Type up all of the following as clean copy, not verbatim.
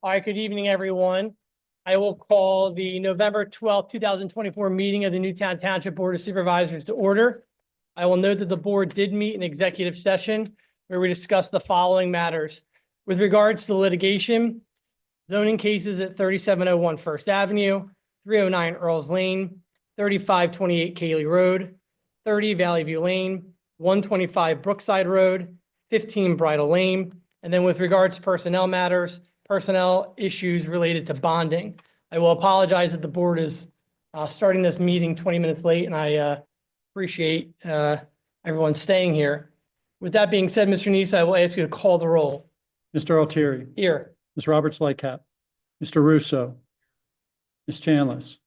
All right, good evening, everyone. I will call the November 12th, 2024 meeting of the Newtown Township Board of Supervisors to order. I will note that the board did meet in executive session where we discussed the following matters. With regards to litigation, zoning cases at 3701 First Avenue, 309 Earls Lane, 3528 Cayley Road, 30 Valley View Lane, 125 Brookside Road, 15 Bridle Lane, and then with regards to personnel matters, personnel issues related to bonding. I will apologize that the board is starting this meeting 20 minutes late, and I appreciate everyone staying here. With that being said, Mr. Neese, I will ask you to call the roll. Mr. Altieri. Here. Ms. Roberts Lightcap. Mr. Russo. Ms. Chanlis.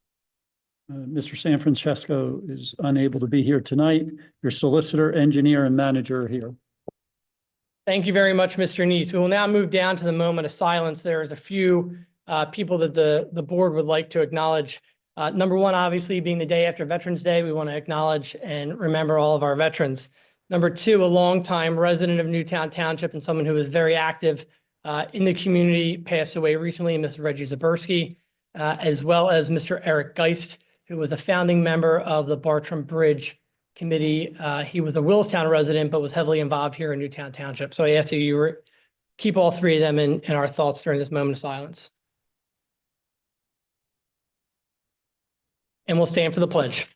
Mr. San Francesco is unable to be here tonight. Your solicitor, engineer, and manager are here. Thank you very much, Mr. Neese. We will now move down to the moment of silence. There is a few people that the board would like to acknowledge. Number one, obviously, being the day after Veterans Day, we want to acknowledge and remember all of our veterans. Number two, a longtime resident of Newtown Township and someone who was very active in the community passed away recently, Mr. Reggie Zabersky, as well as Mr. Eric Geist, who was a founding member of the Bartram Bridge Committee. He was a Willistown resident, but was heavily involved here in Newtown Township. So I ask you keep all three of them in our thoughts during this moment of silence. And we'll stand for the pledge.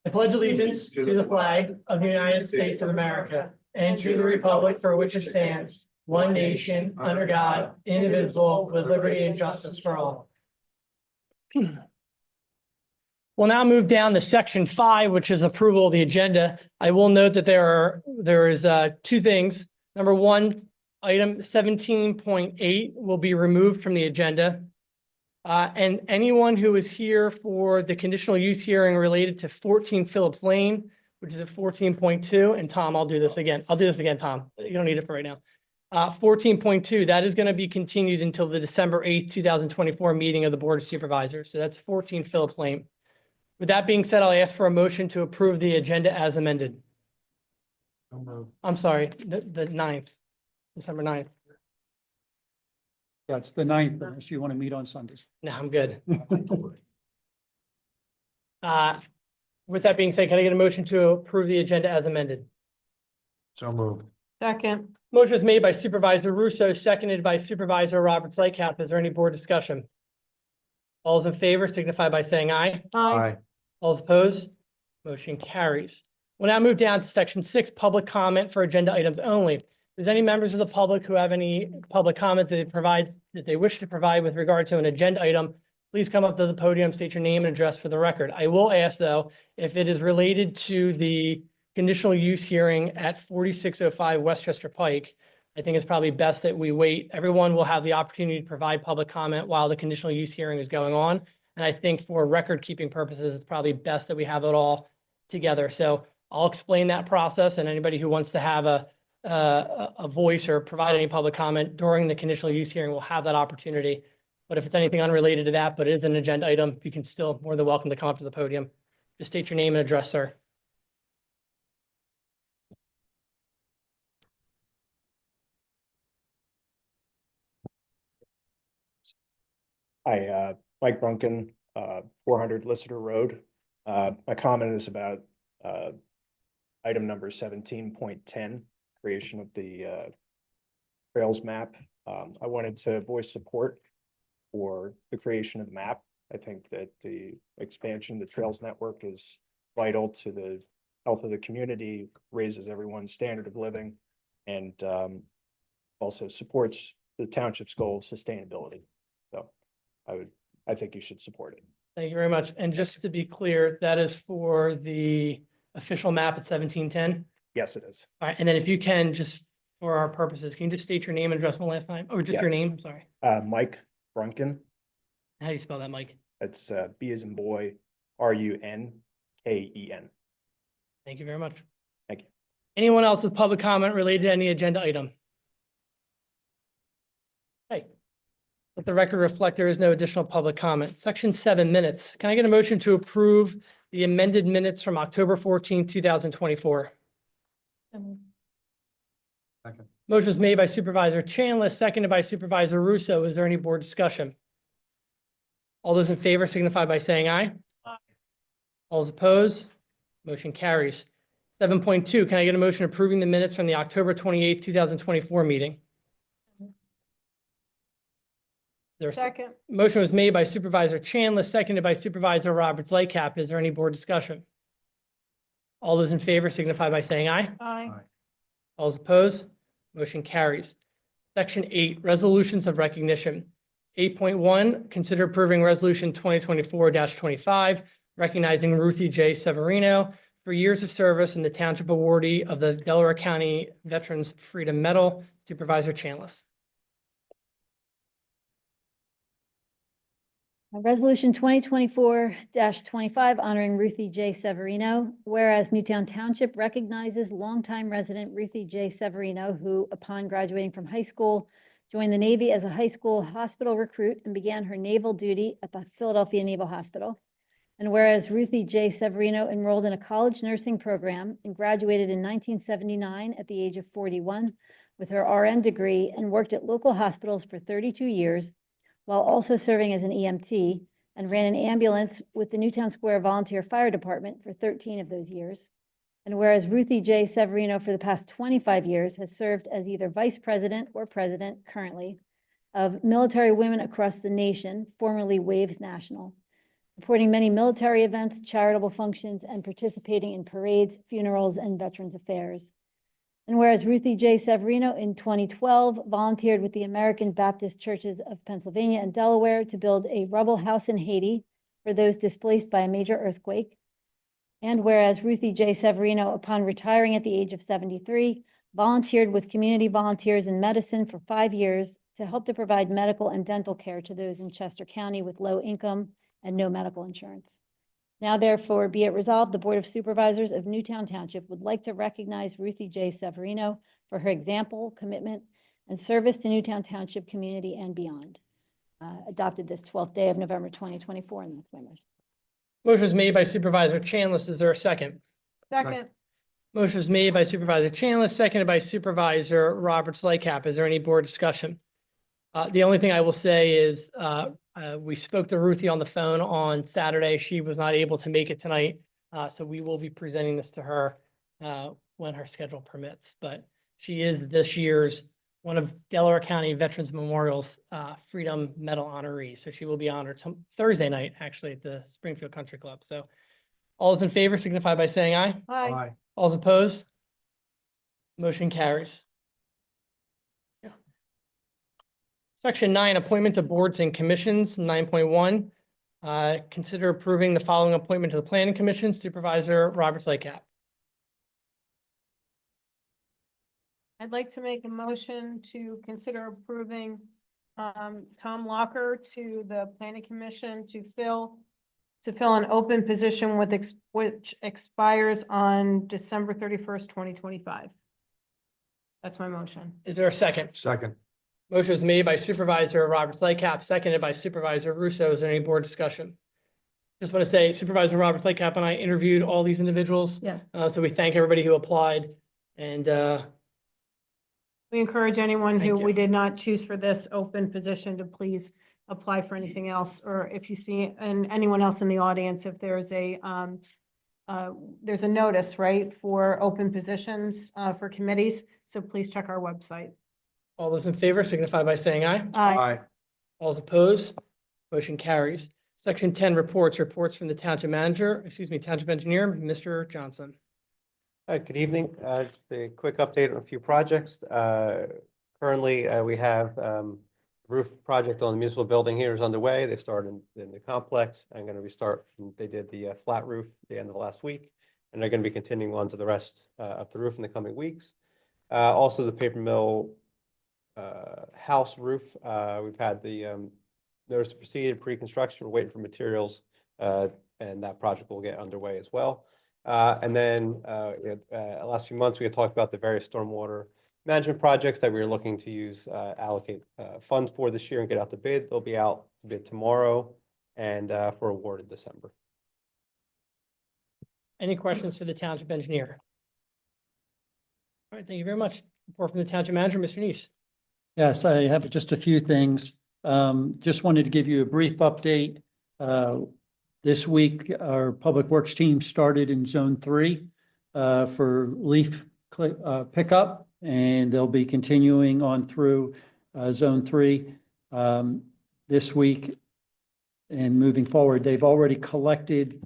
I pledge allegiance to the flag of the United States of America and to the republic for which it stands, one nation, under God, indivisible, with liberty and justice for all. We'll now move down to section 5, which is approval of the agenda. I will note that there is two things. Number one, item 17.8 will be removed from the agenda. And anyone who is here for the conditional use hearing related to 14 Phillips Lane, which is at 14.2, and Tom, I'll do this again. I'll do this again, Tom. You don't need it for right now. 14.2, that is going to be continued until the December 8th, 2024 meeting of the Board of Supervisors. So that's 14 Phillips Lane. With that being said, I'll ask for a motion to approve the agenda as amended. I'm sorry, the 9th, December 9th. Yeah, it's the 9th, unless you want to meet on Sundays. No, I'm good. With that being said, can I get a motion to approve the agenda as amended? So moved. Second. Motion was made by Supervisor Russo, seconded by Supervisor Roberts Lightcap. Is there any board discussion? All those in favor signify by saying aye. Aye. All those opposed? Motion carries. We'll now move down to section 6, public comment for agenda items only. If there's any members of the public who have any public comment that they wish to provide with regard to an agenda item, please come up to the podium, state your name and address for the record. I will ask, though, if it is related to the conditional use hearing at 4605 Westchester Pike, I think it's probably best that we wait. Everyone will have the opportunity to provide public comment while the conditional use hearing is going on. And I think for record keeping purposes, it's probably best that we have it all together. So I'll explain that process, and anybody who wants to have a voice or provide any public comment during the conditional use hearing will have that opportunity. But if it's anything unrelated to that, but it is an agenda item, you can still more than welcome to come up to the podium. Just state your name and address, sir. Hi, Mike Brunken, 400 Lister Road. My comment is about item number 17.10, creation of the trails map. I wanted to voice support for the creation of the map. I think that the expansion of the trails network is vital to the health of the community, raises everyone's standard of living, and also supports the township's goal of sustainability. So I think you should support it. Thank you very much. And just to be clear, that is for the official map at 1710. Yes, it is. All right. And then if you can, just for our purposes, can you just state your name and address one last time? Or just Yeah. your name? I'm sorry. Mike Brunken. How do you spell that, Mike? That's B as in boy, RUNKEN. Thank you very much. Thank you. Anyone else with public comment related to any agenda item? Hey, let the record reflect there is no additional public comment. Section 7, minutes. Can I get a motion to approve the amended minutes from October 14, 2024? Second. Motion was made by Supervisor Chandler, seconded by Supervisor Russo. Is there any board discussion? All those in favor signify by saying aye. Aye. All those opposed? Motion carries. 7.2, can I get a motion approving the minutes from the October 28th, 2024 meeting? There's Second. motion was made by Supervisor Chandler, seconded by Supervisor Roberts Lightcap. Is there any board discussion? All those in favor signify by saying aye. Aye. All those opposed? Motion carries. Section 8, resolutions of recognition. 8.1, consider approving resolution 2024-25, recognizing Ruthie J. Severino for years of service in the Township awardee of the Delaware County Veterans Freedom Medal. Supervisor Chandler. Resolution 2024-25 honoring Ruthie J. Severino. Whereas Newtown Township recognizes longtime resident Ruthie J. Severino, who, upon graduating from high school, joined the Navy as a high school hospital recruit and began her naval duty at the Philadelphia Naval Hospital. And whereas Ruthie J. Severino enrolled in a college nursing program and graduated in 1979 at the age of 41 with her RN degree and worked at local hospitals for 32 years, while also serving as an EMT, and ran an ambulance with the Newtown Square Volunteer Fire Department for 13 of those years. And whereas Ruthie J. Severino for the past 25 years has served as either vice president or president currently of Military Women Across the Nation, formerly Waves National, supporting many military events, charitable functions, and participating in parades, funerals, and Veterans Affairs. And whereas Ruthie J. Severino in 2012 volunteered with the American Baptist Churches of Pennsylvania and Delaware to build a rubble house in Haiti for those displaced by a major earthquake. And whereas Ruthie J. Severino, upon retiring at the age of 73, volunteered with community volunteers in medicine for 5 years to help to provide medical and dental care to those in Chester County with low income and no medical insurance. Now therefore be it resolved, the Board of Supervisors of Newtown Township would like to recognize Ruthie J. Severino for her example, commitment, and service to Newtown Township community and beyond. Adopted this 12th day of November 2024, and that's my motion. Motion was made by Supervisor Chandler. Is there a second? Second. Motion was made by Supervisor Chandler, seconded by Supervisor Roberts Lightcap. Is there any board discussion? The only thing I will say is we spoke to Ruthie on the phone on Saturday. She was not able to make it tonight. So we will be presenting this to her when her schedule permits. But she is this year's one of Delaware County Veterans Memorial's Freedom Medal honorees. So she will be honored Thursday night, actually, at the Springfield Country Club. So all those in favor signify by saying aye. Aye. All those opposed? Motion carries. Yeah. Section 9, appointment to boards and commissions, 9.1. Consider approving the following appointment to the Planning Commission. Supervisor Roberts Lightcap. I'd like to make a motion to consider approving Tom Locher to the Planning Commission to fill an open position which expires on December 31st, 2025. That's my motion. Is there a second? Second. Motion is made by Supervisor Roberts Lightcap, seconded by Supervisor Russo. Is there any board discussion? Just want to say Supervisor Roberts Lightcap and I interviewed all these individuals. Yes. So we thank everybody who applied, and We encourage anyone who Thank you. we did not choose for this open position to please apply for anything else, or if you see, and anyone else in the audience, if there's a notice, right, for open positions for committees, so please check our website. all those in favor signify by saying aye. Aye. All those opposed? Motion carries. Section 10, reports from the Township Engineer, Mr. Johnson. Hi, good evening. Just a quick update on a few projects. Currently, we have roof project on the municipal building here is underway. They started in the complex. I'm going to restart. They did the flat roof the end of last week, and they're going to be continuing on to the rest of the roof in the coming weeks. Also, the paper mill house roof. We've had the notice to proceed pre-construction. We're waiting for materials, and that project will get underway as well. And then last few months, we had talked about the various stormwater management projects that we were looking to use, allocate funds for this year and get out to bid. They'll be out to bid tomorrow and for award in December. Any questions for the Township Engineer? All right, thank you very much. Report from the Township Manager, Mr. Neese. Yes, I have just a few things. Just wanted to give you a brief update. This week, our Public Works team started in Zone 3 for leaf pickup, and they'll be continuing on through Zone 3 this week. And moving forward, they've already collected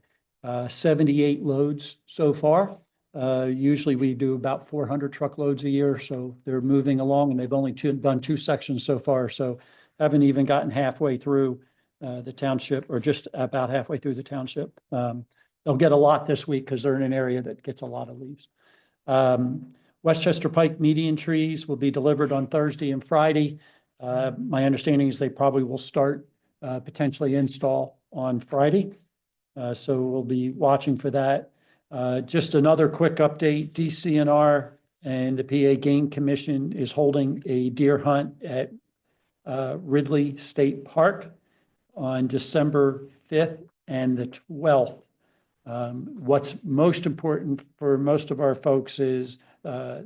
78 loads so far. Usually we do about 400 truckloads a year, so they're moving along, and they've only done 2 sections so far, so haven't even gotten halfway through the township, or just about halfway through the township. They'll get a lot this week because they're in an area that gets a lot of leaves. Westchester Pike median trees will be delivered on Thursday and Friday. My understanding is they probably will start potentially install on Friday. So we'll be watching for that. Just another quick update, DCNR and the PA Game Commission is holding a deer hunt at Ridley State Park on December 5th and the 12th. What's most important for most of our folks is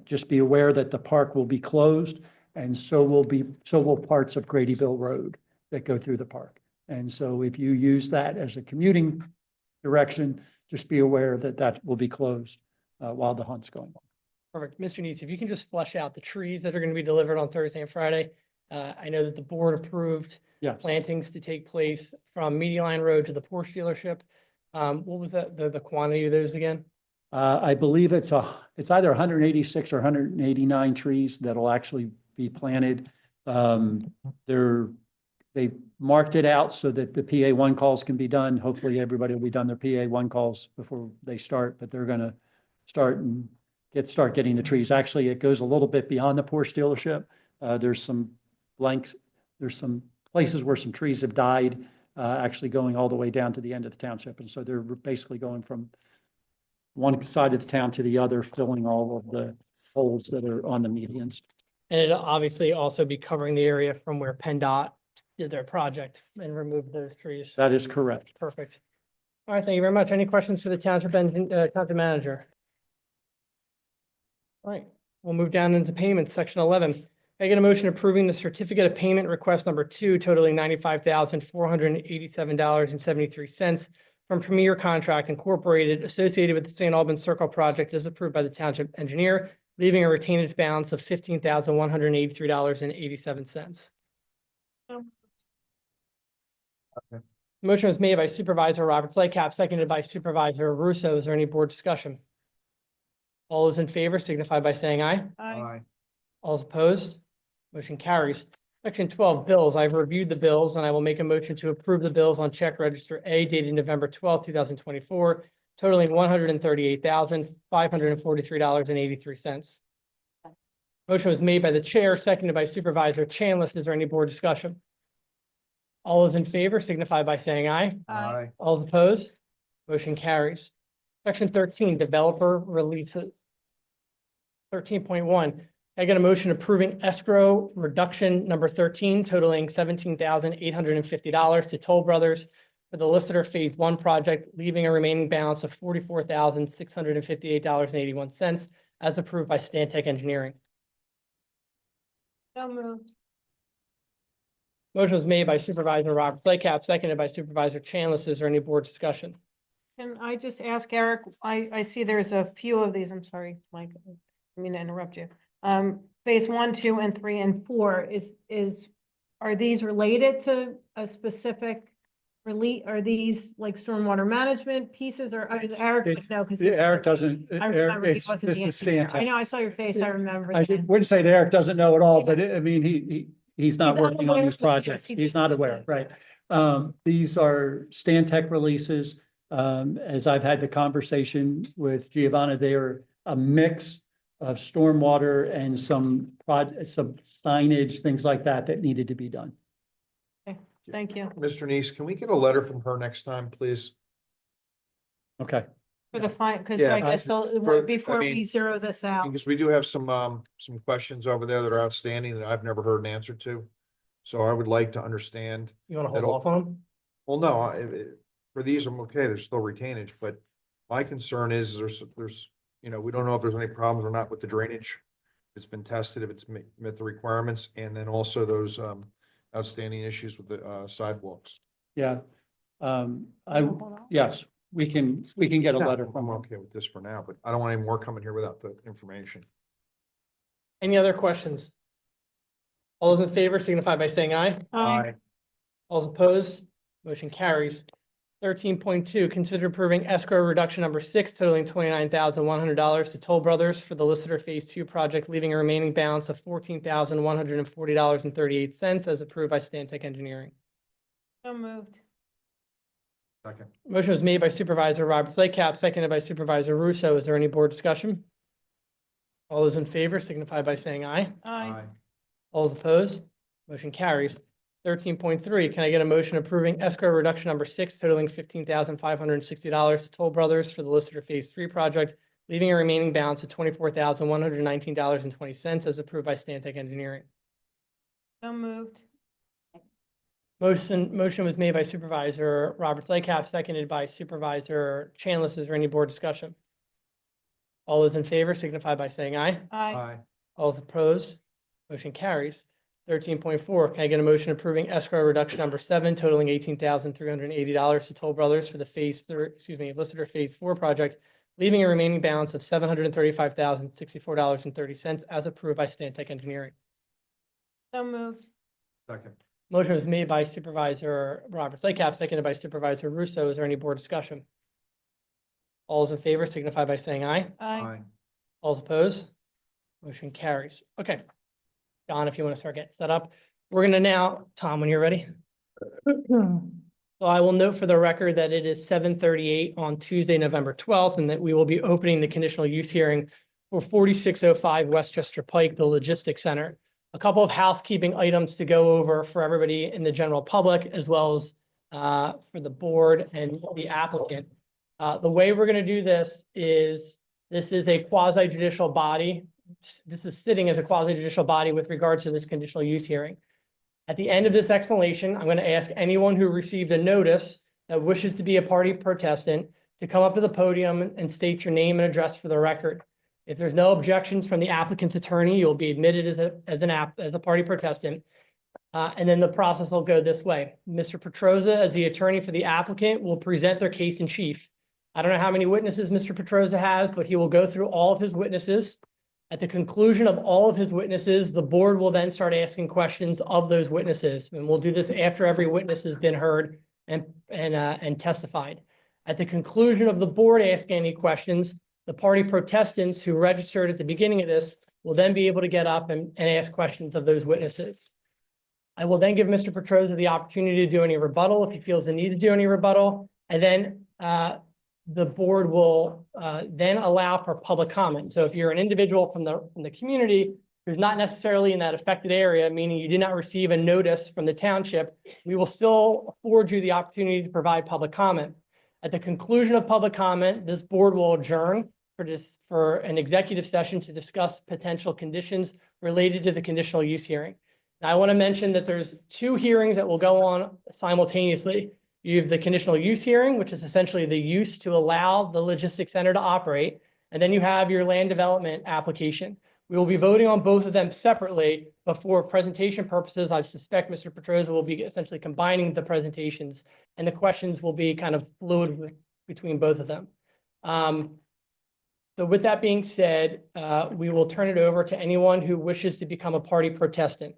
just be aware that the park will be closed, and so will parts of Gradyville Road that go through the park. And so if you use that as a commuting direction, just be aware that that will be closed while the hunt's going on. Perfect. Mr. Neese, if you can just flesh out the trees that are going to be delivered on Thursday and Friday. I know that the board approved Yes, plantings to take place from Media Line Road to the Porsche dealership. What was that, the quantity of those again? I believe it's either 186 or 189 trees that'll actually be planted. They marked it out so that the PA1 calls can be done. Hopefully, everybody will be done their PA1 calls before they start, but they're gonna start getting the trees. Actually, it goes a little bit beyond the Porsche dealership. There's some blanks, there's some places where some trees have died, actually going all the way down to the end of the township. And so they're basically going from one side of the town to the other, filling all of the holes that are on the medians. And it'll obviously also be covering the area from where PennDOT did their project and removed those trees. That is correct. Perfect. All right, thank you very much. Any questions for the township manager? All right, we'll move down into payments, section 11. I get a motion approving the certificate of payment request number 2 totaling $95,487.73 from Premier Contract Incorporated associated with the St. Albans Circle project as approved by the township engineer, leaving a retainage balance of $15,183.87. Motion was made by Supervisor Roberts Lightcap, seconded by Supervisor Russo. Is there any board discussion? All those in favor signify by saying aye. Aye. All those opposed? Motion carries. Section 12, bills. I've reviewed the bills and I will make a motion to approve the bills on check register A dated November 12, 2024, totaling $138,543.83. Motion was made by the chair, seconded by Supervisor Chanlis. Is there any board discussion? All those in favor signify by saying aye. Aye. All those opposed? Motion carries. Section 13, developer releases. 13.1, I get a motion approving escrow reduction number 13 totaling $17,850 to Toll Brothers for the Lister Phase 1 project, leaving a remaining balance of $44,658.81 as approved by Stantec Engineering. So moved. Motion was made by Supervisor Roberts Lightcap, seconded by Supervisor Chanlis. Is there any board discussion? Can I just ask Eric, I see there's a few of these, I'm sorry, Mike, I mean to interrupt you. Phase 1, 2, and 3, and 4, are these related to a specific are these like stormwater management pieces, or Eric would know? Because Eric doesn't, I remember he it's wasn't just the a engineer. I stand. know, I saw your face, I remember. I then. wouldn't say that Eric doesn't know it all, but I mean, he's not not working on aware, these but yes, projects. he He's just not said aware, so. right? These are Stantec releases. As I've had the conversation with Giovanna, they are a mix of stormwater and some signage, things like that needed to be done. Thank you. Mr. Neese, can we get a letter from her next time, please? Okay. For the fine, because Yeah, I guess before we mean, zero this out. Because we do have some questions over there that are outstanding that I've never heard an answer to. So I would like to understand. You want to hold That'll- off on them? Well, no, for these, I'm okay. There's still retainage, but my concern is there's, we don't know if there's any problems or not with the drainage it's been tested, if it's met the requirements, and then also those outstanding issues with the sidewalks. Yeah. I, Hold on. yes, we can get a Yeah, letter I'm from them. okay with this for now, but I don't want any more coming here without the information. Any other questions? All those in favor signify by saying aye. Aye. All those opposed, motion carries. 13.2, consider approving escrow reduction number 6 totaling $29,100 to Toll Brothers for the Listener Phase 2 project, leaving a remaining balance of $14,140.38 as approved by Stantec Engineering. So moved. Second. Motion was made by Supervisor Roberts Lightcap, seconded by Supervisor Russo. Is there any board discussion? All those in favor signify by saying aye. Aye. All those opposed, motion carries. 13.3, can I get a motion approving escrow reduction number 6 totaling $15,560 to Toll Brothers for the Listener Phase 3 project, leaving a remaining balance of $24,119.20 as approved by Stantec Engineering. So moved. Motion was made by Supervisor Roberts Lightcap, seconded by Supervisor Chanlis. Is there any board discussion? All those in favor signify by saying aye. Aye. All those opposed, motion carries. 13.4, can I get a motion approving escrow reduction number 7 totaling $18,380 to Toll Brothers for the Listener Phase 4 project, leaving a remaining balance of $735,064.30 as approved by Stantec Engineering. So moved. Second. Motion was made by Supervisor Roberts Lightcap, seconded by Supervisor Russo. Is there any board discussion? All those in favor signify by saying aye. Aye. All those opposed? Motion carries. Okay. Don, if you want to start getting set up, we're gonna now, Tom, when you're ready. So I will note for the record that it is 7:38 on Tuesday, November 12th, and that we will be opening the conditional use hearing for 4605 Westchester Pike, the Logistics Center. A couple of housekeeping items to go over for everybody in the general public, as well as for the board and the applicant. The way we're gonna do this is a quasi judicial body. This is sitting as a quasi judicial body with regards to this conditional use hearing. At the end of this explanation, I'm going to ask anyone who received a notice that wishes to be a party protestant to come up to the podium and state your name and address for the record. If there's no objections from the applicant's attorney, you'll be admitted as a party protestant. And then the process will go this way. Mr. Petroza, as the attorney for the applicant, will present their case in chief. I don't know how many witnesses Mr. Petroza has, but he will go through all of his witnesses. At the conclusion of all of his witnesses, the board will then start asking questions of those witnesses. And we'll do this after every witness has been heard and testified. At the conclusion of the board asking any questions, the party protestants who registered at the beginning of this will then be able to get up and ask questions of those witnesses. I will then give Mr. Petroza the opportunity to do any rebuttal if he feels the need to do any rebuttal. And then the board will then allow for public comment. So if you're an individual from the community who's not necessarily in that affected area, meaning you did not receive a notice from the township, we will still afford you the opportunity to provide public comment. At the conclusion of public comment, this board will adjourn for an executive session to discuss potential conditions related to the conditional use hearing. Now, I want to mention that there's 2 hearings that will go on simultaneously. You have the conditional use hearing, which is essentially the use to allow the logistics center to operate. And then you have your land development application. We will be voting on both of them separately, but for presentation purposes, I suspect Mr. Petroza will be essentially combining the presentations, and the questions will be kind of fluid between both of them. So with that being said, we will turn it over to anyone who wishes to become a party protestant.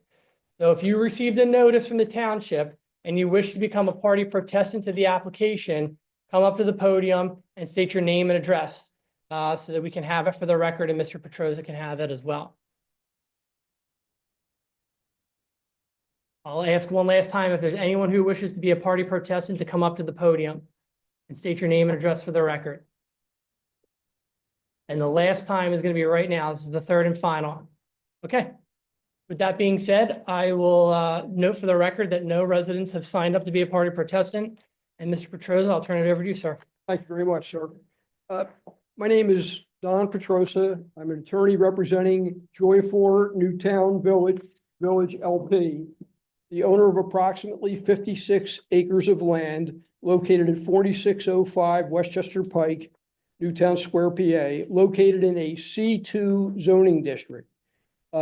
So if you received a notice from the township and you wish to become a party protestant to the application, come up to the podium and state your name and address so that we can have it for the record and Mr. Petroza can have it as well. I'll ask one last time if there's anyone who wishes to be a party protestant to come up to the podium and state your name and address for the record. And the last time is going to be right now. This is the third and final. Okay. With that being said, I will note for the record that no residents have signed up to be a party protestant. And Mr. Petroza, I'll turn it over to you, sir. Thank you very much, sir. My name is Don Petrosa. I'm an attorney representing Joyful Newtown Village LP, the owner of approximately 56 acres of land located at 4605 Westchester Pike, Newtown Square, PA, located in a C2 zoning district.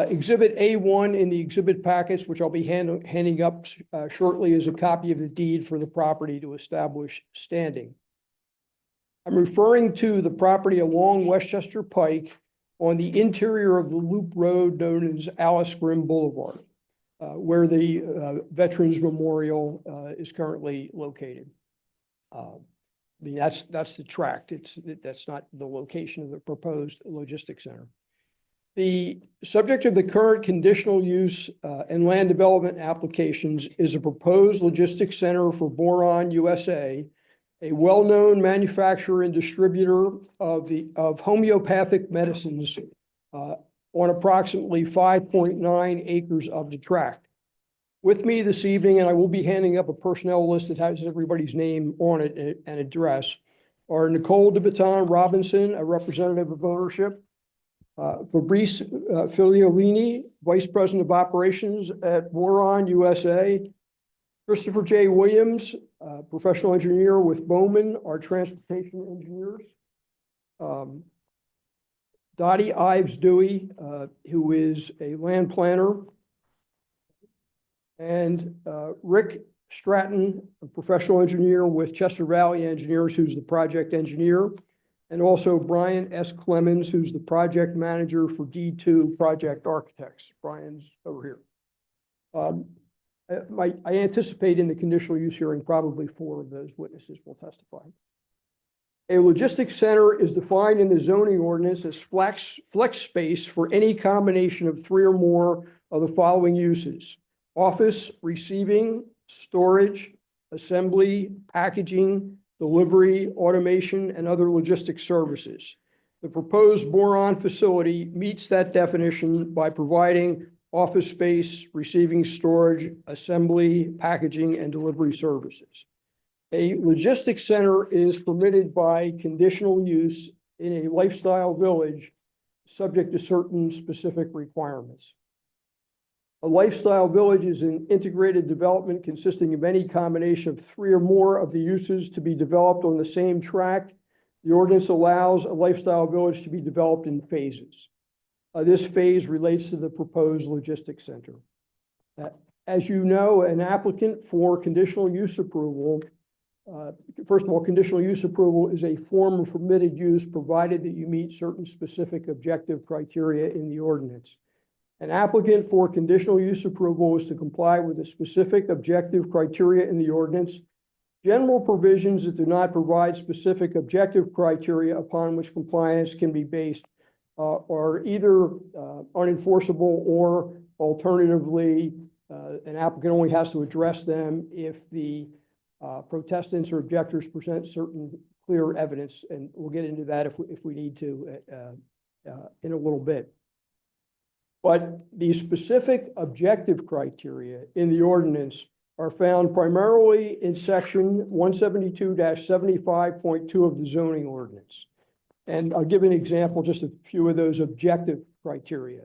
Exhibit A1 in the exhibit packets, which I'll be handing up shortly, is a copy of the deed for the property to establish standing. I'm referring to the property along Westchester Pike on the interior of the loop road known as Alice Grimm Boulevard, where the Veterans Memorial is currently located. I mean, that's the tract. That's not the location of the proposed logistics center. The subject of the current conditional use and land development applications is a proposed logistics center for Boron USA, a well-known manufacturer and distributor of homeopathic medicines on approximately 5.9 acres of the tract. With me this evening, and I will be handing up a personnel list that has everybody's name on it and address, are Nicole DeBaton Robinson, a representative of ownership, Fabrice Filiolini, Vice President of Operations at Boron USA, Christopher J. Williams, professional engineer with Bowman, our transportation engineers, Dottie Ives Dewey, who is a land planner, and Rick Stratton, a professional engineer with Chester Valley Engineers, who's the project engineer, and also Brian S. Clemens, who's the project manager for D2 Project Architects. Brian's over here. I anticipate in the conditional use hearing, probably 4 of those witnesses will testify. A logistics center is defined in the zoning ordinance as flex space for any combination of 3 or more of the following uses: office, receiving, storage, assembly, packaging, delivery, automation, and other logistics services. The proposed Boron facility meets that definition by providing office space, receiving, storage, assembly, packaging, and delivery services. A logistics center is permitted by conditional use in a lifestyle village, subject to certain specific requirements. A lifestyle village is an integrated development consisting of any combination of 3 or more of the uses to be developed on the same tract. The ordinance allows a lifestyle village to be developed in phases. This phase relates to the proposed logistics center. As you know, an applicant for conditional use approval, first of all, conditional use approval is a form of permitted use provided that you meet certain specific objective criteria in the ordinance. An applicant for conditional use approval is to comply with the specific objective criteria in the ordinance. General provisions that do not provide specific objective criteria upon which compliance can be based are either unenforceable, or alternatively, an applicant only has to address them if the protestants or objectors present certain clear evidence, and we'll get into that if we need to in a little bit. But the specific objective criteria in the ordinance are found primarily in section 172-75.2 of the zoning ordinance. And I'll give an example, just a few of those objective criteria.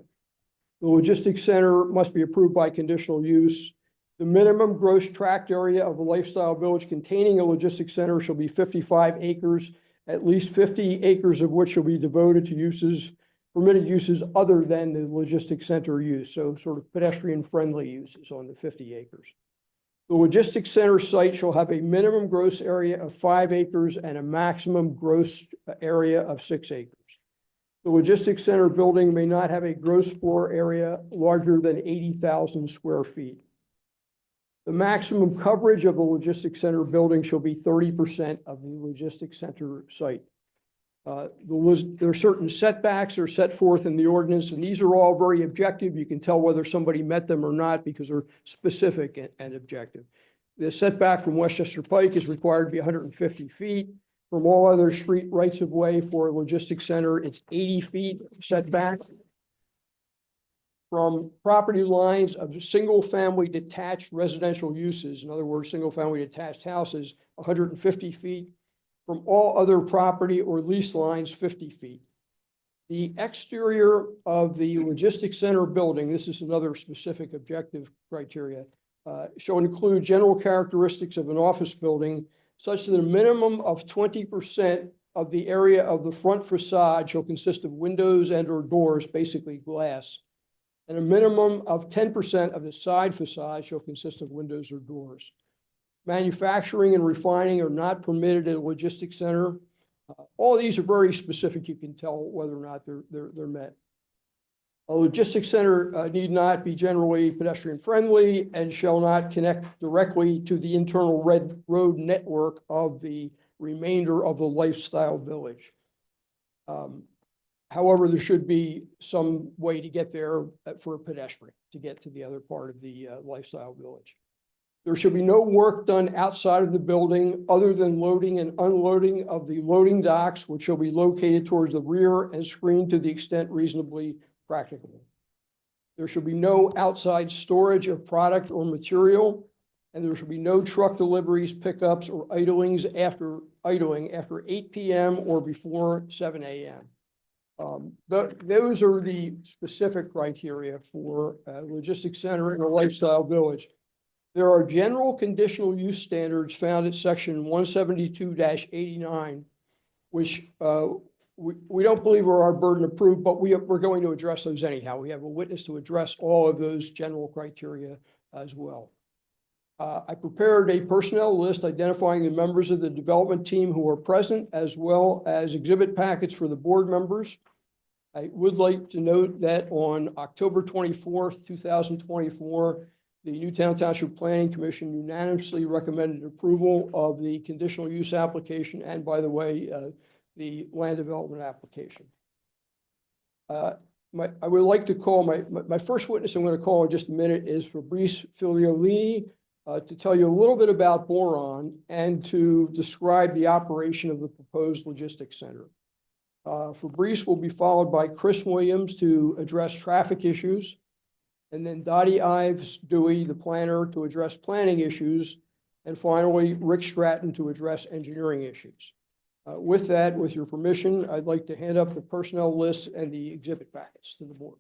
The logistics center must be approved by conditional use. The minimum gross tract area of a lifestyle village containing a logistics center shall be 55 acres, at least 50 acres of which shall be devoted to permitted uses other than the logistics center use, so sort of pedestrian-friendly uses on the 50 acres. The logistics center site shall have a minimum gross area of 5 acres and a maximum gross area of 6 acres. The logistics center building may not have a gross floor area larger than 80,000 square feet. The maximum coverage of the logistics center building shall be 30% of the logistics center site. There are certain setbacks that are set forth in the ordinance, and these are all very objective. You can tell whether somebody met them or not because they're specific and objective. The setback from Westchester Pike is required to be 150 feet. From all other street rights of way for a logistics center, it's 80 feet setback. From property lines of single-family detached residential uses, in other words, single-family detached houses, 150 feet. From all other property or lease lines, 50 feet. The exterior of the logistics center building, this is another specific objective criteria, shall include general characteristics of an office building, such that a minimum of 20% of the area of the front facade shall consist of windows and/or doors, basically glass. and a minimum of 10% of the side facade shall consist of windows or doors. Manufacturing and refining are not permitted at a logistics center. All of these are very specific. You can tell whether or not they're met. A logistics center need not be generally pedestrian friendly and shall not connect directly to the internal road network of the remainder of the lifestyle village. However, there should be some way to get there for a pedestrian to get to the other part of the lifestyle village. There should be no work done outside of the building other than loading and unloading of the loading docks, which shall be located towards the rear and screened to the extent reasonably practicable. There should be no outside storage of product or material, and there should be no truck deliveries, pickups, or idling after 8 p.m. or before 7 a.m. Those are the specific criteria for a logistics center in a lifestyle village. There are general conditional use standards found at section 172-89, which we don't believe are our burden of proof, but we're going to address those anyhow. We have a witness to address all of those general criteria as well. I prepared a personnel list identifying the members of the development team who are present, as well as exhibit packets for the board members. I would like to note that on October 24th, 2024, the Newtown Township Planning Commission unanimously recommended approval of the conditional use application and, by the way, the land development application. I would like to call my first witness I'm going to call in just a minute is Fabrice Filiolini to tell you a little bit about Boron and to describe the operation of the proposed logistics center. Fabrice will be followed by Chris Williams to address traffic issues, and then Dottie Ives Dewey, the planner, to address planning issues, and finally Rick Stratton to address engineering issues. With that, with your permission, I'd like to hand up the personnel list and the exhibit packets to the board.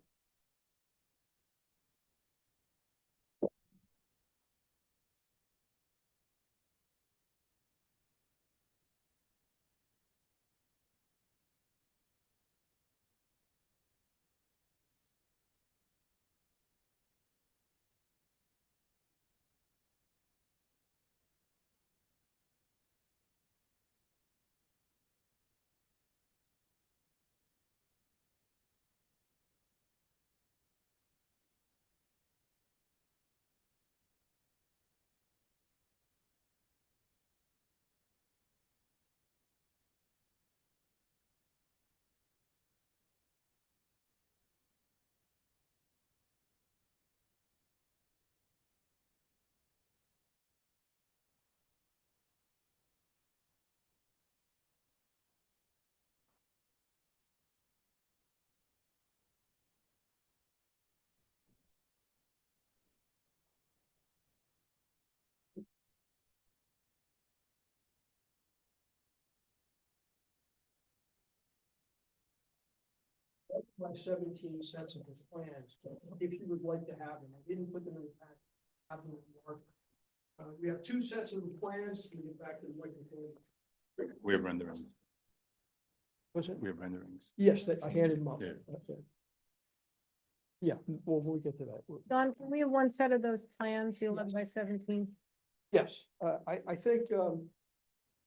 My 17 sets of the plans, if you would like to have them. I didn't put them in the packet. Have them marked. We have 2 sets of the plans. We get back to the microphone. We have renderings. Was it? We have renderings. Yes, I handed them up. Yeah. Okay. Yeah, well, we'll get to that. Don, can we have one set of those plans, the 11 by 17? Yes, I think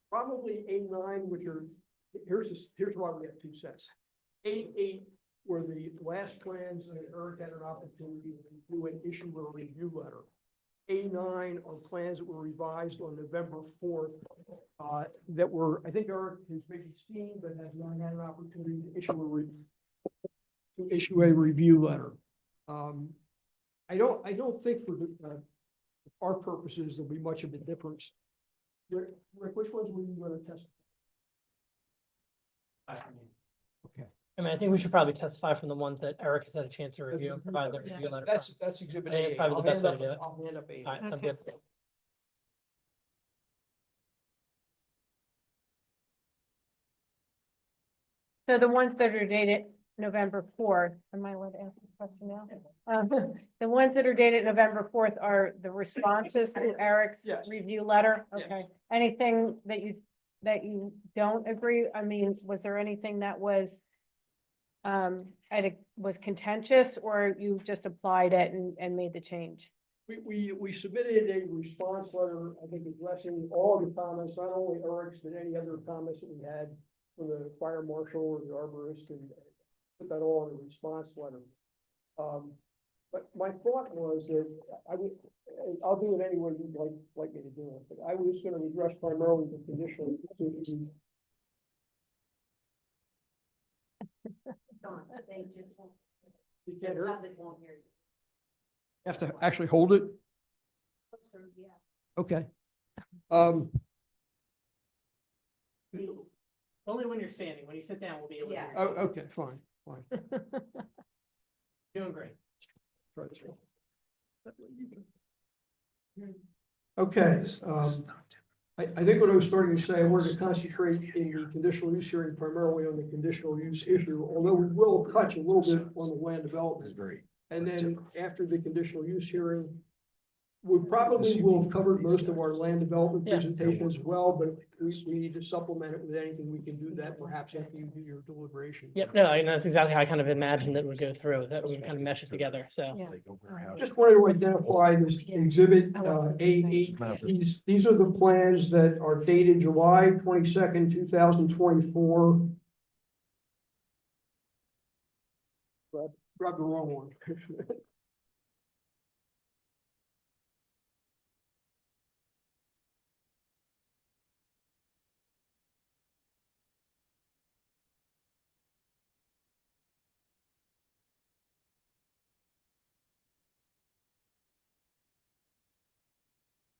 probably 8-9, which are, here's why we have 2 sets. 8-8 were the last plans that Eric had an opportunity to do and issue a review letter. 8-9 are plans that were revised on November 4th that were, I think Eric has maybe seen, but has not had an opportunity to issue a review letter. I don't think for our purposes there'll be much of a difference. Rick, which ones were you going to test? Okay. I mean, I think we should probably testify from the ones that Eric has had a chance to review and provide the review letter. That's exhibit I think it's A. probably the best way to do it. I'll hand up A. All right, sounds Okay. good. So the ones that are dated November 4th, am I allowed to ask this question now? The ones that are dated November 4th are the responses to Eric's Yes. review letter? Yes. Okay. Anything that you don't agree? I mean, was there anything that was was contentious, or you just applied it and made the change? We submitted a response letter, I think, addressing all the comments, not only Eric's, but any other comments that we had from the fire marshal or the arborist, and put that all in a response letter. But my thought was that I'll do it any way you'd like me to do it, but I was gonna address primarily the conditional. You can't hear it? Have to actually hold it? Okay. Only when you're standing. When you sit down, we'll be able to hear you. Oh, okay, fine. Doing great. Try this one. Okay, I think what I was starting to say, I wanted to concentrate in the conditional use hearing primarily on the conditional use issue, although we will touch a little bit on the land development. And then after the conditional use hearing, we probably will have covered most of our land development Yeah. presentation as well, but we need to supplement it with anything we can do that perhaps after you do your deliberation. Yep, no, and that's exactly how I kind of imagined it would go through, that we would kind of mesh it together, so. Yeah. Just wanted to identify this exhibit A8. These are the plans that are dated July 22nd, 2024. Grab the wrong one.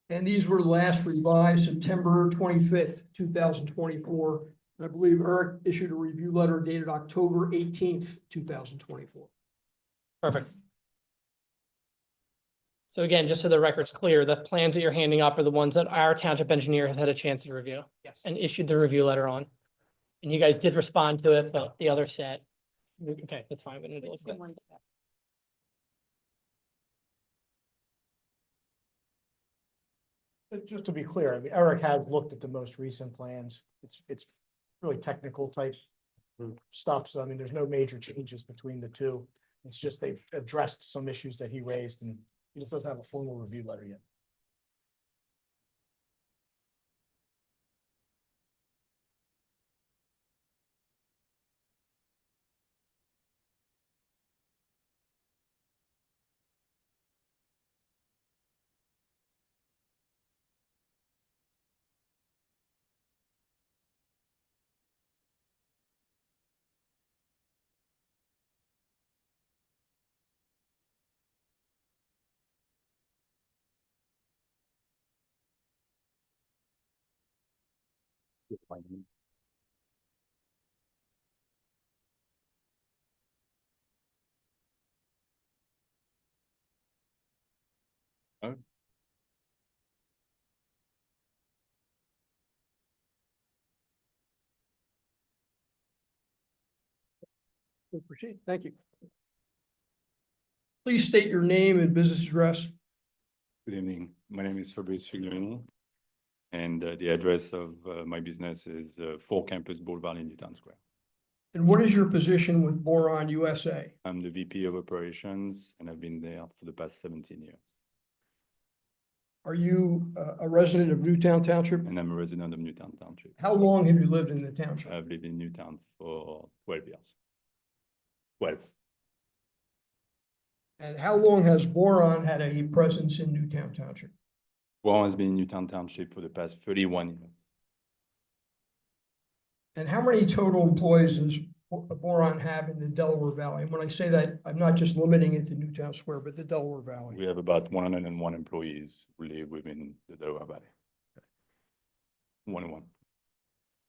And these were last revised September 25th, 2024. And I believe Eric issued a review letter dated October 18th, 2024. Perfect. So again, just so the record's clear, the plans that you're handing up are the ones that our township engineer has had a chance to review Yes. and issued the review letter on. And you guys did respond to it, but the other set. Okay, that's fine. We need to look at that. Just to be clear, I mean, Eric has looked at the most recent plans. It's really technical type stuff. So I mean, there's no major changes between the two. It's just they've addressed some issues that he raised, and he just doesn't have a formal review letter yet. We'll proceed. Thank you. Please state your name and business address. Good evening. My name is Severino, and the address of my business is 4 Campus Boulevard in Newtown Square. And what is your position with Boron USA? I'm the VP of Operations, and I've been there for the past 17 years. Are you a resident of Newtown Township? And I'm a resident of Newtown Township. How long have you lived in the township? I've lived in Newtown for 12 years. 12. And how long has Boron had a presence in Newtown Township? Boron has been in Newtown Township for the past 31 years. And how many total employees does Boron have in the Delaware Valley? And when I say that, I'm not just limiting it to Newtown Square, but the Delaware Valley. We have about 101 employees who live within the Delaware Valley. 101.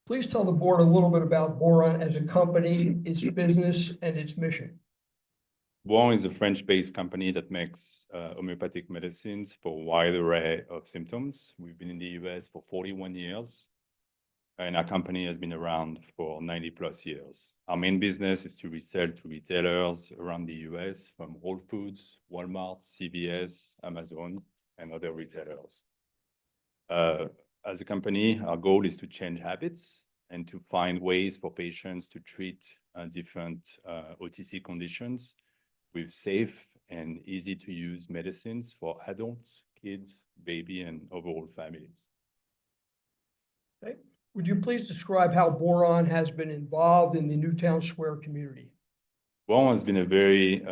Please tell the board a little bit about Boron as a company, its business, and its mission. Boron is a French-based company that makes homeopathic medicines for a wide array of symptoms. We've been in the US for 41 years, and our company has been around for 90 plus years. Our main business is to resell to retailers around the US, from Whole Foods, Walmart, CVS, Amazon, and other retailers. As a company, our goal is to change habits and to find ways for patients to treat different OTC conditions with safe and easy to use medicines for adults, kids, baby, and overall families. Would you please describe how Boron has been involved in the Newtown Square community? Boron has been a very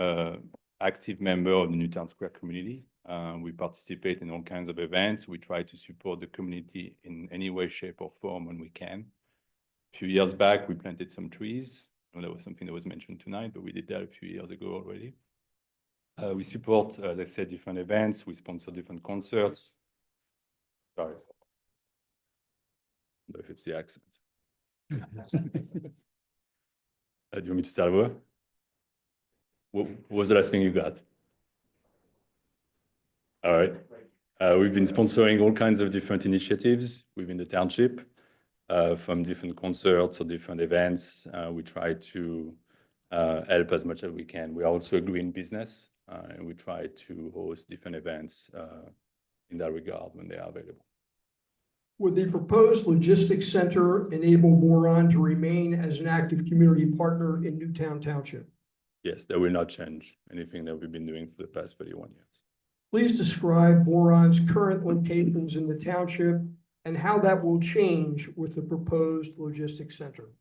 active member of the Newtown Square community. We participate in all kinds of events. We try to support the community in any way, shape, or form when we can. A few years back, we planted some trees. I know that was something that was mentioned tonight, but we did that a few years ago already. We support, as I said, different events. We sponsor different concerts. Sorry. I don't know if it's the accent. Do you want me to start over? What was the last thing you got? All right. We've been sponsoring all kinds of different initiatives within the township, from different concerts or different events. We try to help as much as we can. We are also a green business, and we try to host different events in that regard when they are available. Would the proposed logistics center enable Boron to remain as an active community partner in Newtown Township? Yes, that will not change anything that we've been doing for the past 31 years. Please describe Boron's current locations in the township and how that will change with the proposed logistics center.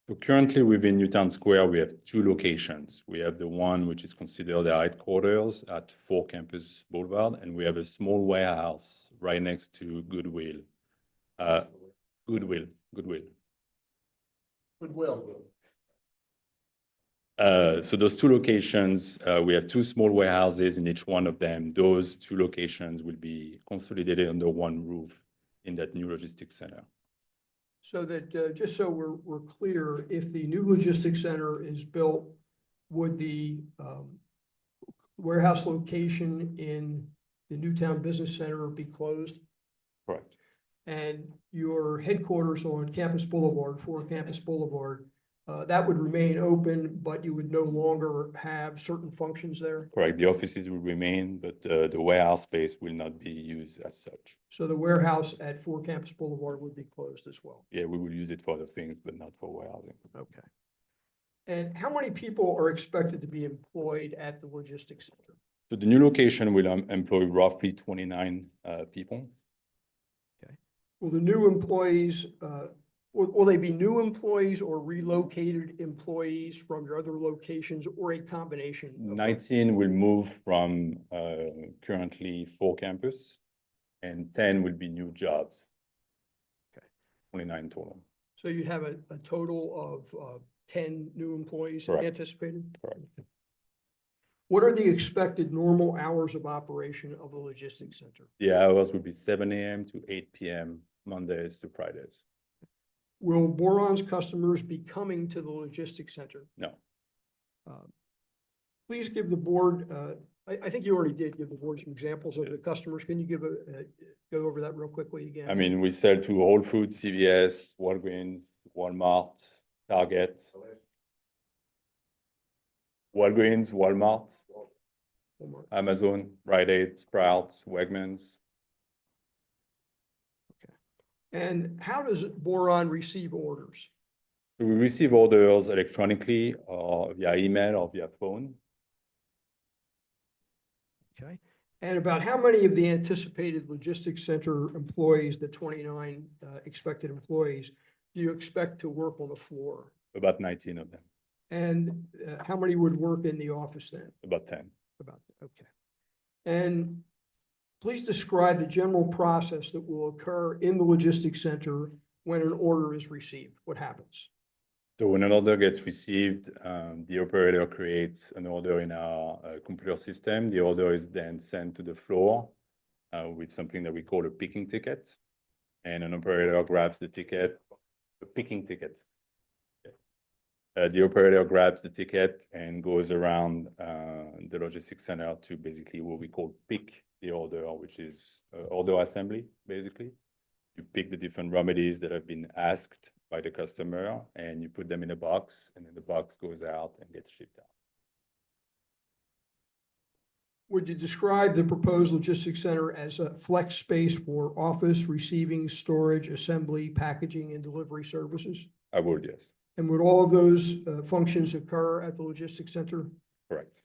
So currently within Newtown Square, we have two locations. We have the one which is considered the headquarters at 4 Campus Boulevard, and we have a small warehouse right next to Goodwill. Goodwill. So those two locations, we have two small warehouses in each one of them. Those two locations will be consolidated under one roof in that new logistics center. So that, just so we're clear, if the new logistics center is built, would the warehouse location in the Newtown Business Center be closed? Correct. And your headquarters on Campus Boulevard, 4 Campus Boulevard, that would remain open, but you would no longer have certain functions there? Correct. The offices will remain, but the warehouse space will not be used as such. So the warehouse at 4 Campus Boulevard would be closed as well? Yeah, we will use it for other things, but not for warehousing. Okay. And how many people are expected to be employed at the logistics center? So the new location will employ roughly 29 people. Will the new employees, will they be new employees or relocated employees from your other locations, or a combination? of both? 19 will move from currently 4 campus, and 10 will be new jobs. Okay. 29 total. So you'd have a total of 10 new employees Correct. anticipated? Correct. What are the expected normal hours of operation of the logistics center? The hours will be 7 a.m. to 8 p.m. Mondays to Fridays. Will Boron's customers be coming to the logistics center? No. Please give the board, I think you already did give the board some examples of the customers. Can you go over that real quickly again? I mean, we sell to Whole Foods, CVS, Walgreens, Walmart, Target. Walgreens, Walmart, Amazon, Rite Aid, Sprouts, Wegmans. And how does Boron receive orders? We receive orders electronically or via email or via phone. Okay. And about how many of the anticipated logistics center employees, the 29 expected employees, do you expect to work on the floor? About 19 of them. And how many would work in the office then? About 10. Okay. And please describe the general process that will occur in the logistics center when an order is received. What happens? So when an order gets received, the operator creates an order in our computer system. The order is then sent to the floor with something that we call a picking ticket. And an operator grabs the ticket, a picking ticket. The operator grabs the ticket and goes around the logistics center to basically what we call pick the order, which is order assembly, basically. You pick the different remedies that have been asked by the customer, and you put them in a box, and then the box goes out and gets shipped out. Would you describe the proposed logistics center as a flex space for office, receiving, storage, assembly, packaging, and delivery services? I would, yes. And would all of those functions occur at the logistics center? Correct.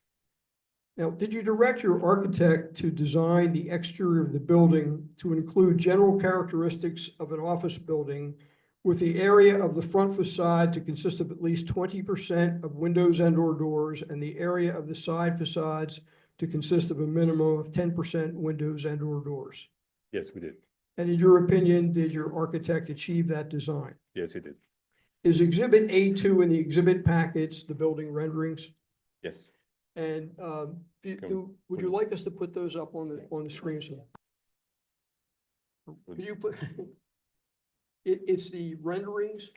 Now, did you direct your architect to design the exterior of the building to include general characteristics of an office building with the area of the front facade to consist of at least 20% of windows and or doors, and the area of the side facades to consist of a minimum of 10% windows and or doors? Yes, we did. And in your opinion, did your architect achieve that design? Yes, he did. Is Exhibit A2 in the exhibit package the building renderings? Yes. And would you like us to put those up on the screen? So, could you put, it's the renderings?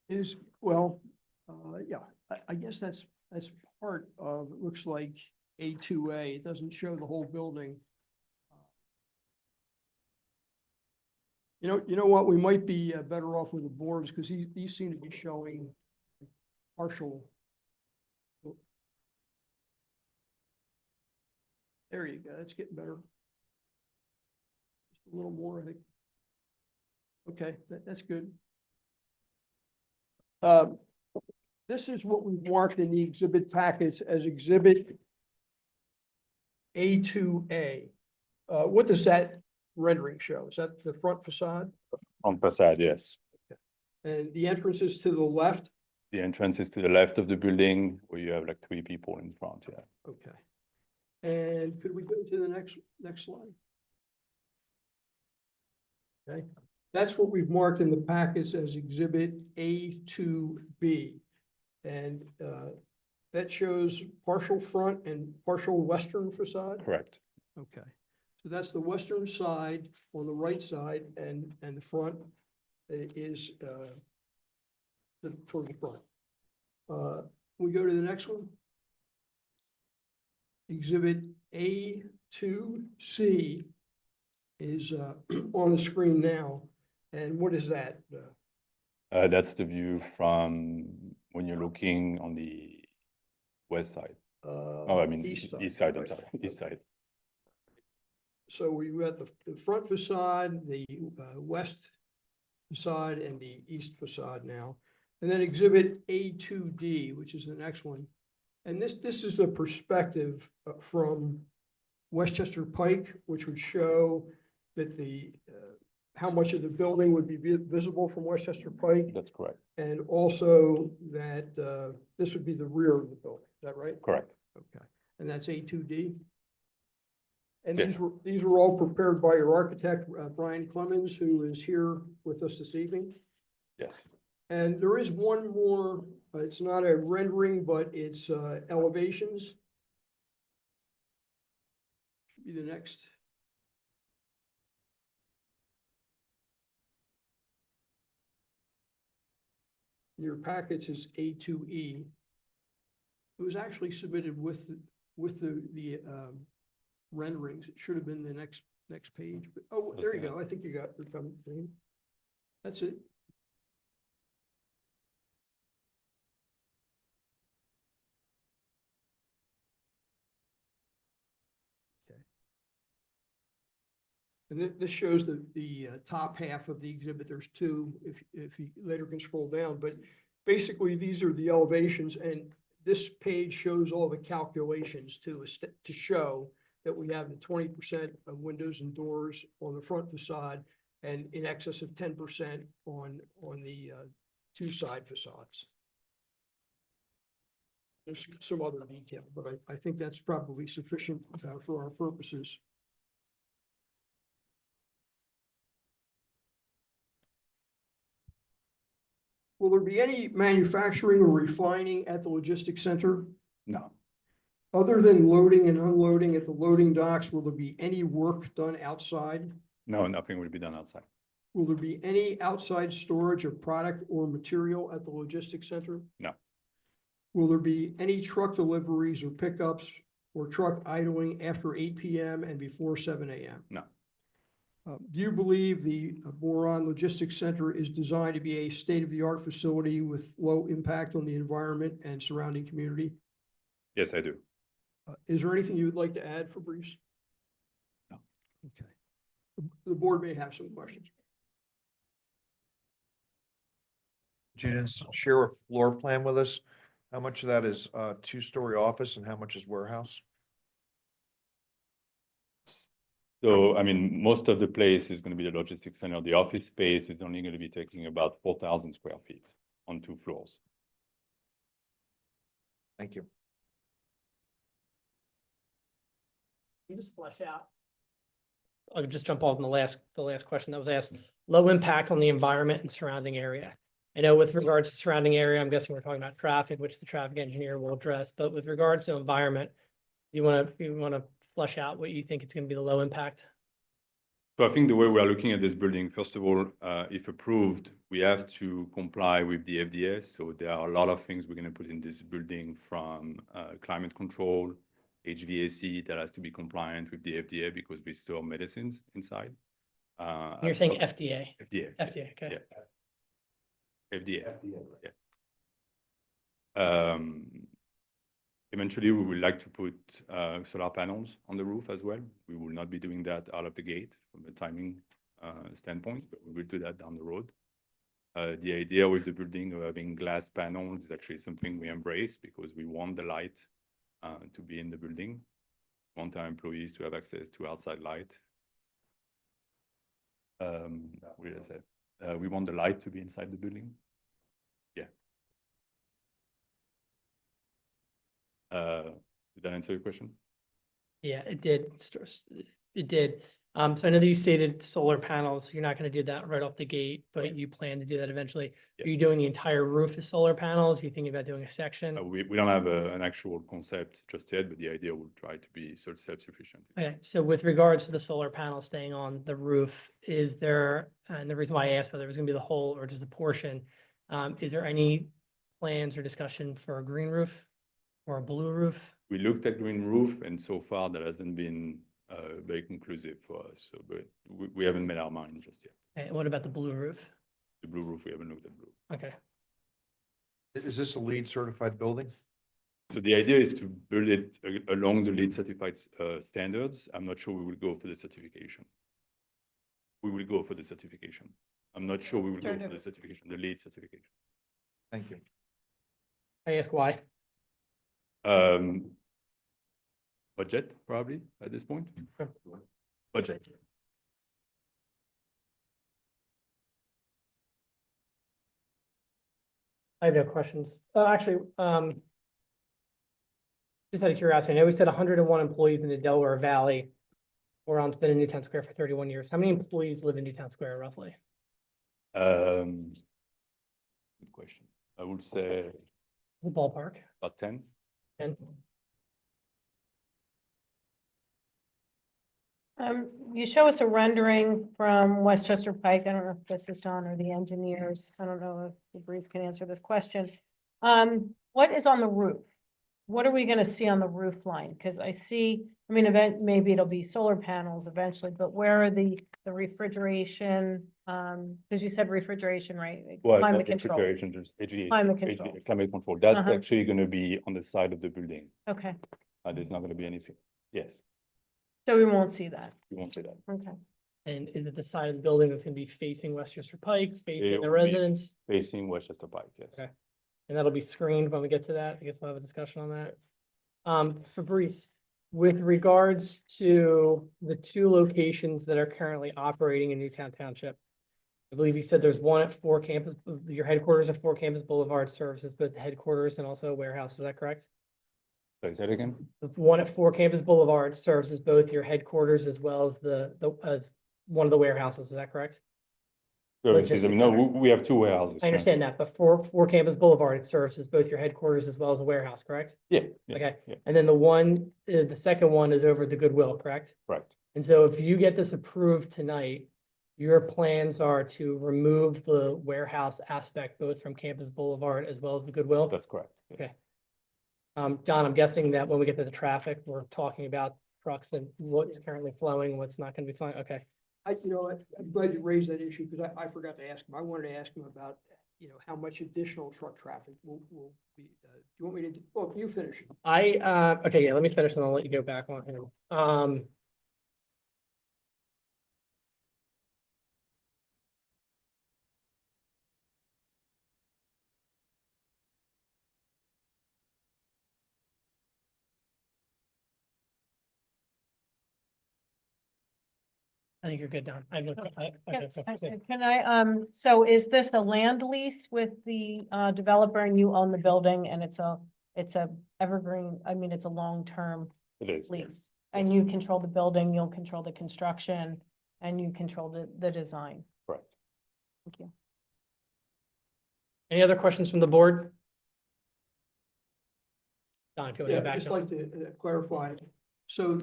Is, well, yeah, I guess that's part of, it looks like A2A. It doesn't show the whole building. You know what, we might be better off with the boards because these seem to be showing partial. There you go, that's getting better. Just a little more, I think. Okay, that's good. This is what we've marked in the exhibit packets as Exhibit A2A. What does that rendering show? Is that the front facade? On facade, yes. And the entrance is to the left? The entrance is to the left of the building where you have like 3 people in front, yeah. Okay. And could we go to the next slide? Okay, that's what we've marked in the packets as Exhibit A2B. And that shows partial front and partial western facade? Correct. Okay, so that's the western side on the right side, and the front is toward the front. We go to the next one. Exhibit A2C is on the screen now, and what is that? That's the view from when you're looking on the west side. Oh, I mean, east side, I'm sorry, east side. So we've got the front facade, the west facade, and the east facade now. And then Exhibit A2D, which is the next one. And this is a perspective from Westchester Pike, which would show that how much of the building would be visible from Westchester Pike. That's correct. And also that this would be the rear of the building. Is that right? Correct. Okay. And that's A2D? And Yes. these were all prepared by your architect, Brian Clemens, who is here with us this evening. Yes. And there is one more, it's not a rendering, but it's elevations. Should be the next. Your package is A2E. It was actually submitted with the renderings. It should have been the next page, but, oh, there you go. I think you got the thing. That's it. And this shows the top half of the exhibit. There's 2, if you later can scroll down, but basically these are the elevations, and this page shows all the calculations to show that we have the 20% of windows and doors on the front facade and in excess of 10% on the 2 side facades. There's some other detail, but I think that's probably sufficient for our purposes. Will there be any manufacturing or refining at the logistics center? No. Other than loading and unloading at the loading docks, will there be any work done outside? No, nothing will be done outside. Will there be any outside storage of product or material at the logistics center? No. Will there be any truck deliveries or pickups or truck idling after 8 PM and before 7 AM? No. Do you believe the Boron Logistics Center is designed to be a state-of-the-art facility with low impact on the environment and surrounding community? Yes, I do. Is there anything you would like to add, Fabrice? No. Okay. The board may have some questions. You didn't share a floor plan with us. How much of that is two-story office and how much is warehouse? So, I mean, most of the place is going to be the logistics center. The office space is only going to be taking about 4,000 square feet on 2 floors. Thank you. You just flesh out. I'll just jump off on the last question that was asked. Low impact on the environment and surrounding area. I know with regards to surrounding area, I'm guessing we're talking about traffic, which the traffic engineer will address, but with regards to environment, you want to flesh out what you think it's going to be the low impact? So I think the way we are looking at this building, first of all, if approved, we have to comply with the FDA. So there are a lot of things we're going to put in this building, from climate control, HVAC, that has to be compliant with the FDA because we store medicines inside. You're saying FDA? FDA. FDA, okay. Yeah. FDA. Yeah. Eventually, we would like to put solar panels on the roof as well. We will not be doing that out of the gate from a timing standpoint, but we will do that down the road. The idea with the building of having glass panels is actually something we embrace because we want the light to be in the building. We want our employees to have access to outside light. What did I say? We want the light to be inside the building. Yeah. Did that answer your question? Yeah, it did. It did. So I know that you stated solar panels. You're not going to do that right off the gate, but you plan to do that eventually. Are you Yes. doing the entire roof of solar panels? Are you thinking about doing a section? We don't have an actual concept just yet, but the idea will try to be sort of self-sufficient. Okay, so with regards to the solar panels staying on the roof, is there, and the reason why I asked whether it was going to be the whole or just a portion, is there any plans or discussion for a green roof or a blue roof? We looked at green roof, and so far that hasn't been very conclusive for us. So, but we haven't made our mind just yet. And what about the blue roof? The blue roof, we haven't looked at blue. Okay, Is this a LEED certified building? So the idea is to build it along the LEED certified standards. I'm not sure we will go for the certification. We will go for the certification. I'm not sure we will go for the certification, the LEED certification. Thank you. I ask why? Budget, probably, at this point. Budget. I have no questions. Actually, just out of curiosity, I know we said 101 employees in the Delaware Valley. Boron's been in Newtown Square for 31 years. How many employees live in Newtown Square roughly? Good question. I would say The ballpark, about 10. and You show us a rendering from Westchester Pike. I don't know if this is Don or the engineers. I don't know if Fabrice can answer this question. What is on the roof? What are we gonna see on the roof line? Because I see, I mean, maybe it'll be solar panels eventually, but where are the refrigeration? Because you said refrigeration, right? Like Well, climate not control. refrigeration, just HVAC. Climate control. Climate control. That's Uh-huh. actually going to be on the side of the building. Okay, There's not going to be anything. Yes, so we won't see that. we won't say that. Okay. and is it the side of the building that's gonna be facing Westchester Pike, facing It the will be- residents? Facing Westchester Pike, yes. Okay. And that'll be screened when we get to that. I guess we'll have a discussion on that. Fabrice, with regards to the 2 locations that are currently operating in Newtown Township, I believe you said there's one at 4 Campus, your headquarters at 4 Campus Boulevard services, both the headquarters and also a warehouse. Is that correct? Sorry, say it again? The one at 4 Campus Boulevard services both your headquarters as well as as one of the warehouses. Is that correct? Services, I mean, no, we have 2 warehouses. I understand that, but 4 Campus Boulevard, it services both your headquarters as well as a warehouse, correct? Yeah. yeah, Okay, yeah, and then the second one is over at the Goodwill, correct? Right. And so if you get this approved tonight, your plans are to remove the warehouse aspect both from Campus Boulevard as well as the Goodwill? That's correct. yes. Okay. John, I'm guessing that when we get to the traffic, we're talking about trucks and what's currently flowing, what's not gonna be flowing, okay. I'm glad you raised that issue because I forgot to ask him. I wanted to ask him about, how much additional truck traffic will be, do you want me to, well, you finish. Okay, yeah, let me finish and I'll let you go back on him. I think you're good, Don. Can I, so is this a land lease with the developer and you own the building and it's a evergreen, it's a long-term It is. yeah. lease? And you control the building, you'll control the construction, and you control the design? Correct. Thank you. Any other questions from the board? Don, if you want to Yeah, go I'd back. just to- like to clarify. So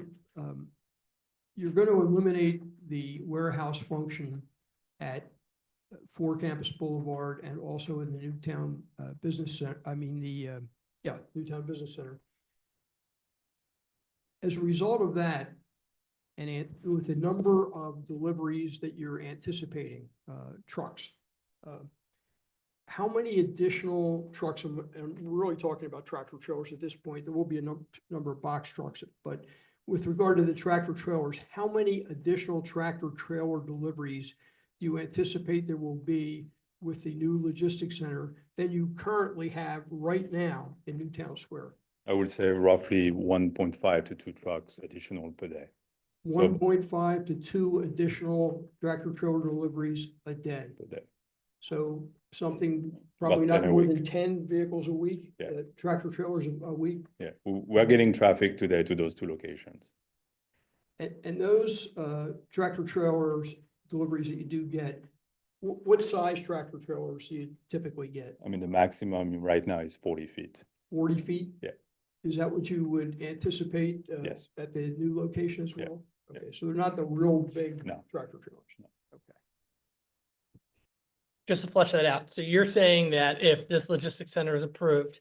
you're going to eliminate the warehouse function at 4 Campus Boulevard and also in the Newtown Business Center, Newtown Business Center. As a result of that, and with the number of deliveries that you're anticipating, trucks, how many additional trucks, and we're really talking about tractor trailers at this point, there will be a number of box trucks, but with regard to the tractor trailers, how many additional tractor trailer deliveries do you anticipate there will be with the new logistics center than you currently have right now in Newtown Square? I would say roughly 1.5 to 2 trucks additional per day. 1.5 to 2 additional tractor trailer deliveries a day. Per day. So something probably About not 10 a more week. than 10 vehicles a week, Yeah. tractor trailers a week. Yeah, we're getting traffic today to those 2 locations. And those tractor trailers deliveries that you do get, what size tractor trailers do you typically get? I mean, the maximum right now is 40 feet. 40 feet? Yeah. Is that what you would anticipate Yes. at the new location as Yeah. well? Yeah. Okay, so they're not the real big No. tractor trailers? No. Okay. Just to flesh that out. So you're saying that if this logistics center is approved,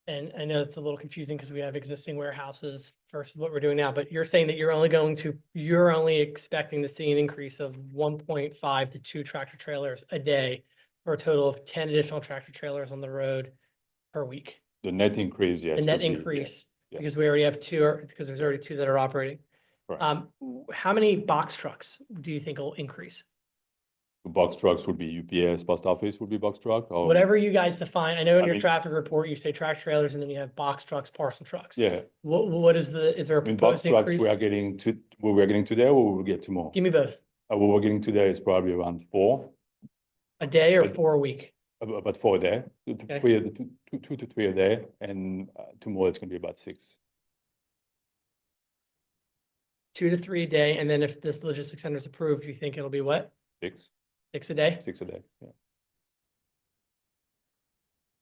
and I know it's a little confusing because we have existing warehouses versus what we're doing now, but you're saying that you're only expecting to see an increase of 1.5 to 2 tractor trailers a day for a total of 10 additional tractor trailers on the road per week. The net increase, yes. The net would be- increase, yes. because we already have 2, because there's already 2 that are operating. Correct. How many box trucks do you think will increase? The box trucks would be UPS, post office would be box truck or. Whatever you guys define. I know in I your mean- traffic report, you say tractor trailers and then you have box trucks, parcel trucks. Yeah, What is is there a I mean, box proposed trucks, increase? we are getting to, what we're getting today, or we'll get tomorrow? Give me both. What we're getting today is probably around 4, A day or But- 4 a week? about 4 a day, Okay. 2 to 3 a day, and tomorrow it's gonna be about 6. 2 to 3 a day. And then if this logistics center is approved, you think it'll be what? 6, 6 a day? 6 a day, yeah.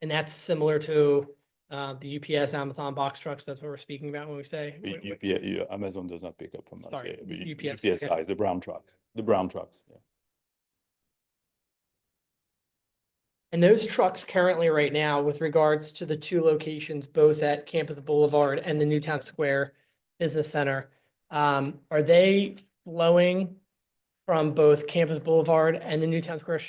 And that's similar to the UPS, Amazon box trucks. That's what we're speaking about when we say. Amazon does not pick up from us. Sorry, yeah, but UPS, UPS okay. size, the brown trucks, yeah. And those trucks currently right now, with regards to the 2 locations, both at Campus Boulevard and the Newtown Square Business Center, are they flowing from both Campus Boulevard and the Newtown Square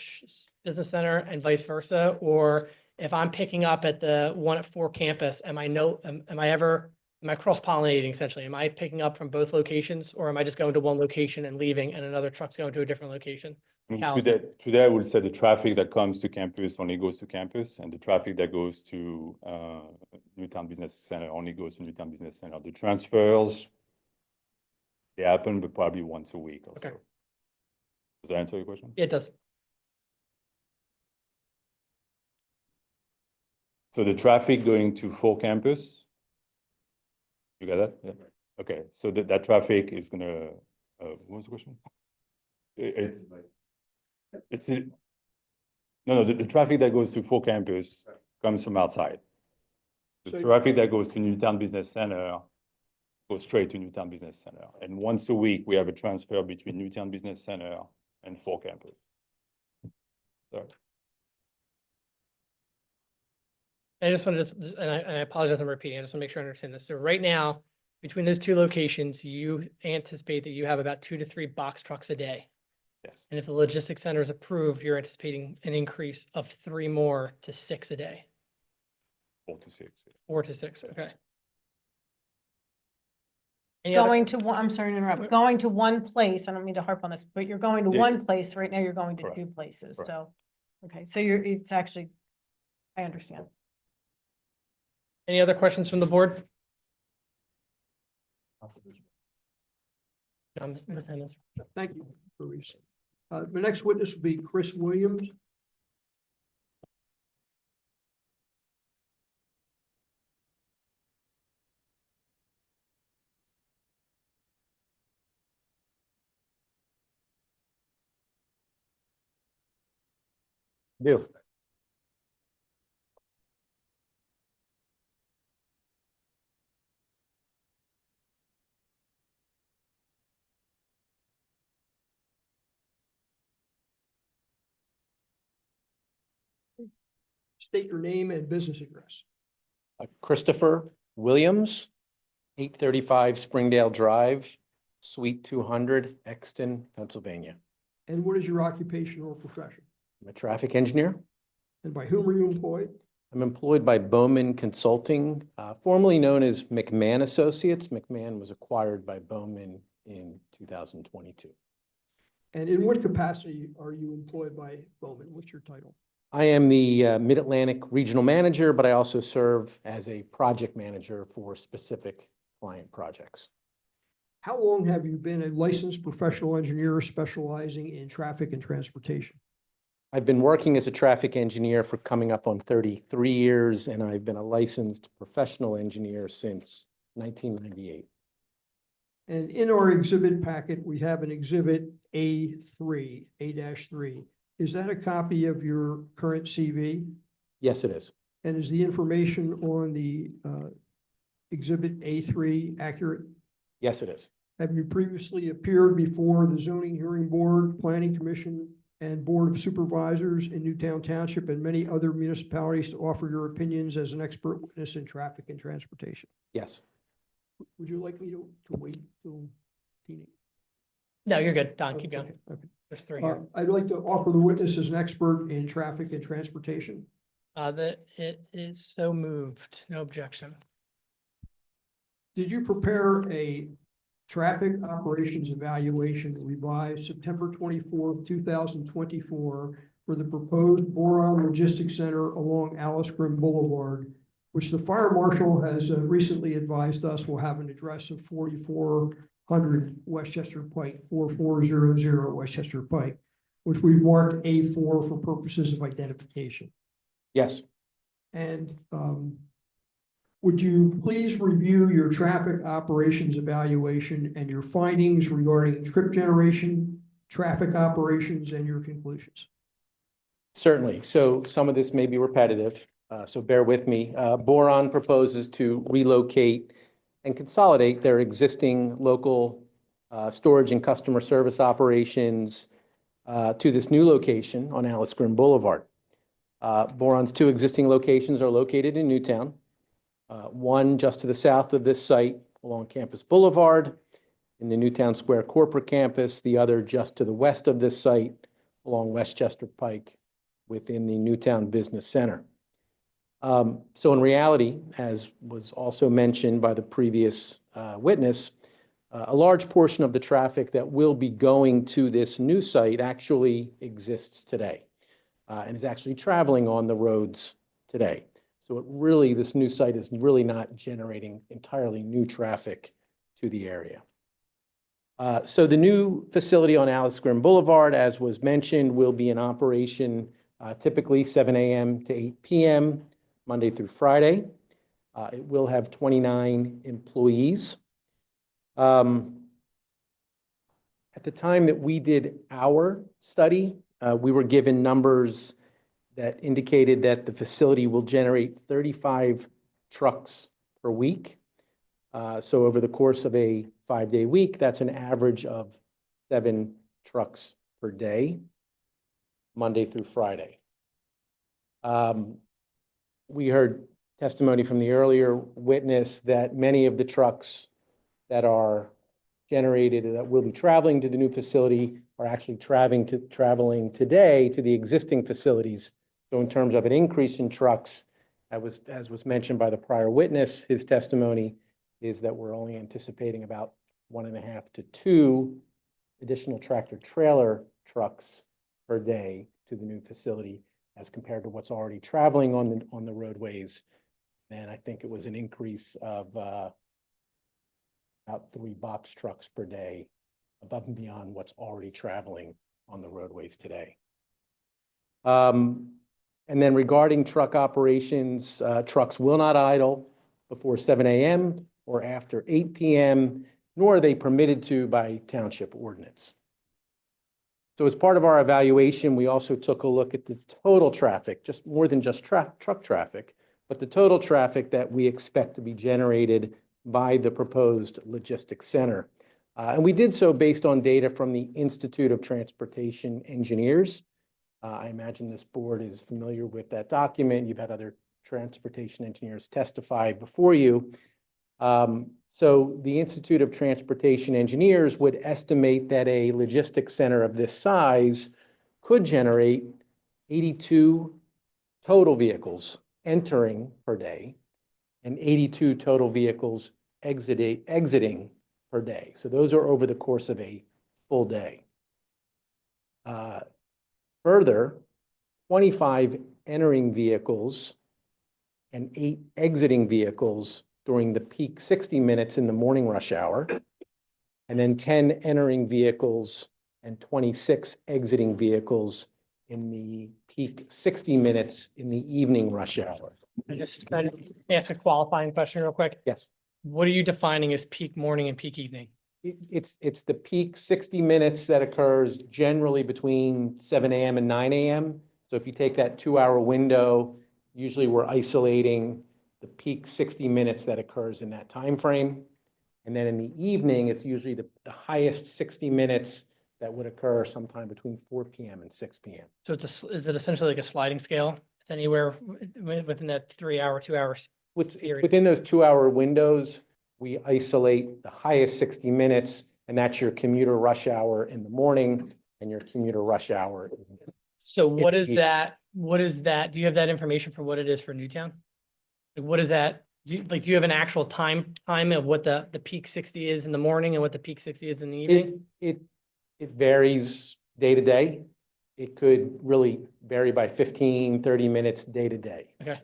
Business Center and vice versa? Or if I'm picking up at the one at 4 Campus, am I cross-pollinating essentially? Am I picking up from both locations, or am I just going to one location and leaving and another truck's going to a different location? I mean, How is Today, I would say the traffic that comes to campus only goes to campus, and the traffic that goes to Newtown Business Center only goes to Newtown Business Center. The transfers, they happen, but probably once a week or so. Okay. Does that answer your question? It does. So the traffic going to 4 campus, you got that? Yeah. Okay, so that traffic is gonna, what was the question? The traffic that goes to 4 campus comes from outside. The So- traffic that goes to Newtown Business Center go straight to Newtown Business Center. And once a week, we have a transfer between Newtown Business Center and 4 campus. Sorry. I just wanted to, and I apologize, I'm repeating, I just want to make sure I understand this. So right now, between those two locations, you anticipate that you have about 2 to 3 box trucks a day. Yes. And if the logistics center is approved, you're anticipating an increase of 3 more to 6 a day, 4 to 6. 4 to 6, okay. Any other- Going to one, I'm sorry to interrupt, going to one place, I don't mean to harp on this, but you're going to Yeah. one place, right now you're going to Correct. 2 places, Correct. so, okay, so it's actually, I understand. Any other questions from the board? Ms. Ennis. Thank you, Maurice. The next witness will be Chris Williams. Do. State your name and business address. Christopher Williams, 835 Springdale Drive, Suite 200, Exton, Pennsylvania. And what is your occupation or profession? I'm a traffic engineer. And by whom are you employed? I'm employed by Bowman Consulting, formerly known as McMahon Associates. McMahon was acquired by Bowman in 2022. And in what capacity are you employed by Bowman? What's your title? I am the Mid-Atlantic Regional Manager, but I also serve as a project manager for specific client projects. How long have you been a licensed professional engineer specializing in traffic and transportation? I've been working as a traffic engineer for coming up on 33 years, and I've been a licensed professional engineer since 1998. And in our exhibit packet, we have an exhibit A3, A-3. Is that a copy of your current CV? Yes, it is. And is the information on the exhibit A3 accurate? Yes, it is. Have you previously appeared before the zoning hearing board, planning commission, and board of supervisors in Newtown Township and many other municipalities to offer your opinions as an expert witness in traffic and transportation? Yes. Would you like me to wait till Tina? No, you're good. Don, keep going. Okay, okay. There's 3 here. I'd like to offer the witness as an expert in traffic and transportation. That it is so moved. No objection. Did you prepare a traffic operations evaluation revised September 24th, 2024 for the proposed Boron Logistics Center along Alice Grim Boulevard, which the fire marshal has recently advised us will have an address of 4400 Westchester Pike, 4400 Westchester Pike, which we've marked A4 for purposes of identification. Yes. And would you please review your traffic operations evaluation and your findings regarding trip generation, traffic operations, and your conclusions? Certainly. So some of this may be repetitive, so bear with me. Boron proposes to relocate and consolidate their existing local storage and customer service operations to this new location on Alice Grim Boulevard. Boron's 2 existing locations are located in Newtown. One just to the south of this site along Campus Boulevard in the Newtown Square corporate campus, the other just to the west of this site along Westchester Pike within the Newtown Business Center. So in reality, as was also mentioned by the previous witness, a large portion of the traffic that will be going to this new site actually exists today and is actually traveling on the roads today. So it really, this new site is really not generating entirely new traffic to the area. So the new facility on Alice Grim Boulevard, as was mentioned, will be in operation typically 7 a.m. to 8 p.m. Monday through Friday. It will have 29 employees. At the time that we did our study, we were given numbers that indicated that the facility will generate 35 trucks per week. So over the course of a 5-day week, that's an average of 7 trucks per day, Monday through Friday. We heard testimony from the earlier witness that many of the trucks that are generated that will be traveling to the new facility are actually traveling today to the existing facilities. So in terms of an increase in trucks, as was mentioned by the prior witness, his testimony is that we're only anticipating about 1.5 to 2 additional tractor trailer trucks per day to the new facility as compared to what's already traveling on the roadways. And I think it was an increase of about 3 box trucks per day above and beyond what's already traveling on the roadways today. And then regarding truck operations, trucks will not idle before 7 a.m. or after 8 p.m., nor are they permitted to by township ordinance. So as part of our evaluation, we also took a look at the total traffic, just more than just truck traffic, but the total traffic that we expect to be generated by the proposed logistics center. And we did so based on data from the Institute of Transportation Engineers. I imagine this board is familiar with that document. You've had other transportation engineers testify before you. So the Institute of Transportation Engineers would estimate that a logistics center of this size could generate 82 total vehicles entering per day and 82 total vehicles exiting per day. So those are over the course of a full day. Further, 25 entering vehicles and 8 exiting vehicles during the peak 60 minutes in the morning rush hour, and then 10 entering vehicles and 26 exiting vehicles in the peak 60 minutes in the evening rush hour. I just kind of ask a qualifying question real quick. Yes. What are you defining as peak morning and peak evening? It's the peak 60 minutes that occurs generally between 7 a.m. and 9 a.m. So if you take that 2-hour window, usually we're isolating the peak 60 minutes that occurs in that time frame. And then in the evening, it's usually the highest 60 minutes that would occur sometime between 4 p.m. and 6 p.m. So is it essentially like a sliding scale? It's anywhere within that 3 hour, 2 hours period. Within those 2-hour windows, we isolate the highest 60 minutes, and that's your commuter rush hour in the morning and your commuter ruch hour. So what is that? What is that? Do you have that information for what it is for Newtown? Like, what is that? Do you have an actual time of what the peak 60 is in the morning and what the peak 60 is in the evening? It varies day to day. It could really vary by 15, 30 minutes day to day. Okay.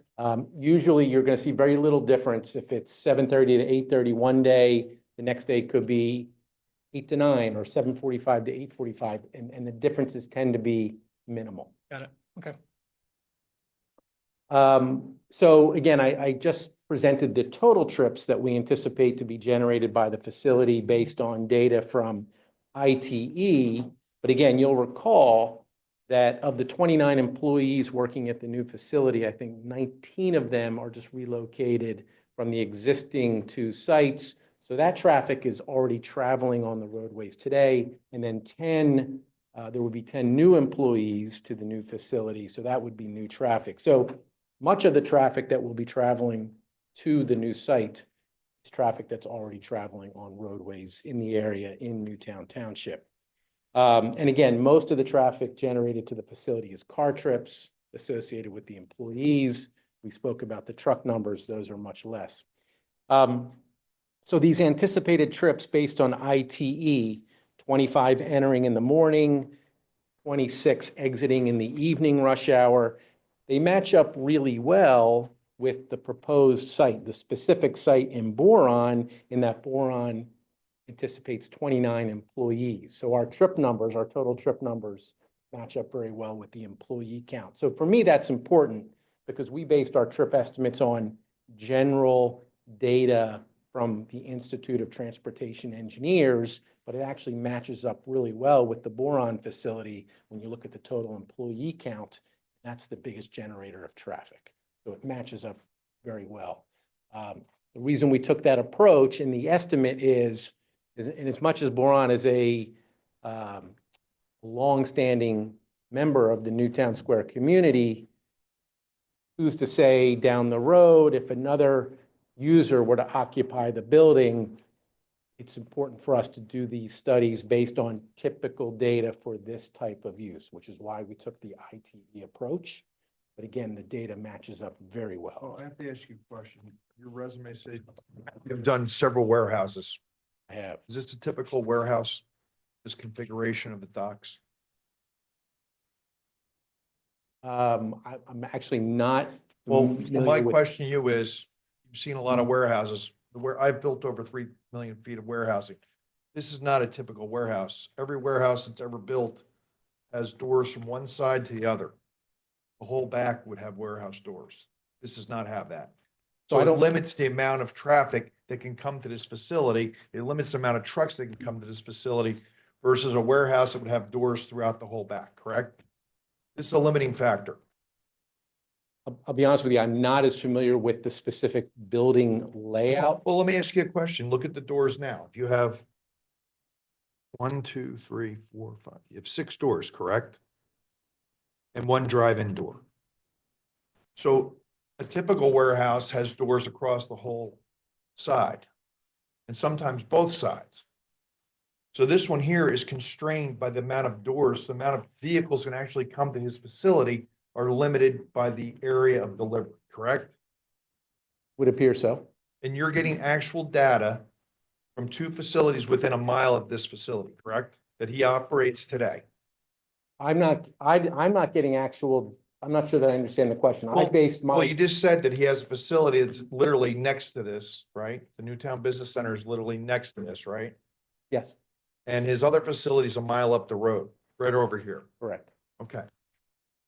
Usually you're going to see very little difference. If it's 7:30 to 8:30 one day, the next day could be 8 to 9 or 7:45 to 8:45, and the differences tend to be minimal. Got it. Okay. So again, I just presented the total trips that we anticipate to be generated by the facility based on data from ITE. But again, you'll recall that of the 29 employees working at the new facility, I think 19 of them are just relocated from the existing 2 sites. So that traffic is already traveling on the roadways today. And then there would be 10 new employees to the new facility. So that would be new traffic. So much of the traffic that will be traveling to the new site is traffic that's already traveling on roadways in the area in Newtown Township. And again, most of the traffic generated to the facility is car trips associated with the employees. We spoke about the truck numbers. Those are much less. So these anticipated trips based on ITE, 25 entering in the morning, 26 exiting in the evening rush hour, they match up really well with the proposed site, the specific site in Boron, in that Boron anticipates 29 employees. So our trip numbers, our total trip numbers match up very well with the employee count. So for me, that's important because we based our trip estimates on general data from the Institute of Transportation Engineers, but it actually matches up really well with the Boron facility when you look at the total employee count. That's the biggest generator of traffic. So it matches up very well. The reason we took that approach and the estimate is in as much as Boron is a longstanding member of the Newtown Square community, who's to say down the road, if another user were to occupy the building, it's important for us to do these studies based on typical data for this type of use, which is why we took the ITE approach. But again, the data matches up very Oh, well. I have to ask you a question. Your resume says you've done several warehouses. I have. Is this a typical warehouse, this configuration of the docks? I'm actually not. Well, familiar my with- question to you is, you've seen a lot of warehouses, where I've built over 3 million feet of warehousing. This is not a typical warehouse. Every warehouse that's ever built has doors from one side to the other. The whole back would have warehouse doors. This does not have that. So So I it don't- limits the amount of traffic that can come to this facility. It limits the amount of trucks that can come to this facility versus a warehouse that would have doors throughout the whole back, correct? This is a limiting factor. I'll be honest with you, I'm not as familiar with the specific building layout. Well, let me ask you a question. Look at the doors now. If you have 1, 2, 3, 4, 5, you have 6 doors, correct? And 1 drive-in door. So a typical warehouse has doors across the whole side and sometimes both sides. So this one here is constrained by the amount of doors, the amount of vehicles can actually come to his facility are limited by the area of delivery, correct? Would appear so. And you're getting actual data from 2 facilities within a mile of this facility, correct? That he operates today. I'm not getting actual, I'm not sure that I understand the question. I Well- based Well, you my, just said that he has a facility that's literally next to this, right? The Newtown Business Center is literally next to this, right? yes, And his other facility is a mile up the road, right over here. correct. Okay.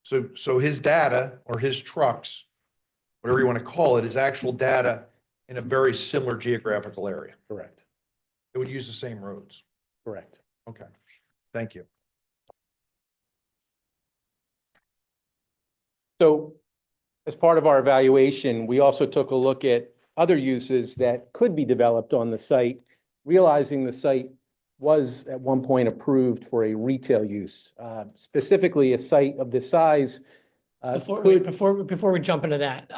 So his data or his trucks, whatever you want to call it, is actual data in a very similar geographical area. Correct, It would use the same roads. correct. Okay. Thank you. So as part of our evaluation, we also took a look at other uses that could be developed on the site, realizing the site was at one point approved for a retail use, specifically a site of this size. Before we jump into that,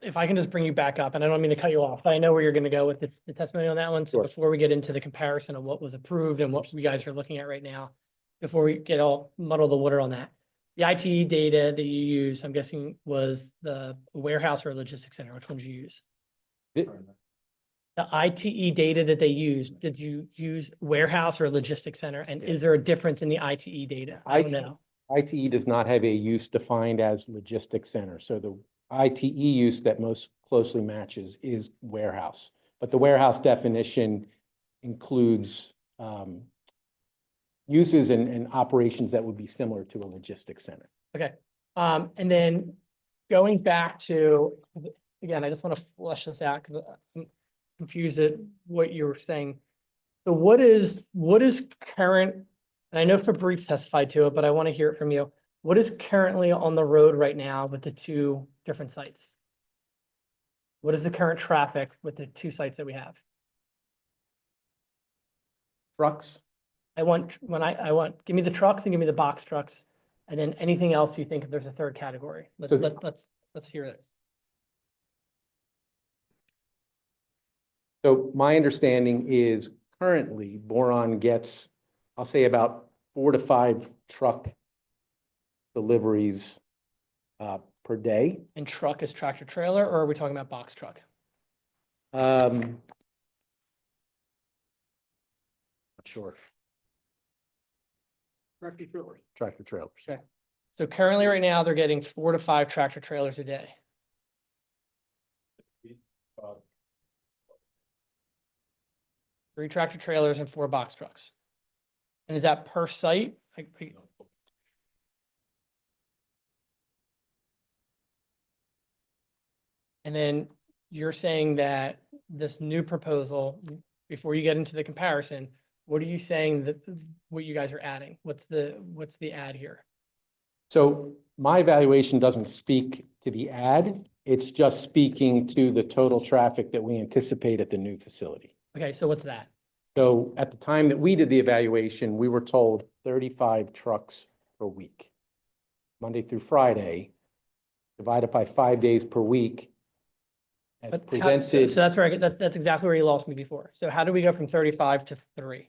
if I can just bring you back up, and I don't mean to cut you off, but I know where you're gonna go with the testimony on that one. So Sure. before we get into the comparison of what was approved and what you guys are looking at right now, before we get all muddle the water on that, the ITE data that you use, I'm guessing was the warehouse or logistics center, which one did you use? The ITE data that they used, did you use warehouse or logistics center? And is there a difference in the ITE data? I don't IT know. ITE does not have a use defined as logistics center. So the ITE use that most closely matches is warehouse. But the warehouse definition includes uses and operations that would be similar to a logistics center. Okay, and then going back to, again, I just want to flesh this out because I'm confused at what you were saying. So what is current, and I know Fabrice testified to it, but I want to hear it from you. What is currently on the road right now with the 2 different sites? What is the current traffic with the 2 sites that we have? Trucks, I want, give me the trucks and give me the box trucks. And then anything else you think if there's a third category. So- Let's hear it. so my understanding is currently Boron gets, I'll say about 4 to 5 truck deliveries per day. And truck is tractor trailer, or are we talking about box truck? Not sure, Tractor trailers. tractor trailers. Okay. So currently, right now, they're getting 4 to 5 tractor trailers a day. Three tractor trailers and 4 box trucks. And is that per site? And then you're saying that this new proposal, before you get into the comparison, what are you saying that, what you guys are adding? What's the add here? So my evaluation doesn't speak to the ad. It's just speaking to the total traffic that we anticipate at the new facility. Okay, so what's that? So at the time that we did the evaluation, we were told 35 trucks per week, Monday through Friday, divided by 5 days per week. As But presented. So that's where I get, that's exactly where you lost me before. So how do we go from 35 to 3?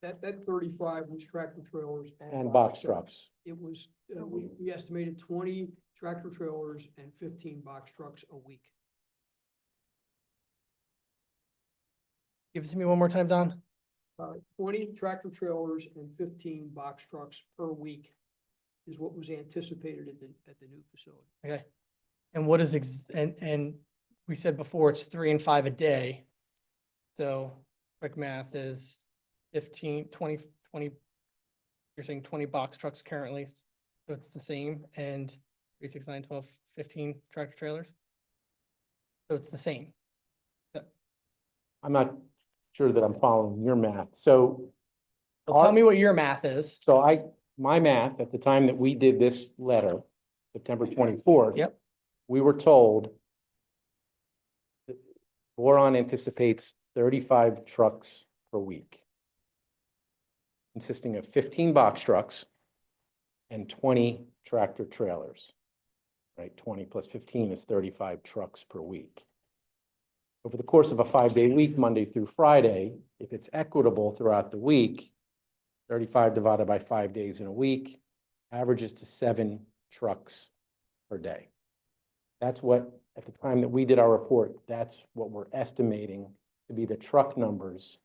That 35 was tractor trailers. And box trucks. It was, we estimated 20 tractor trailers and 15 box trucks a week. Give it to me one more time, Don. 20 tractor trailers and 15 box trucks per week is what was anticipated at the new facility. Okay. And what is, and we said before, it's 3 and 5 a day. So quick math is 15, 20, you're saying 20 box trucks currently, so it's the same, and 3, 6, 9, 12, 15 tractor trailers? So it's the same. I'm not sure that I'm following your math. So, Well, tell me what your math is. my math at the time that we did this letter, September 24th. Yep. We were told that Boron anticipates 35 trucks per week, consisting of 15 box trucks and 20 tractor trailers, right? 20 plus 15 is 35 trucks per week. Over the course of a 5-day week, Monday through Friday, if it's equitable throughout the week, 35 divided by 5 days in a week averages to 7 trucks per day. That's what, at the time that we did our report, that's what we're estimating to be the truck numbers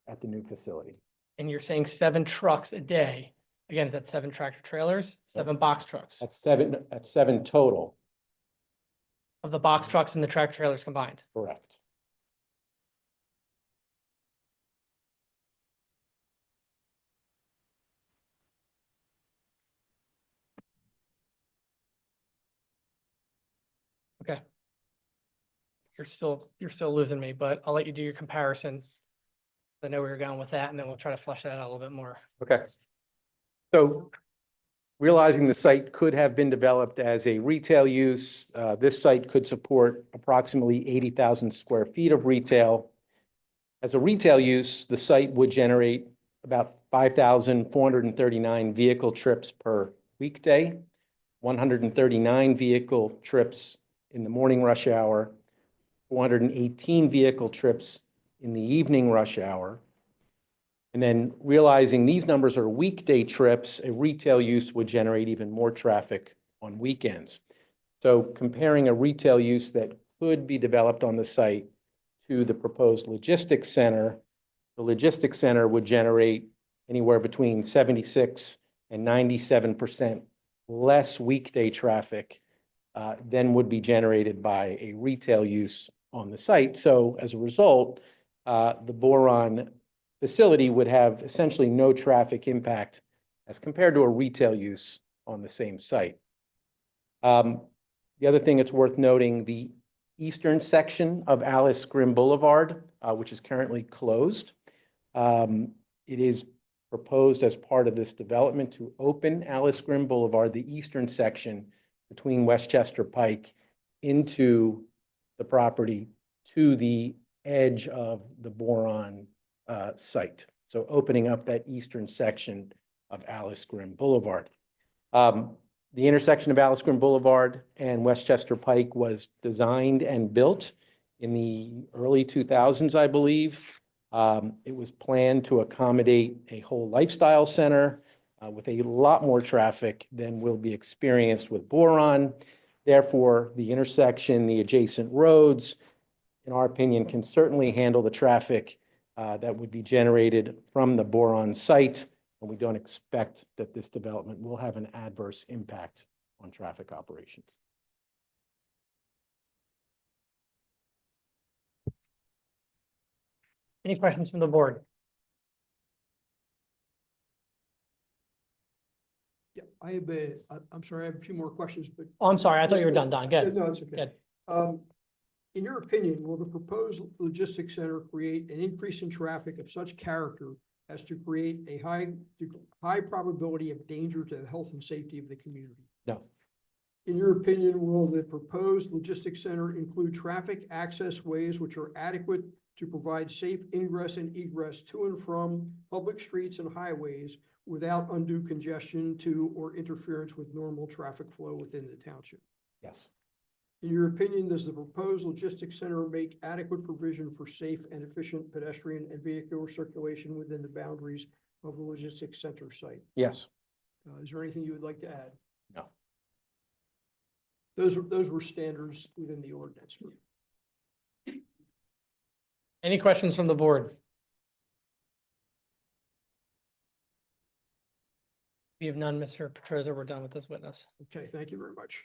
at the new facility. And you're saying 7 trucks a day. Again, is that 7 tractor trailers, 7 box trucks? That's seven total, Of the box trucks and the tractor trailers combined? correct? Okay. You're still losing me, but I'll let you do your comparisons. I know where you're going with that, and then we'll try to flesh that out a little bit more. Okay. So realizing the site could have been developed as a retail use, this site could support approximately 80,000 square feet of retail. As a retail use, the site would generate about 5,439 vehicle trips per weekday, 139 vehicle trips in the morning rush hour, 418 vehicle trips in the evening rush hour. And then realizing these numbers are weekday trips, a retail use would generate even more traffic on weekends. So comparing a retail use that could be developed on the site to the proposed logistics center, the logistics center would generate anywhere between 76 and 97% less weekday traffic than would be generated by a retail use on the site. So as a result, the Boron facility would have essentially no traffic impact as compared to a retail use on the same site. The other thing it's worth noting, the eastern section of Alice Grimm Boulevard, which is currently closed, it is proposed as part of this development to open Alice Grimm Boulevard, the eastern section between Westchester Pike into the property to the edge of the Boron site. So opening up that eastern section of Alice Grimm Boulevard. The intersection of Alice Grimm Boulevard and Westchester Pike was designed and built in the early 2000s, I believe. It was planned to accommodate a whole lifestyle center with a lot more traffic than will be experienced with Boron. Therefore, the intersection, the adjacent roads, in our opinion, can certainly handle the traffic that would be generated from the Boron site, and we don't expect that this development will have an adverse impact on traffic operations. Any questions from the board? Yeah, I'm sorry, I have a few more questions, but. Oh, I'm sorry, I thought you were done, Don. Good. No, it's okay. Good. In your opinion, will the proposed logistics center create an increase in traffic of such character as to create a high probability of danger to the health and safety of the community? No. In your opinion, will the proposed logistics center include traffic access ways which are adequate to provide safe ingress and egress to and from public streets and highways without undue congestion to or interference with normal traffic flow within the township? Yes. In your opinion, does the proposed logistics center make adequate provision for safe and efficient pedestrian and vehicular circulation within the boundaries of the logistics center site? Yes. Is there anything you would like to add? No. Those were standards within the ordinance. Any questions from the board? We have none, Mr. Petrosa. We're done with this witness. Okay, thank you very much.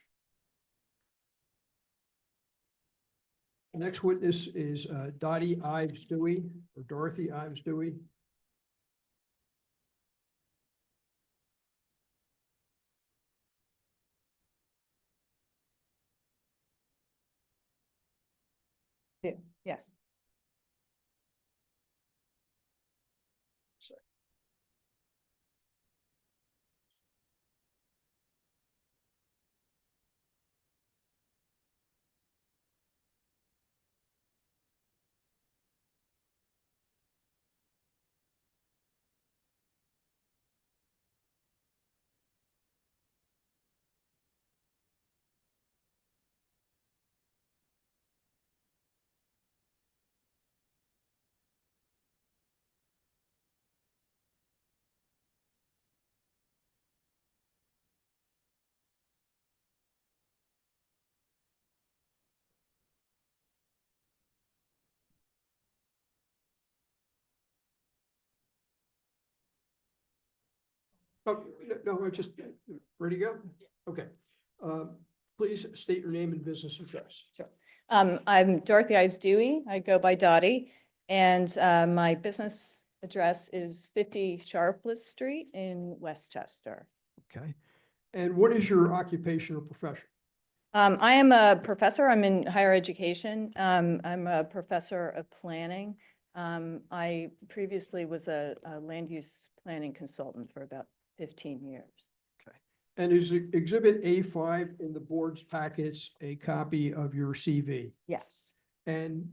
The next witness is Dottie Ives Dewey, or Dorothy Ives Dewey. Yes. Oh, no, I just, ready to go? Okay. Please state your name and business address. Sure. I'm Dorothy Ives Dewey. I go by Dottie, and my business address is 50 Sharpless Street in Westchester. Okay. And what is your occupation or profession? I am a professor. I'm in higher education. I'm a professor of planning. I previously was a land use planning consultant for about 15 years. Okay. And is Exhibit A5 in the board's packets a copy of your CV? Yes. And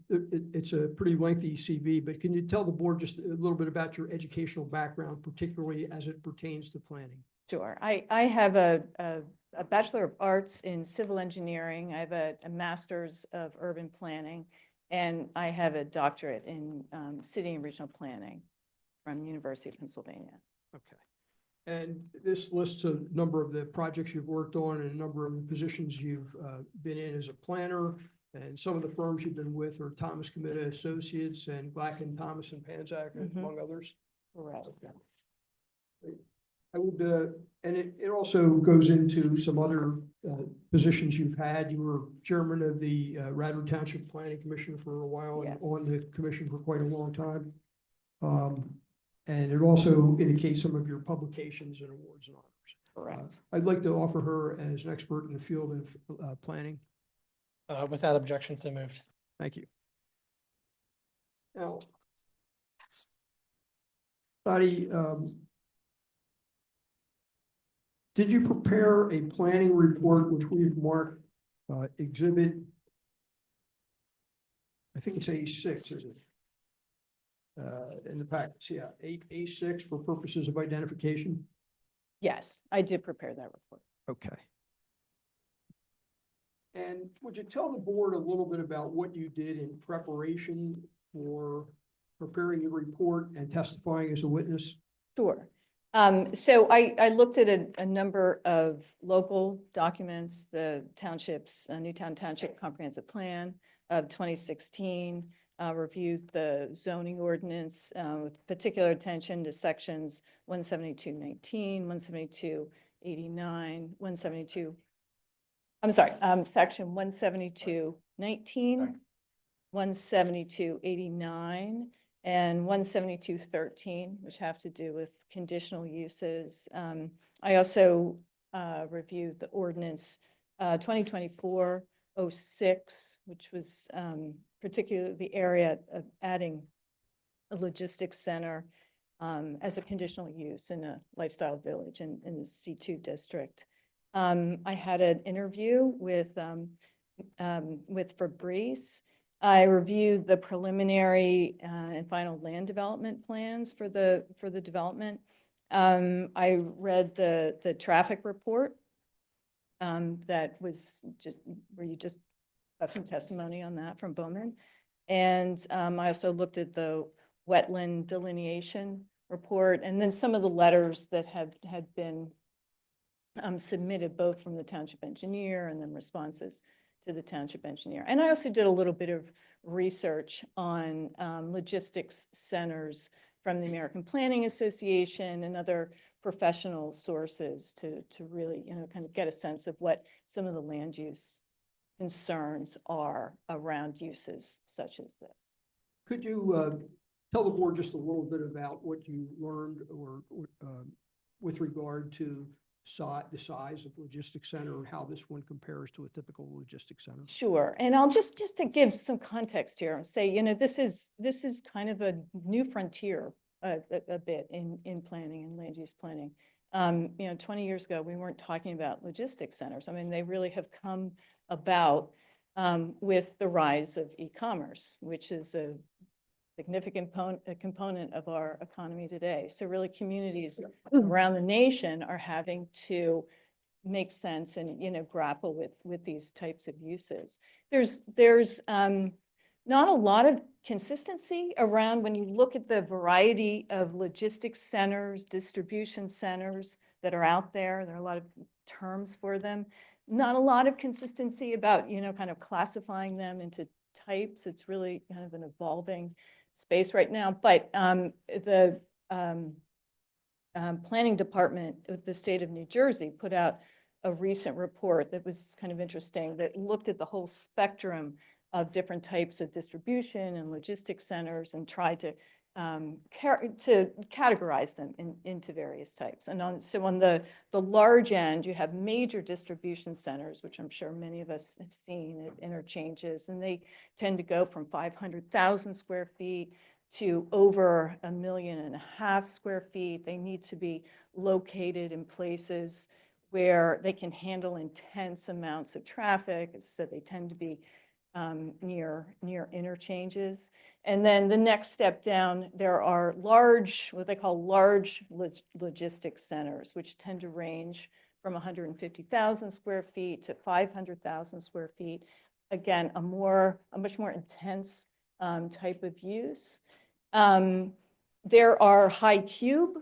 it's a pretty lengthy CV, but can you tell the board just a little bit about your educational background, particularly as it pertains to planning? Sure. I have a Bachelor of Arts in Civil Engineering. I have a Master's of Urban Planning, and I have a doctorate in City and Regional Planning from University of Pennsylvania. Okay. And this lists a number of the projects you've worked on and a number of the positions you've been in as a planner. And some of the firms you've been with are Thomas Committa Associates and Black and Thomas and Panzak, among others. Correct. I would, and it also goes into some other positions you've had. You were chairman of the Radford Township Planning Commission for a while and Yes. on the commission for quite a long time. And it also indicates some of your publications and awards and honors. Correct. I'd like to offer her as an expert in the field of planning. Without objection, so moved. Thank you. Now, Dottie, did you prepare a planning report which we've marked exhibit? I think it's A6, is it? In the packets, yeah, A6 for purposes of identification. Yes, I did prepare that report. Okay. And would you tell the board a little bit about what you did in preparation for preparing your report and testifying as a witness? Sure. So I looked at a number of local documents, the township's Newtown Township Comprehensive Plan of 2016, reviewed the zoning ordinance with particular attention to sections 172-19, 172-89, 172. I'm sorry, section 172-19, 172-89, and 172-13, which have to do with conditional uses. I also reviewed the ordinance 2024-06, which was particularly the area of adding a logistics center as a conditional use in a lifestyle village in the C2 district. I had an interview with Fabrice. I reviewed the preliminary and final land development plans for the development. I read the traffic report that was just, where you just got some testimony on that from Bowman. And I also looked at the wetland delineation report, and then some of the letters that had been submitted, both from the township engineer and then responses to the township engineer. And I also did a little bit of research on logistics centers from the American Planning Association and other professional sources to really, kind of get a sense of what some of the land use concerns are around uses such as this. Could you tell the board just a little bit about what you learned or with regard to the size of logistics center and how this one compares to a typical logistics center? Sure, and I'll just to give some context here and say, this is kind of a new frontier a bit in planning and land use planning. 20 years ago, we weren't talking about logistics centers. I mean, they really have come about with the rise of e-commerce, which is a significant component of our economy today. So really, communities around the nation are having to make sense and, grapple with these types of uses. There's not a lot of consistency around when you look at the variety of logistics centers, distribution centers that are out there. There are a lot of terms for them. Not a lot of consistency about, kind of classifying them into types. It's really kind of an evolving space right now. But the planning department of the state of New Jersey put out a recent report that was kind of interesting, that looked at the whole spectrum of different types of distribution and logistics centers and tried to categorize them into various types. And on the large end, you have major distribution centers, which I'm sure many of us have seen at interchanges, and they tend to go from 500,000 square feet to over 1.5 million square feet. They need to be located in places where they can handle intense amounts of traffic. So they tend to be near interchanges. And then the next step down, there are what they call large logistics centers, which tend to range from 150,000 square feet to 500,000 square feet. Again, a much more intense type of use. There are high cube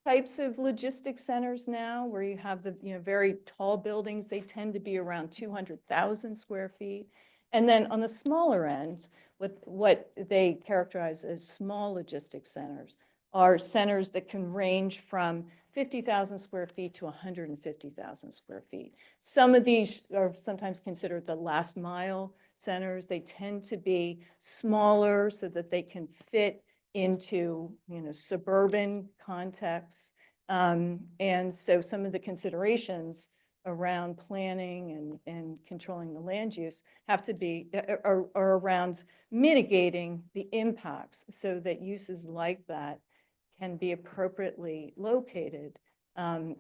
types of logistics centers now, where you have the very tall buildings. They tend to be around 200,000 square feet. And then on the smaller end, with what they characterize as small logistics centers, are centers that can range from 50,000 square feet to 150,000 square feet. Some of these are sometimes considered the last mile centers. They tend to be smaller so that they can fit into suburban contexts. And so some of the considerations around planning and controlling the land use have to be are around mitigating the impacts so that uses like that can be appropriately located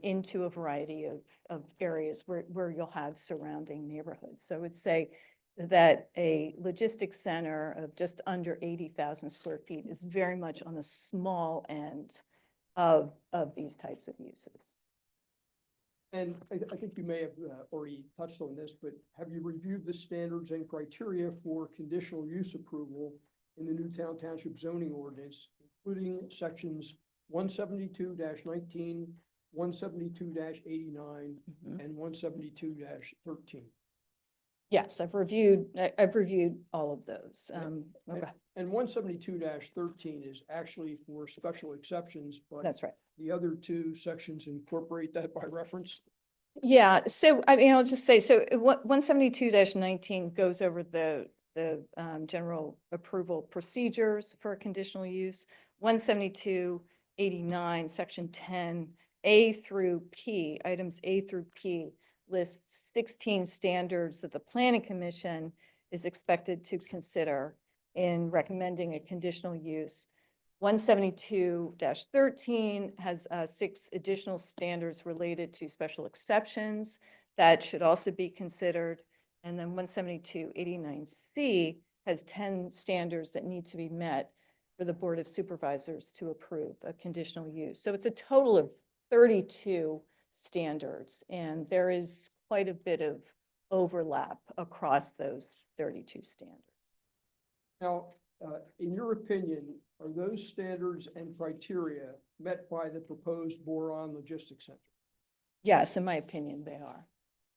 into a variety of areas where you'll have surrounding neighborhoods. So I would say that a logistics center of just under 80,000 square feet is very much on the small end of these types of uses. And I think you may have already touched on this, but have you reviewed the standards and criteria for conditional use approval in the Newtown Township zoning ordinance, including sections 172-19, 172-89, and 172-13? Yes, I've reviewed all of those. Okay. And 172-13 is actually for special exceptions, but That's right. the other two sections incorporate that by reference. Yeah, so I mean, I'll just say, so 172-19 goes over the general approval procedures for conditional use. 172-89, section 10, A through P, items A through P, lists 16 standards that the Planning Commission is expected to consider in recommending a conditional use 172-13 has 6 additional standards related to special exceptions that should also be considered. And then 172-89C has 10 standards that need to be met for the Board of Supervisors to approve a conditional use. So it's a total of 32 standards, and there is quite a bit of overlap across those 32 standards. Now, in your opinion, are those standards and criteria met by the proposed Boron Logistics Center? Yes, in my opinion, they are.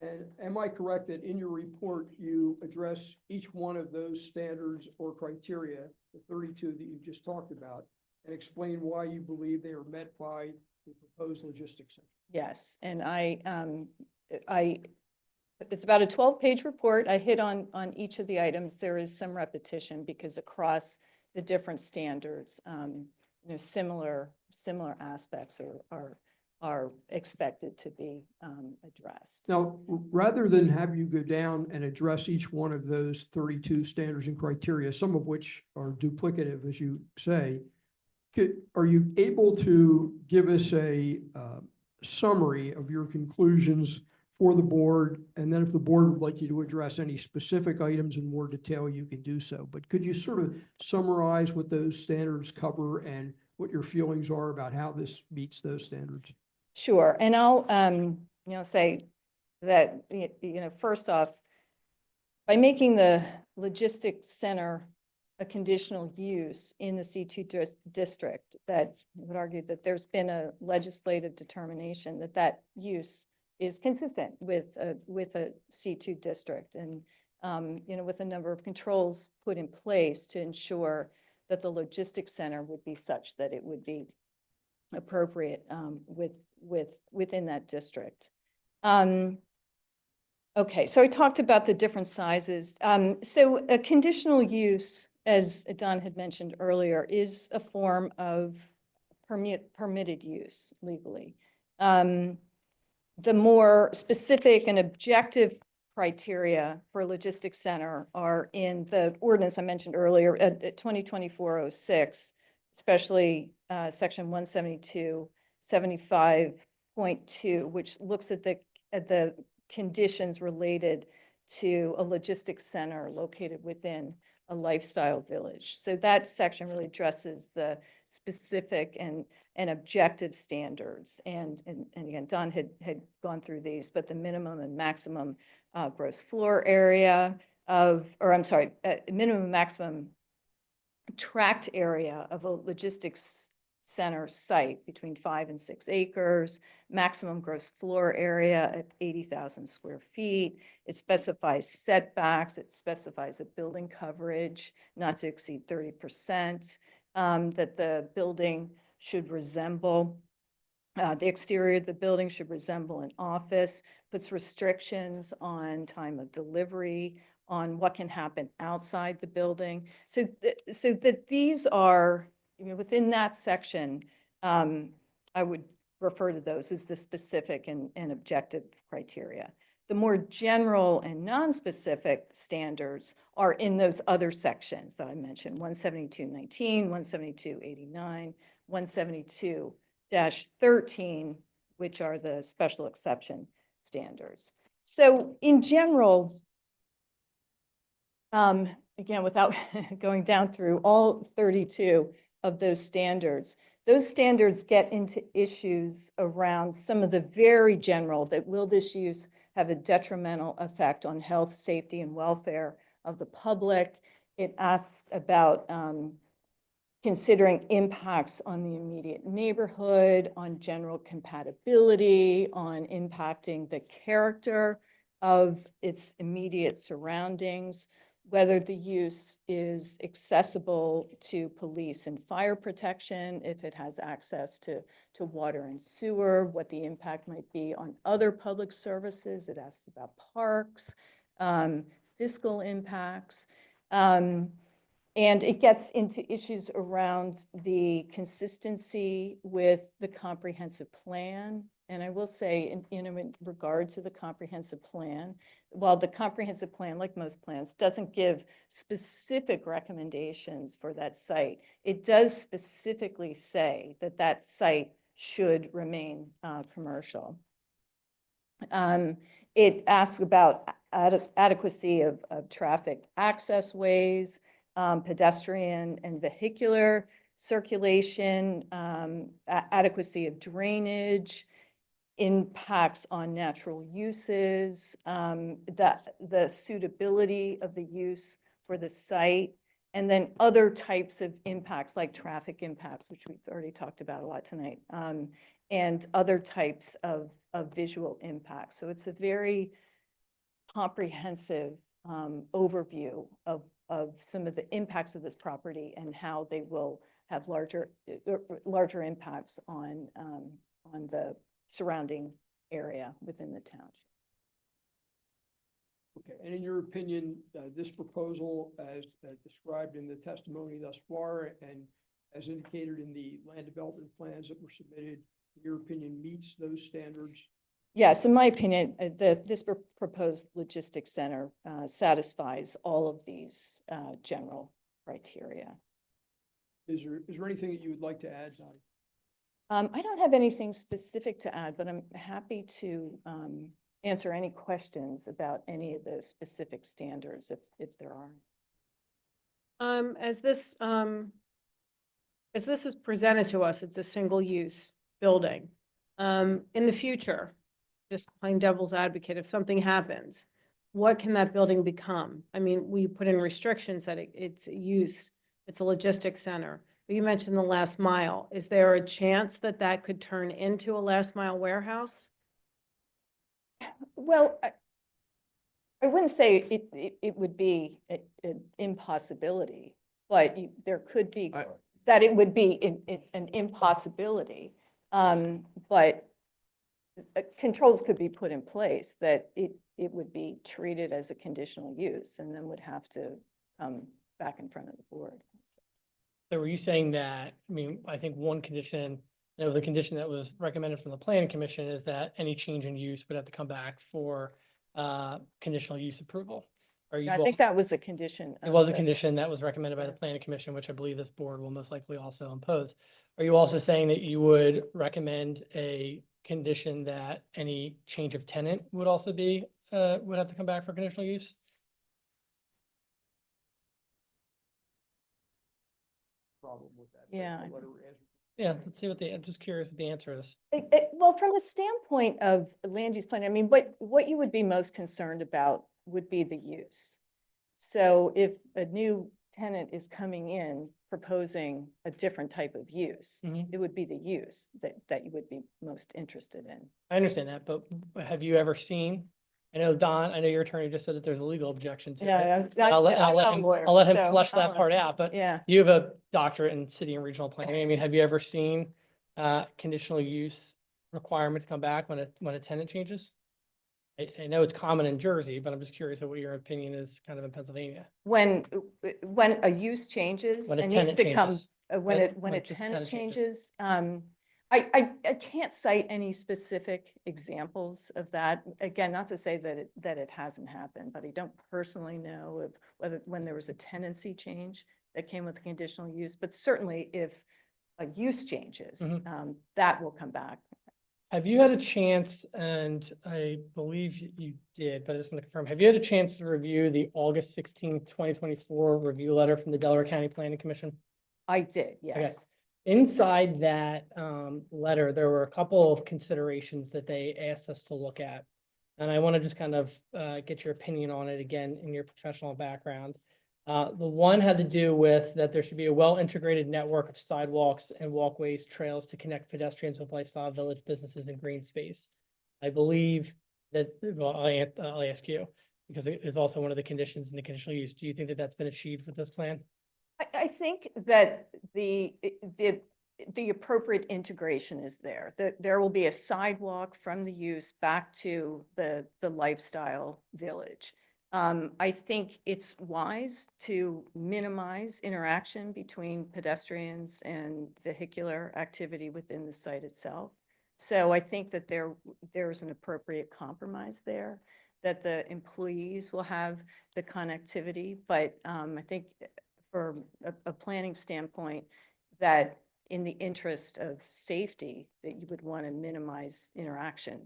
And am I correct that in your report, you address each one of those standards or criteria, the 32 that you just talked about, and explain why you believe they are met by the proposed logistics center? Yes, and it's about a 12-page report. I hit on each of the items. There is some repetition because across the different standards, similar aspects are expected to be addressed. Now, rather than have you go down and address each one of those 32 standards and criteria, some of which are duplicative, as you say, are you able to give us a summary of your conclusions for the board? And then if the board would like you to address any specific items in more detail, you can do so. But could you sort of summarize what those standards cover and what your feelings are about how this meets those standards? Sure, and I'll say that first off, by making the logistics center a conditional use in the C2 district, that I would argue that there's been a legislative determination that that use is consistent with a C2 district, and with a number of controls put in place to ensure that the logistics center would be such that it would be appropriate within that district. Okay, so I talked about the different sizes. So a conditional use, as Don had mentioned earlier, is a form of permitted use legally. The more specific and objective criteria for a logistics center are in the ordinance I mentioned earlier at 2024-06, especially section 172-75.2, which looks at the conditions related to a logistics center located within a lifestyle village. So that section really addresses the specific and objective standards. And again, Don had gone through these, but the minimum and maximum gross floor area minimum and maximum tract area of a logistics center site between 5 and 6 acres, maximum gross floor area at 80,000 square feet. It specifies setbacks. It specifies a building coverage not to exceed 30%, that the building should resemble, the exterior of the building should resemble an office, puts restrictions on time of delivery, on what can happen outside the building. So that these are, within that section, I would refer to those as the specific and objective criteria. The more general and non-specific standards are in those other sections that I mentioned, 172-19, 172-89, 172-13, which are the special exception standards. So in general, again, without going down through all 32 of those standards get into issues around some of the very general, that will this use have a detrimental effect on health, safety, and welfare of the public? It asks about considering impacts on the immediate neighborhood, on general compatibility, on impacting the character of its immediate surroundings, whether the use is accessible to police and fire protection, if it has access to water and sewer, what the impact might be on other public services. It asks about parks, fiscal impacts, and it gets into issues around the consistency with the comprehensive plan And I will say, in regard to the comprehensive plan, while the comprehensive plan, like most plans, doesn't give specific recommendations for that site, it does specifically say that that site should remain commercial. It asks about adequacy of traffic access ways, pedestrian and vehicular circulation, adequacy of drainage, impacts on natural uses, the suitability of the use for the site, and then other types of impacts like traffic impacts, which we've already talked about a lot tonight, and other types of visual impacts. So it's a very comprehensive overview of some of the impacts of this property and how they will have larger impacts on the surrounding area within the township. Okay, and in your opinion, this proposal as described in the testimony thus far and as indicated in the land development plans that were submitted, in your opinion, meets those standards? Yes, in my opinion, this proposed logistics center satisfies all of these general criteria. Is there anything that you would like to add, Dottie? I don't have anything specific to add, but I'm happy to answer any questions about any of the specific standards if there are. As this is presented to us, it's a single-use building. In the future, just playing devil's advocate, if something happens, what can that building become? I mean, we put in restrictions that it's a use, it's a logistics center. But you mentioned the last mile. Is there a chance that that could turn into a last mile warehouse? Well, I wouldn't say it would be an impossibility, but there could be that it would be an impossibility. But controls could be put in place that it would be treated as a conditional use and then would have to come back in front of the board. So were you saying that, I mean, I think one condition, the condition that was recommended from the planning commission is that any change in use would have to come back for conditional use approval. Are you? I think that was a condition. It was a condition that was recommended by the planning commission, which I believe this board will most likely also impose. Are you also saying that you would recommend a condition that any change of tenant would also be, would have to come back for conditional use? Problem with that? Yeah. Yeah, let's see I'm just curious what the answer is. Well, from the standpoint of land use plan, I mean, what you would be most concerned about would be the use. So if a new tenant is coming in proposing a different type of use, it would be the use that you would be most interested in. I understand that, but have you ever seen, I know Don, I know your attorney just said that there's a legal objection to it. Yeah, I'll let him so flesh I that don't part know. out, but Yeah. you have a doctorate in city and regional planning. I mean, have you ever seen conditional use requirement to come back when a tenant changes? I know it's common in Jersey, but I'm just curious of what your opinion is kind of in Pennsylvania. When a use changes, When a it needs tenant to come, changes. when a just tenant changes. changes, I can't cite any specific examples of that. Again, not to say that it hasn't happened, but I don't personally know of whether when there was a tenancy change that came with conditional use, but certainly if a use changes, that will come back. Have you had a chance, and I believe you did, but I just want to confirm, have you had a chance to review the August 16th, 2024 review letter from the Delaware County Planning Commission? I did, yes. Inside that letter, there were a couple of considerations that they asked us to look at. And I want to just kind of get your opinion on it again in your professional background. The one had to do with that there should be a well-integrated network of sidewalks and walkways, trails to connect pedestrians with lifestyle village businesses and green space. I believe that, well, I'll ask you, because it is also one of the conditions in the conditional use. Do you think that that's been achieved with this plan? I think that the appropriate integration is there. That there will be a sidewalk from the use back to the lifestyle village. I think it's wise to minimize interaction between pedestrians and vehicular activity within the site itself. So I think that there's an appropriate compromise there, that the employees will have the connectivity, but I think for a planning standpoint, that in the interest of safety, that you would want to minimize interaction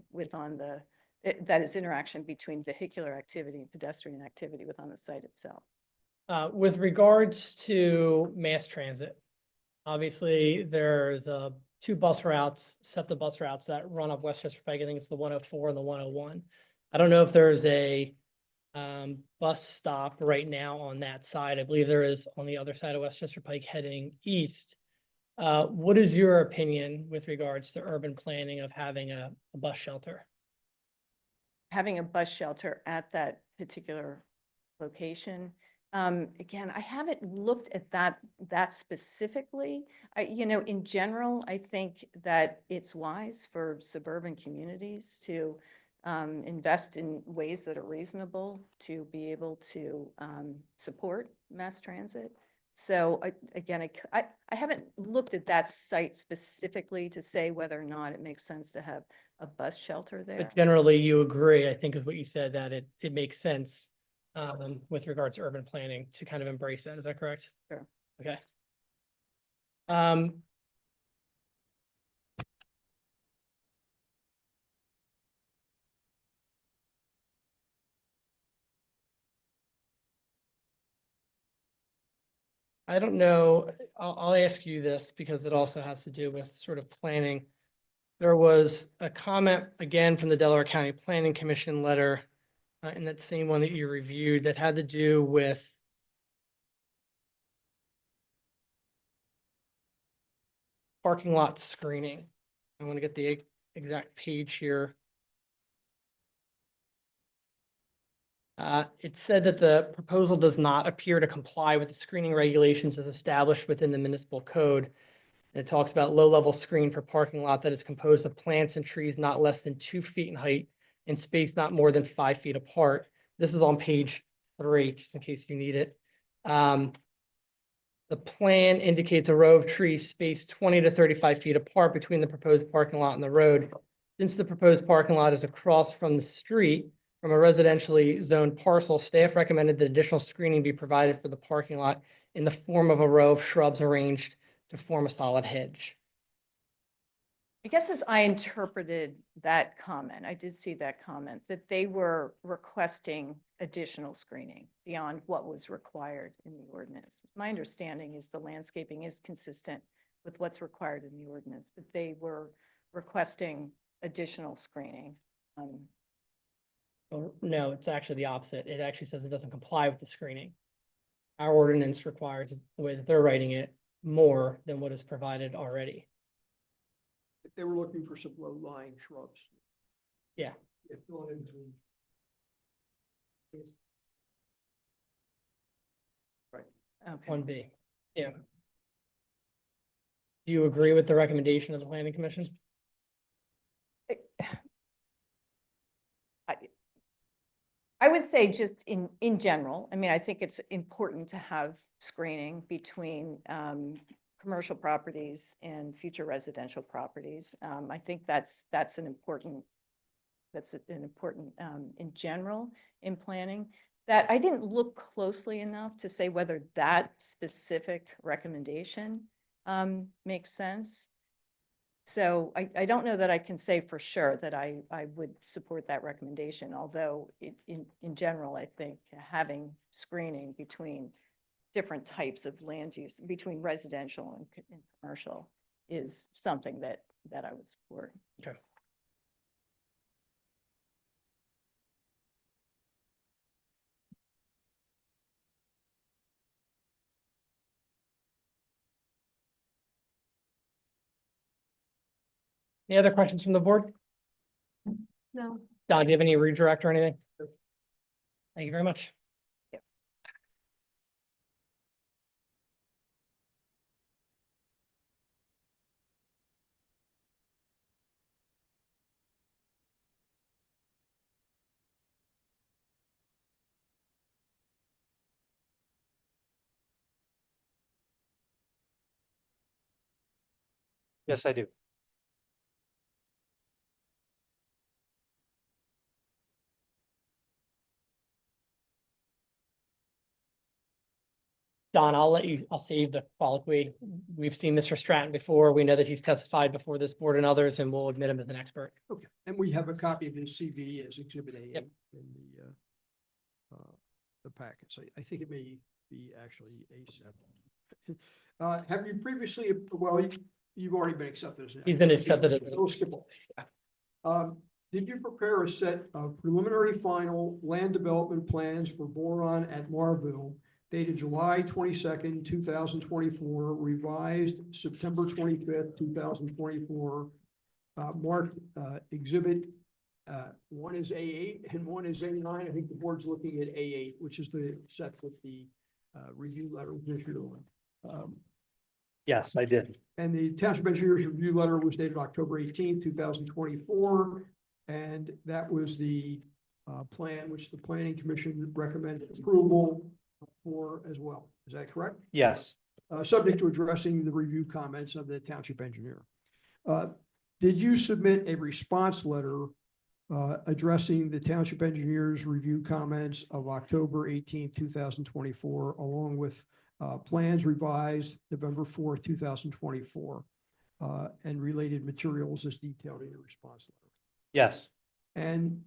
that is interaction between vehicular activity and pedestrian activity within the site itself. With regards to mass transit, obviously, there's two bus routes, SEPTA bus routes that run up Westchester Pike. I think it's the 104 and the 101. I don't know if there's a bus stop right now on that side. I believe there is on the other side of Westchester Pike heading east. What is your opinion with regards to urban planning of having a bus shelter? Having a bus shelter at that particular location. Again, I haven't looked at that specifically. In general, I think that it's wise for suburban communities to invest in ways that are reasonable to be able to support mass transit. So again, I haven't looked at that site specifically to say whether or not it makes sense to have a bus shelter there. But generally, you agree, I think is what you said, that it makes sense with regards to urban planning to kind of embrace that. Is that correct? Sure. Okay. I don't know, I'll ask you this because it also has to do with sort of planning. There was a comment again from the Delaware County Planning Commission letter in that same one that you reviewed that had to do with parking lot screening. I want to get the exact page here. It said that the proposal does not appear to comply with the screening regulations as established within the municipal code. And it talks about low-level screen for parking lot that is composed of plants and trees not less than 2 feet in height and spaced not more than 5 feet apart. This is on page 3, just in case you need it. The plan indicates a row of trees spaced 20 to 35 feet apart between the proposed parking lot and the road. Since the proposed parking lot is across from the street from a residentially zoned parcel, staff recommended that additional screening be provided for the parking lot in the form of a row of shrubs arranged to form a solid hedge. I guess as I interpreted that comment, I did see that comment, that they were requesting additional screening beyond what was required in the ordinance. My understanding is the landscaping is consistent with what's required in the ordinance, but they were requesting additional screening. Well, no, it's actually the opposite. It actually says it doesn't comply with the screening. Our ordinance requires, the way that they're writing it, more than what is provided already. They were looking for some low-lying shrubs. Yeah. If going in between. Okay. 1B. Yeah. Do you agree with the recommendation of the planning commission? I would say just in general, I mean, I think it's important to have screening between commercial properties and future residential properties. I think that's an important in general in planning. That I didn't look closely enough to say whether that specific recommendation makes sense. So I don't know that I can say for sure that I would support that recommendation, although in general, I think having screening between different types of land use, between residential and commercial, is something that I would support. Okay. Any other questions from the board? No. Don, do you have any redirect or anything? Thank you very much. Yes, I do. Don, I'll save the colloquy. We've seen Mr. Stratton before. We know that he's testified before this board and others, and we'll admit him as an expert. Okay, and we have a copy of his CV as Exhibit A Yep. in the packet. So I think it may be actually A7. Have you previously, well, you've already been accepted as. He's been accepted as- We'll skip over. Did you prepare a set of preliminary final land development plans for Boron at Marville dated July 22nd, 2024, revised September 25th, 2024, marked Exhibit, one is A8 and one is A9. I think the board's looking at A8, which is the set with the review letter was issued on. Yes, I did. And the Township Engineers Review Letter was dated October 18th, 2024. And that was the plan which the Planning Commission recommended approval for as well. Is that correct? Yes. Subject to addressing the review comments of the Township Engineer. Did you submit a response letter addressing the Township Engineer's review comments of October 18th, 2024, along with plans revised November 4th, 2024, and related materials as detailed in your response letter? Yes. And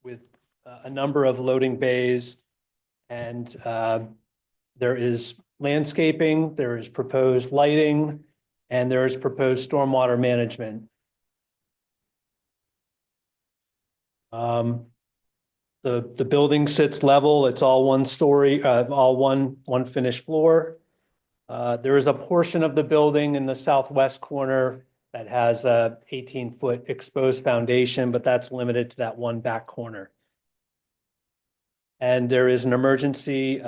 with a number of loading bays. And there is landscaping, there is proposed lighting, and there is proposed stormwater management. The building sits level. It's all one story, all one finished floor. There is a portion of the building in the southwest corner that has a 18-foot exposed foundation, but that's limited to that one back corner. And there is an emergency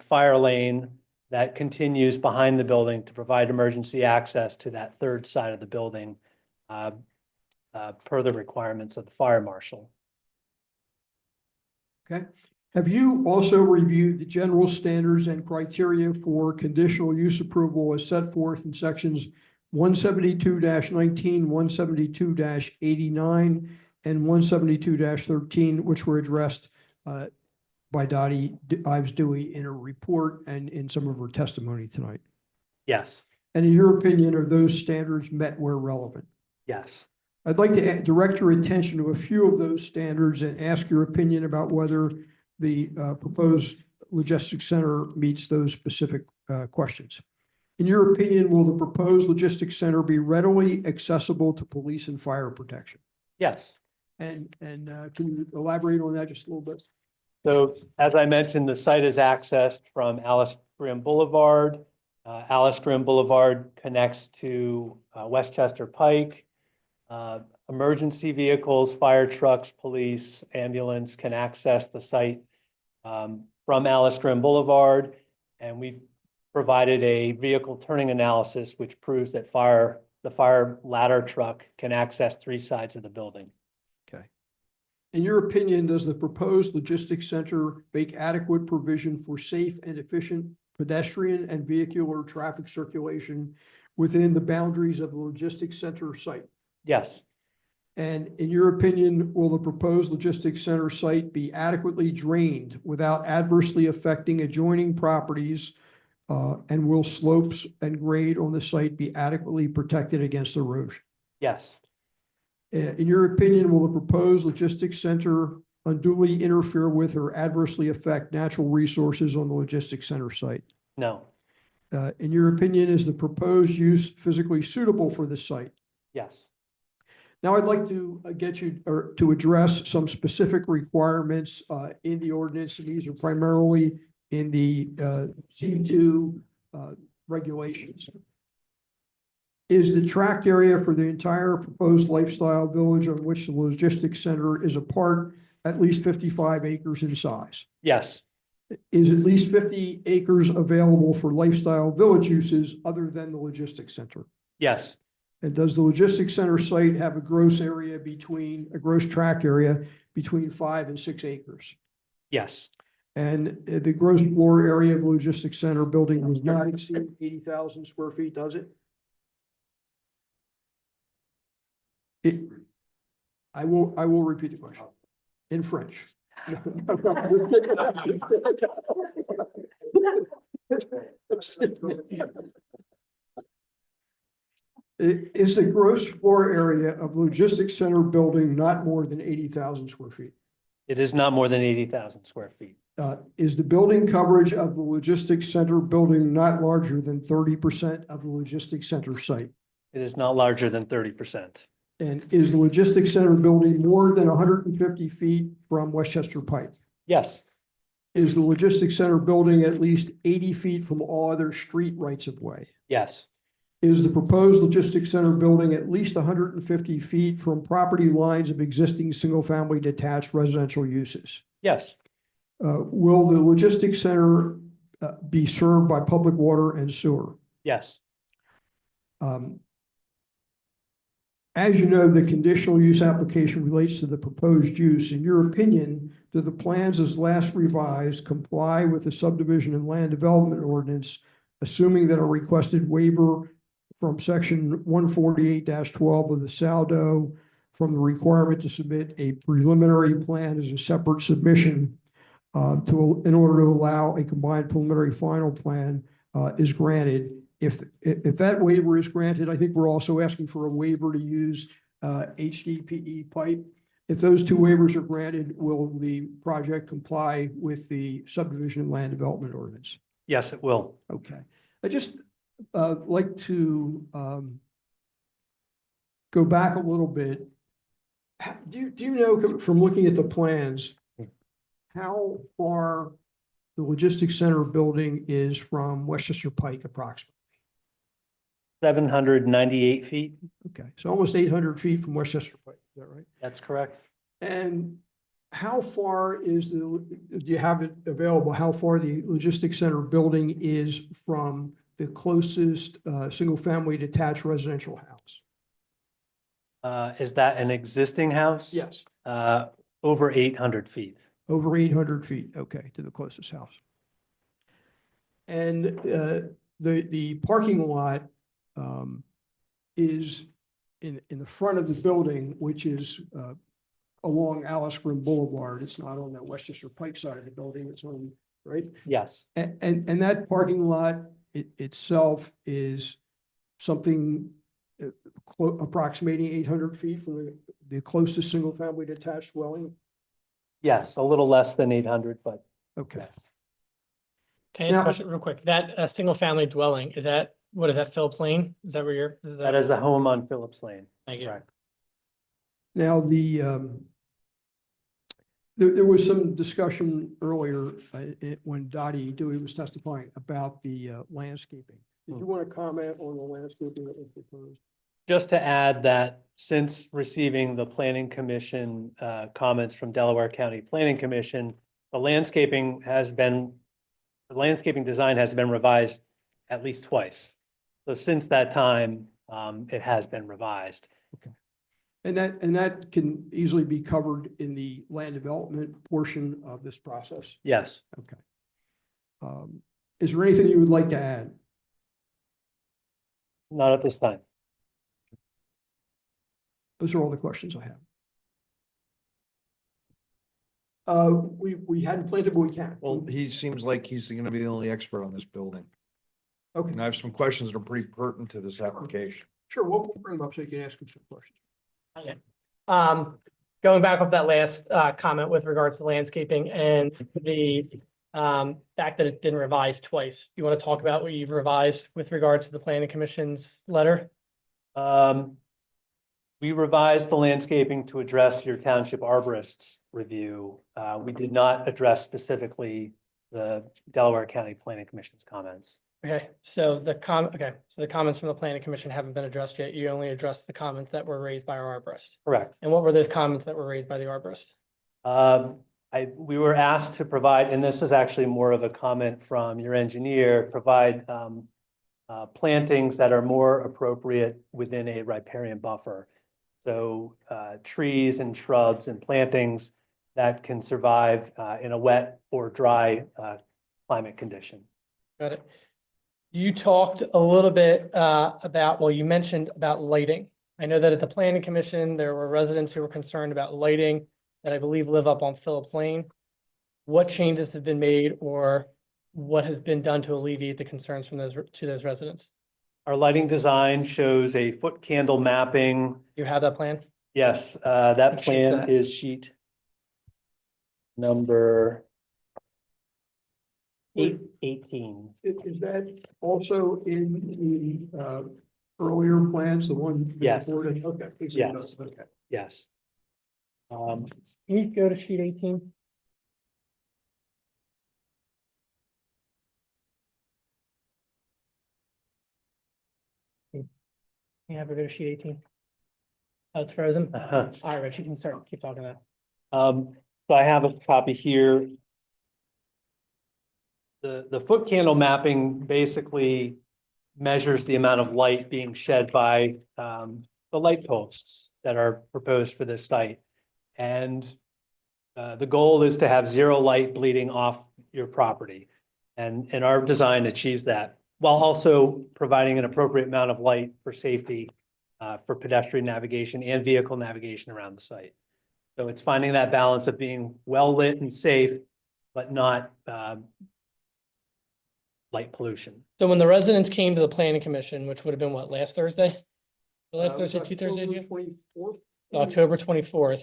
fire lane that continues behind the building to provide emergency access to that third side of the building per the requirements of the fire marshal. Okay. Have you also reviewed the general standards and criteria for conditional use approval as set forth in sections 172-19, 172-89, and 172-13, which were addressed by Dottie Ives Dewey in her report and in some of her testimony tonight? Yes, And in your opinion, are those standards met where relevant? yes. I'd like to direct your attention to a few of those standards and ask your opinion about whether the proposed logistics center meets those specific questions. In your opinion, will the proposed logistics center be readily accessible to police and fire protection? Yes. And can you elaborate on that just a little bit? So as I mentioned, the site is accessed from Alice Graham Boulevard. Alice Graham Boulevard connects to Westchester Pike. Emergency vehicles, fire trucks, police, ambulance can access the site from Alice Graham Boulevard. And we've provided a vehicle turning analysis, which proves that the fire ladder truck can access 3 sides of the building. Okay. In your opinion, does the proposed logistics center make adequate provision for safe and efficient pedestrian and vehicular traffic circulation within the boundaries of the logistics center site? Yes, And in your opinion, will the proposed logistics center site be adequately drained without adversely affecting adjoining properties? And will slopes and grade on the site be adequately protected against erosion? yes, In your opinion, will the proposed logistics center unduly interfere with or adversely affect natural resources on the logistics center site? no, In your opinion, is the proposed use physically suitable for the site? yes. Now I'd like to get you to address some specific requirements in the ordinance, and these are primarily in the C2 regulations. Is the tract area for the entire proposed lifestyle village on which the logistics center is a part at least 55 acres in size? Yes, Is at least 50 acres available for lifestyle village uses other than the logistics center? yes, And does the logistics center site have a gross tract area between 5 and 6 acres? yes, And the gross floor area of the logistics center building does not exceed 80,000 square feet, does it? I will repeat the question in French. Is the gross floor area of the logistics center building not more than 80,000 square feet? it is not more than 80,000 square feet. Is the building coverage of the logistics center building not larger than 30% of the logistics center site? It is not larger than 30%. And is the logistics center building more than 150 feet from Westchester Pike? Yes, Is the logistics center building at least 80 feet from all other street rights of way? yes, Is the proposed logistics center building at least 150 feet from property lines of existing single-family detached residential uses? yes, Will the logistics center be served by public water and sewer? yes, As you know, the conditional use application relates to the proposed use. In your opinion, do the plans as last revised comply with the subdivision and land development ordinance, assuming that a requested waiver from section 148-12 of the SALDO from the requirement to submit a preliminary plan as a separate submission in order to allow a combined preliminary final plan is granted? If that waiver is granted, I think we're also asking for a waiver to use HDPE pipe. If those 2 waivers are granted, will the project comply with the subdivision and land development ordinance? yes, it will. Okay. I just like to go back a little bit. Do you know from looking at the plans, how far the logistics center building is from Westchester Pike approximately? 798 feet. Okay, so almost 800 feet from Westchester Pike, is that right? That's correct. And how far is do you have it available, how far the logistics center building is from the closest single-family detached residential house? Is that an existing house? Yes. Over 800 feet. Over 800 feet, okay, to the closest house. And the parking lot is in the front of the building, which is along Alice Grimm Boulevard. It's not on the Westchester Pike side of the building, it's on, right? Yes. And that parking lot itself is something approximating 800 feet from the closest single-family detached dwelling? Yes, a little less than 800, but Okay. yes. Can I ask a Now- question real quick? That single family dwelling, is that, what is that, Phillips Lane? Is that where you're? That is a home on Phillips Lane. Thank you. Correct. Now, there was some discussion earlier when Dottie Dewey was testifying about the landscaping. Did you want to comment on the landscaping that was proposed? Just to add that since receiving the Planning Commission comments from Delaware County Planning Commission, the landscaping design has been revised at least twice. So since that time, it has been revised. And that can easily be covered in the land development portion of this process. Yes. Okay. Is there anything you would like to add? Not at this time. Those are all the questions I have. We hadn't planned it, but we can. Well, he seems like he's gonna be the only expert on this building. Okay, And I have some questions that are pretty pertinent to this application. sure, we'll bring them up so you can ask him some questions. Okay. Going back up that last comment with regards to landscaping and the fact that it didn't revise twice. You want to talk about what you've revised with regards to the planning commission's letter? We revised the landscaping to address your township arborist's review. We did not address specifically the Delaware County Planning Commission's comments. Okay, so the comments from the planning commission haven't been addressed yet. You only addressed the comments that were raised by our arborist. Correct. And what were those comments that were raised by the arborist? We were asked to provide, and this is actually more of a comment from your engineer, provide plantings that are more appropriate within a riparian buffer. So trees and shrubs and plantings that can survive in a wet or dry climate condition. Got it. You talked a little bit about, well, you mentioned about lighting. I know that at the planning commission, there were residents who were concerned about lighting that I believe live up on Phillips Lane. What changes have been made or what has been done to alleviate the concerns from those residents? Our lighting design shows a foot candle mapping. You have that plan? Yes, that Which sheet plan that? is sheet number 18. Is that also in the earlier plans, the one? Yes. Okay. Yes. Okay. Yes. Can you go to sheet 18? Can you have her go to sheet 18? Oh, it's frozen? Uh-huh. All right, Rich, you can start, keep talking about. So I have a copy here. The foot candle mapping basically measures the amount of light being shed by the light posts that are proposed for this site. And the goal is to have zero light bleeding off your property. And our design achieves that while also providing an appropriate amount of light for safety for pedestrian navigation and vehicle navigation around the site. So it's finding that balance of being well lit and safe, but not light pollution. So when the residents came to the planning commission, which would have been what, last Thursday? The last Thursday, 2 Thursdays ago? 24th. October 24th.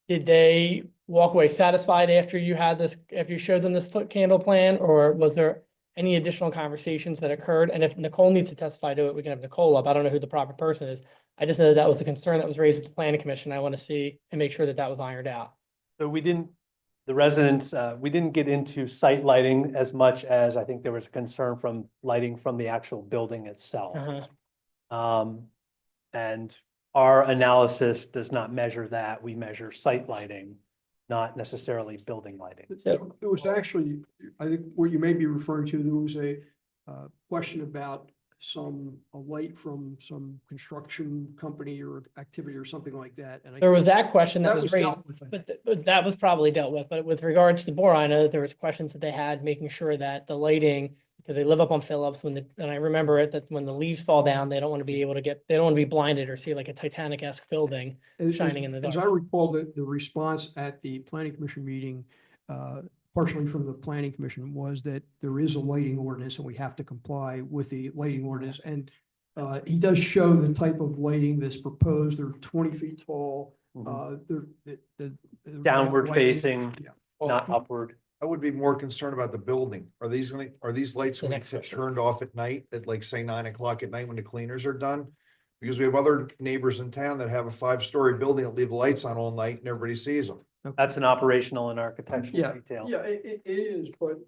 Did they walk away satisfied after you had this, after you showed them this foot candle plan, or was there any additional conversations that occurred? And if Nicole needs to testify to it, we can have Nicole up. I don't know who the proper person is. I just know that was a concern that was raised at the planning commission. I want to see and make sure that that was ironed out. So the residents, we didn't get into site lighting as much as I think there was a concern from lighting from the actual building itself. And our analysis does not measure that. We measure site lighting, not necessarily building lighting. So- It was actually, I think what you may be referring to, there was a question about a light from some construction company or activity or something like that. And I There was think that question that was raised, dealt with, I think. but that was probably dealt with. But with regards to boron, I know that there was questions that they had, making sure that the lighting, because they live up on Phillips, and I remember it, that when the leaves fall down, they don't want to be able to they don't want to be blinded or see like a Titanic-esque building shining in the As I dark. recall, the response at the planning commission meeting, partially from the planning commission, was that there is a lighting ordinance and we have to comply with the lighting ordinance. And he does show the type of lighting that's proposed. They're 20 feet tall. The Downward lighting- facing, Yeah. not upward. I would be more concerned about the building. Are these lights the going next to be question. turned off at night at like say 9 o'clock at night when the cleaners are done? Because we have other neighbors in town that have a 5-story building that leave the lights on all night and everybody sees them. That's an operational and architectural Yeah, detail. yeah, it is, but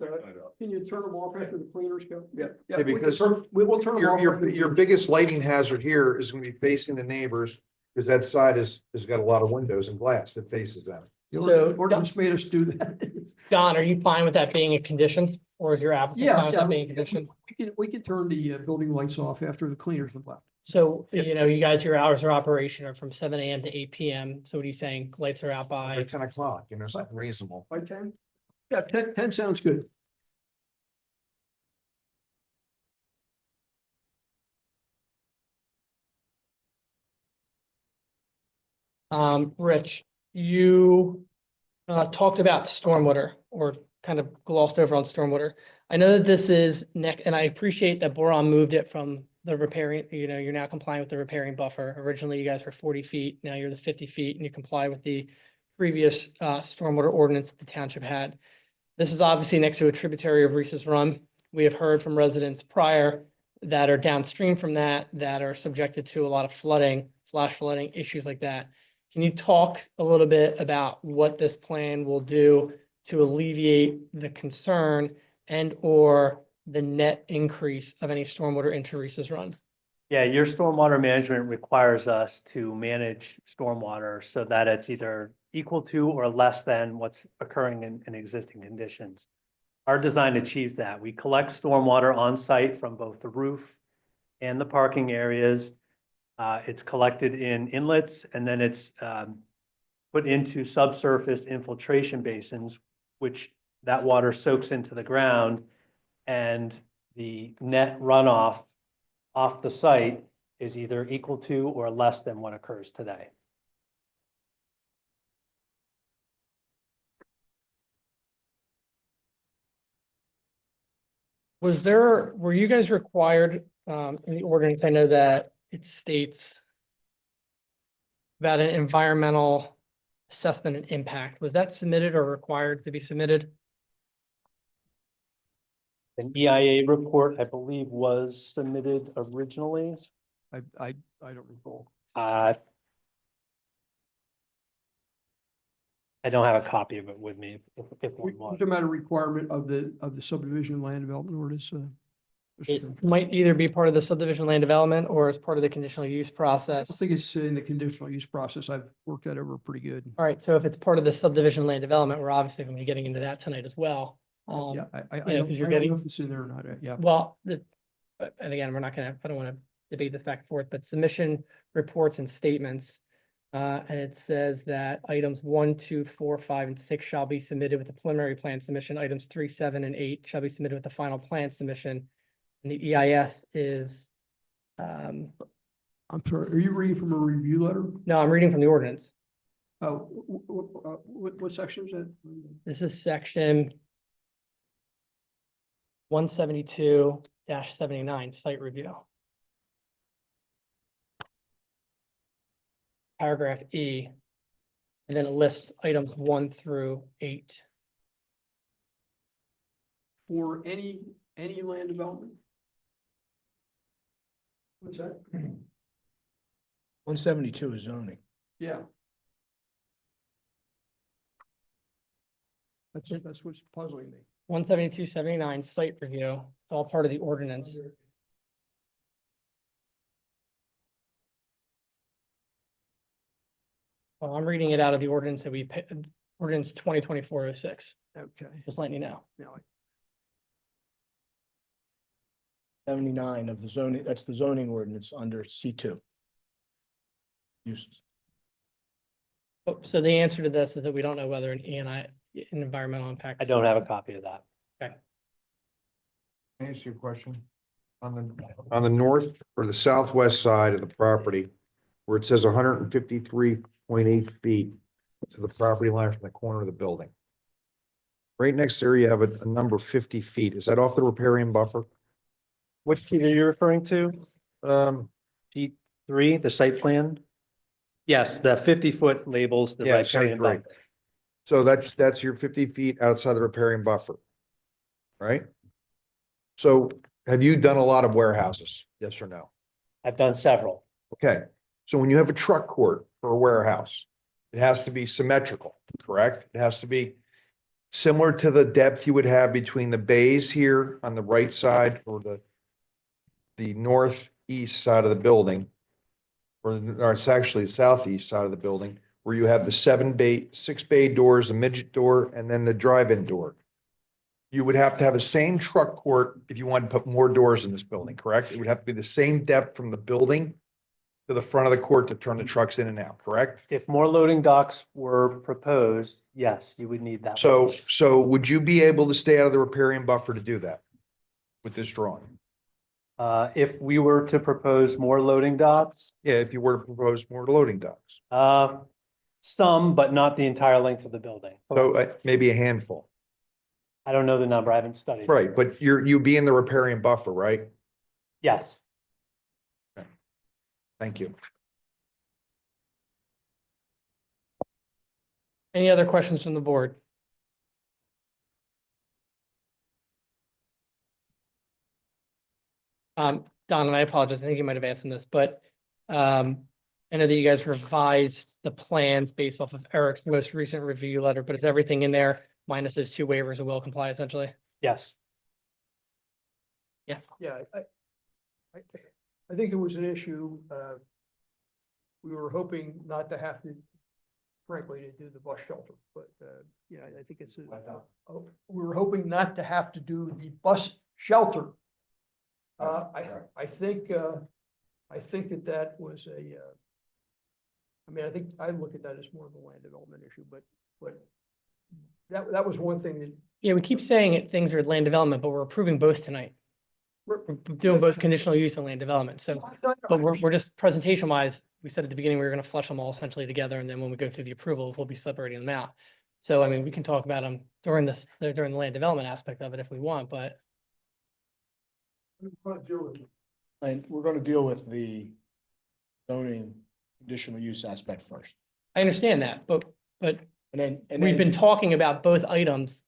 can you turn them off after the cleaners go? Yeah. Yeah, because We will turn them off. after the Your cleaners. biggest lighting hazard here is gonna be facing the neighbors, because that side has got a lot of windows and glass that faces them. The So, ordinance made us do that. Don, are you fine with that being a condition, or is your applicant Yeah, fine with yeah. that being a condition? We can turn the building lights off after the cleaners have left. So, you guys, your hours of operation are from 7 AM to 8 PM. So what are you saying? Lights are out By by, 10 o'clock, something reasonable. By 10? Yeah, 10 sounds good. Rich, you talked about stormwater, or kind of glossed over on stormwater. I know that this is and I appreciate that Boron moved it from the riparian, you're now complying with the riparian buffer. Originally, you guys were 40 feet, now you're the 50 feet, and you comply with the previous stormwater ordinance that the township had. This is obviously next to a tributary of Reese's Run. We have heard from residents prior that are downstream from that are subjected to a lot of flooding, flash flooding, issues like that. Can you talk a little bit about what this plan will do to alleviate the concern and or the net increase of any stormwater into Reese's Run? Yeah, your stormwater management requires us to manage stormwater so that it's either equal to or less than what's occurring in existing conditions. Our design achieves that. We collect stormwater on site from both the roof and the parking areas. It's collected in inlets, and then it's put into subsurface infiltration basins, which that water soaks into the ground, and the net runoff off the site is either equal to or less than what occurs today. Were you guys required, in the ordinance, I know that it states about an environmental assessment and impact. Was that submitted or required to be submitted? An EIA report, I believe, was submitted originally. I don't recall. I don't have a copy of it with me if one was. It's a matter of requirement of the subdivision land development ordinance. It might either be part of the subdivision land development or as part of the conditional use I process. think it's in the conditional use process. I've worked that over pretty good. All right, so if it's part of the subdivision land development, we're obviously going to be getting into that tonight as well. Yeah, I yeah, don't 'cause you're I don't getting- know if it's in there or not. Yeah. Well, and again, I don't want to debate this back and forth, but submission reports and statements. And it says that items 1, 2, 4, 5, and 6 shall be submitted with the preliminary plan submission. Items 3, 7, and 8 shall be submitted with the final plan submission. And the EIS is, I'm sorry, are you reading from a review letter? no, I'm reading from the ordinance. Oh, what section is that? This is section 172-79, site review. Paragraph E, and then it lists items 1 through 8. For any land development? What's that? 172 is zoning. Yeah. That's what's puzzling me. 17279 site review. It's all part of the ordinance. Well, I'm reading it out of the ordinance that ordinance 2024-06, Okay. just letting you know. Now, 79 of the zoning, that's the zoning ordinance under C2. Uses. Oh, so the answer to this is that we don't know whether an an environmental impact. I don't have a copy of that. Can I ask you a question? On the north or the southwest side of the property, where it says 153.8 feet to the property line from the corner of the building. Right next there, you have a number 50 feet. Is that off the riparian buffer? Which sheet are you referring to? Um, Sheet 3, the site plan? Yes, the 50-foot labels the Yeah, site riparian three. buffer. So that's your 50 feet outside the riparian buffer, right? So have you done a lot of warehouses? Yes or no? I've done several. Okay, so when you have a truck court for a warehouse, it has to be symmetrical, correct? It has to be similar to the depth you would have between the bays here on the right side or the northeast side of the building. Or it's actually the southeast side of the building, where you have the 6 bay doors, a midget door, and then the drive-in door. You would have to have the same truck court if you wanted to put more doors in this building, correct? It would have to be the same depth from the building to the front of the court to turn the trucks in and out, correct? If more loading docks were proposed, yes, you would need that. So, much. so would you be able to stay out of the riparian buffer to do that with this drawing? If we were to propose more loading docks, Yeah, if you were to propose more loading docks. some, but not the entire length of the building. So maybe a handful. I don't know the number. I haven't studied. Right, but you'd be in the riparian buffer, right? Yes. Thank you. Any other questions from the board? Don, and I apologize, I think you might have asked him this, but I know that you guys revised the plans based off of Eric's most recent review letter, but is everything in there minus those 2 waivers and will comply essentially? Yes. Yeah, I think it was an issue, we were hoping not to have to, frankly, to do the bus shelter, but, yeah, I think it's, we were hoping not to have to do the bus shelter. I think that was I mean, I think I look at that as more of a land development issue, but that was one thing that. Yeah, we keep saying it, things are land development, but we're approving both tonight. We're doing both conditional use and land development, so, but we're just presentation wise, we said at the beginning, we were gonna flush them all essentially together, and then when we go through the approvals, we'll be separating them out. So, I mean, we can talk about them during the land development aspect of it if we want, but. And we're going to deal with the zoning conditional use aspect first. I understand that, but And then, we've been talking about both items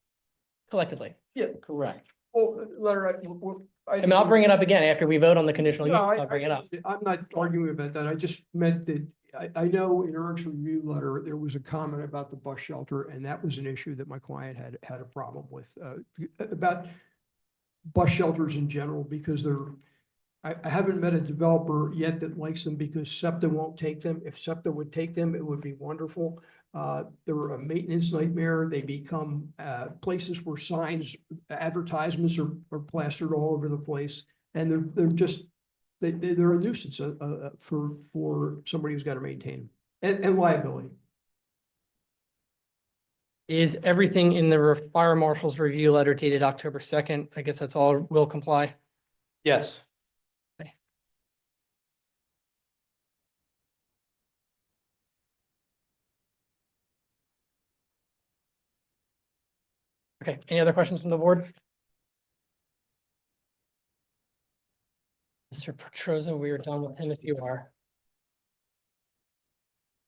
collectively. Yeah, correct. well, letter, I mean, I'll bring it up again after we vote on the conditional use, No, I'll bring it up. I'm not arguing about that. I just meant that, I know in Eric's review letter, there was a comment about the bus shelter, and that was an issue that my client had a problem with, about bus shelters in general, because I haven't met a developer yet that likes them because SEPTA won't take them. If SEPTA would take them, it would be wonderful. They're a maintenance nightmare. They become places where signs, advertisements are plastered all over the place. And they're just, they're a nuisance for somebody who's got to maintain them, and liability. Is everything in the fire marshal's review letter dated October 2nd? I guess that's all will comply. Yes. Okay, any other questions from the board? Mr. Petrosa, we are done with him if you are.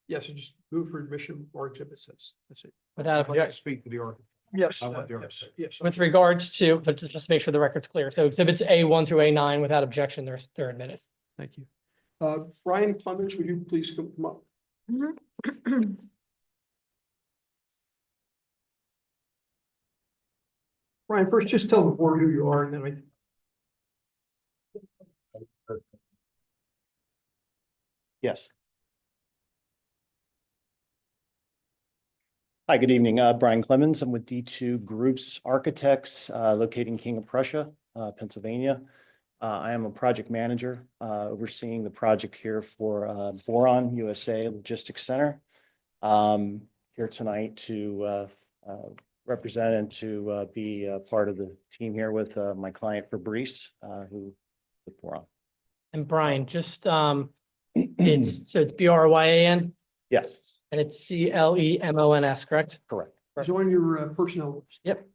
Yes, so just move for admission or exhibits. That's it. Without objection. Speak to the architect. Yes, I want the yes, architect. yes. With regards to, but to just make sure the record's clear. So exhibits A1 through A9 without objection, they're admitted. Thank you. Brian Clements, would you please come up? Brian, first just tell the board who you are and then Yes. Hi, good evening. Brian Clemens. I'm with D2 Groups Architects, located in King of Prussia, Pennsylvania. I am a project manager, overseeing the project here for Boron USA Logistics Center. Here tonight to represent and to be part of the team here with my client Fabrice, who with Boron. And Brian, just, it's BRYAN Yes, and it's CLEMONS, correct? correct. it's on your personnel list. Yep.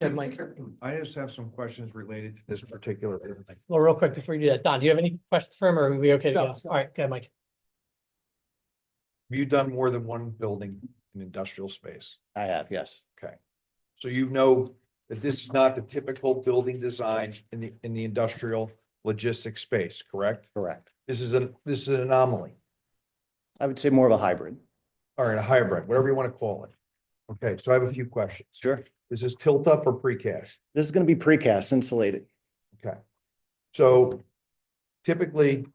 Yeah, Mike. I just have some questions related to this particular building. Well, real quick before you do that, Don, do you have any questions for him or are we okay to No, go? All right, go ahead, Mike. Have you done more than one building in industrial space? I have, yes. Okay. So you know that this is not the typical building design in the industrial logistics space, correct? Correct. This is an anomaly, I would say more of a hybrid. or a hybrid, whatever you want to call it. Okay, so I have a few questions. Sure. Is this tilt up or precast? This is going to be precast insulated. Okay. So typically,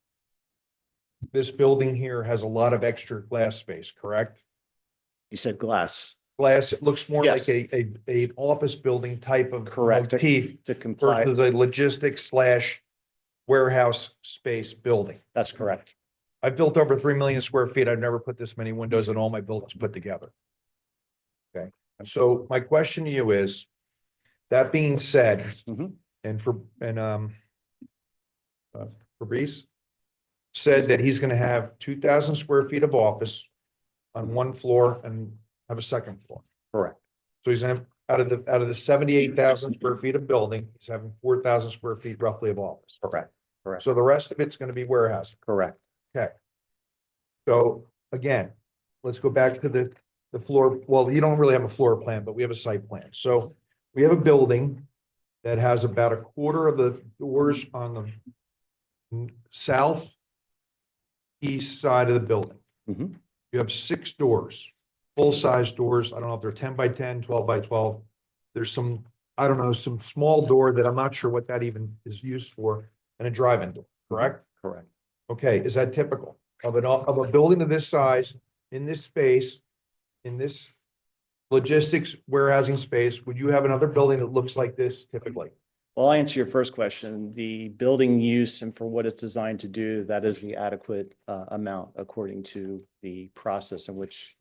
this building here has a lot of extra glass space, correct? You said glass. Glass, it looks more like Yes. a office building type of Correct. motif To comply. versus a logistics / warehouse space building. That's correct. I've built over 3 million square feet. I've never put this many windows in all my buildings put together. Okay, so my question to you is, that being said, Mhm. Fabrice said that he's gonna have 2,000 square feet of office on one floor and have a second floor. Correct. So he's gonna have, out of the 78,000 square feet of building, he's having 4,000 square feet roughly of office. Correct. Correct. So the rest of it's gonna be warehouse. Correct. Okay. So again, let's go back to the floor. Well, you don't really have a floor plan, but we have a site plan. So we have a building that has about a quarter of the doors on the south east side of the building. Mhm. You have 6 doors, full-size doors. I don't know if they're 10 by 10, 12 by 12. There's some, I don't know, some small door that I'm not sure what that even is used for, and a drive-in door, correct? Correct. Okay, is that typical of of a building of this size, in this space, in this logistics warehousing space? Would you have another building that looks like this typically? Well, I'll answer your first question. The building use and for what it's designed to do, that is the adequate amount according to the process in which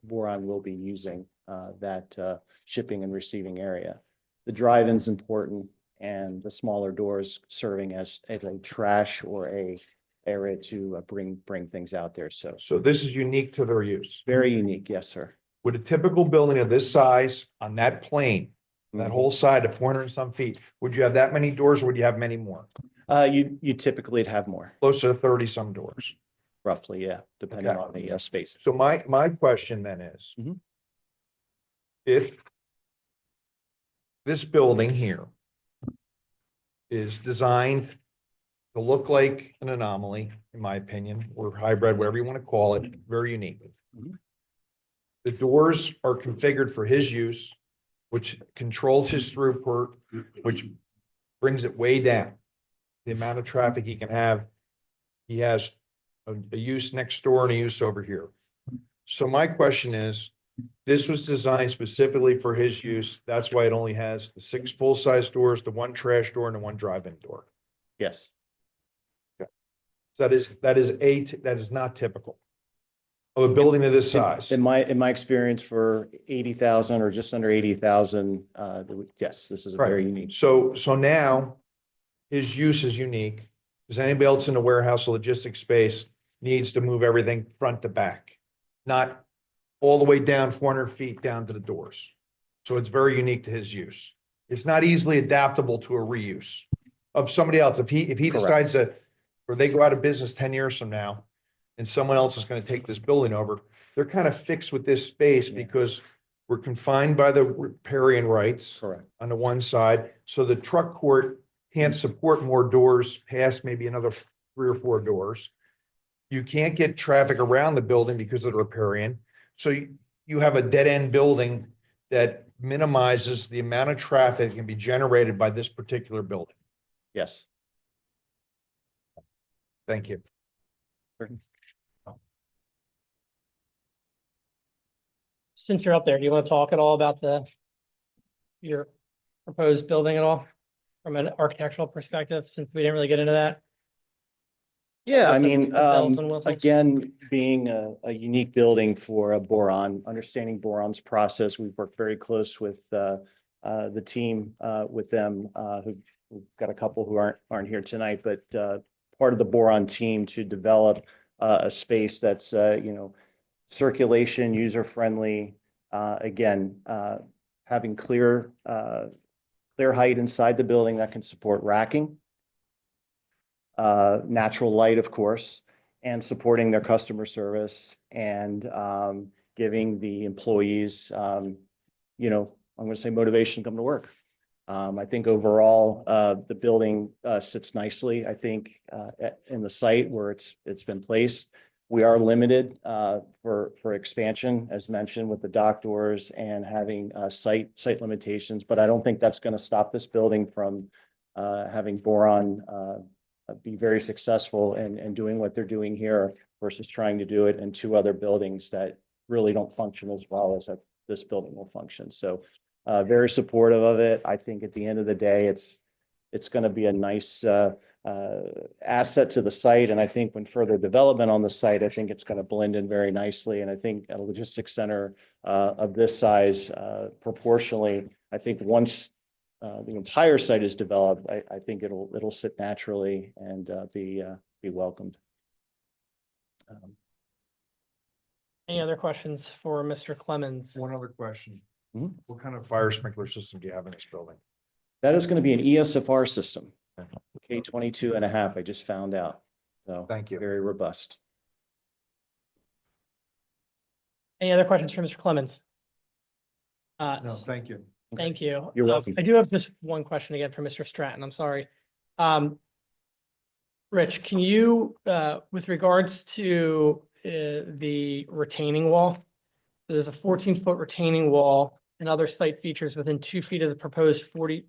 Boron will be using that shipping and receiving area. The drive-in's important and the smaller doors serving as a trash or a area to bring things out there. So So this is unique to their use. very unique. Yes, sir. Would a typical building of this size on that plane, that Mhm. whole side of 400 and some feet, would you have that many doors or would you have many more? You typically have more, Closer to 30 some doors. roughly, yeah, depending Okay. on the space. So my question then is, Mhm. if this building here is designed to look like an anomaly, in my opinion, or hybrid, whatever you want to call it, very unique. Mhm. The doors are configured for his use, which controls his throughput, which brings it way down. The amount of traffic he can have. He has a use next door and a use over here. So my question is, this was designed specifically for his use. That's why it only has the 6 full-size doors, the 1 trash door and the 1 drive-in door. Yes. That is not typical of a building of this size. In my experience for 80,000 or just under 80,000, yes, this is a very Right. unique. So now his use is unique. Because anybody else in the warehouse or logistics space needs to move everything front to back, not all the way down 400 feet down to the doors. So it's very unique to his use. It's not easily adaptable to a reuse of somebody else. If he Correct. decides to, or they go out of business 10 years from now and someone else is going to take this building over, they're kind of fixed with this space Yeah. because we're confined by the riparian rights Correct. on the one side. So the truck court can't support more doors past maybe another 3 or 4 doors. You can't get traffic around the building because of the riparian. So you have a dead end building that minimizes the amount of traffic that can be generated by this particular building? Yes. Thank you. Since you're up there, do you want to talk at all about your proposed building at all? From an architectural perspective, since we didn't really get into that? Yeah, I With the- mean, the bells and whistles. again, being a unique building for a boron, understanding boron's process, we've worked very close with the team, with them, who've got a couple who aren't here tonight, but part of the boron team to develop a space that's, circulation, user-friendly, again, having clear height inside the building that can support racking, natural light, of course, and supporting their customer service and giving the employees, I'm going to say motivation to come to work. I think overall, the building sits nicely. I think in the site where it's been placed, we are limited for expansion, as mentioned, with the dock doors and having site limitations. But I don't think that's going to stop this building from having boron be very successful and doing what they're doing here versus trying to do it in two other buildings that really don't function as well as this building will function. So very supportive of it. I think at the end of the day, it's going to be a nice asset to the site. And I think when further development on the site, I think it's going to blend in very nicely. And I think a logistics center of this size proportionally, I think once the entire site is developed, I think it'll sit naturally and be welcomed. Any other questions for Mr. Clemens? One other question. Mhm. What kind of fire sprinkler system do you have in this building? That is going to be an ESFR system, K22.5. I just found out. So Thank you. very robust. Any other questions for Mr. Clemens? No, thank you. Thank you. You're welcome. I do have just one question again for Mr. Stratton. I'm sorry. Rich, can you, with regards to the retaining wall, there's a 14-foot retaining wall and other site features within 2 feet of the proposed 40.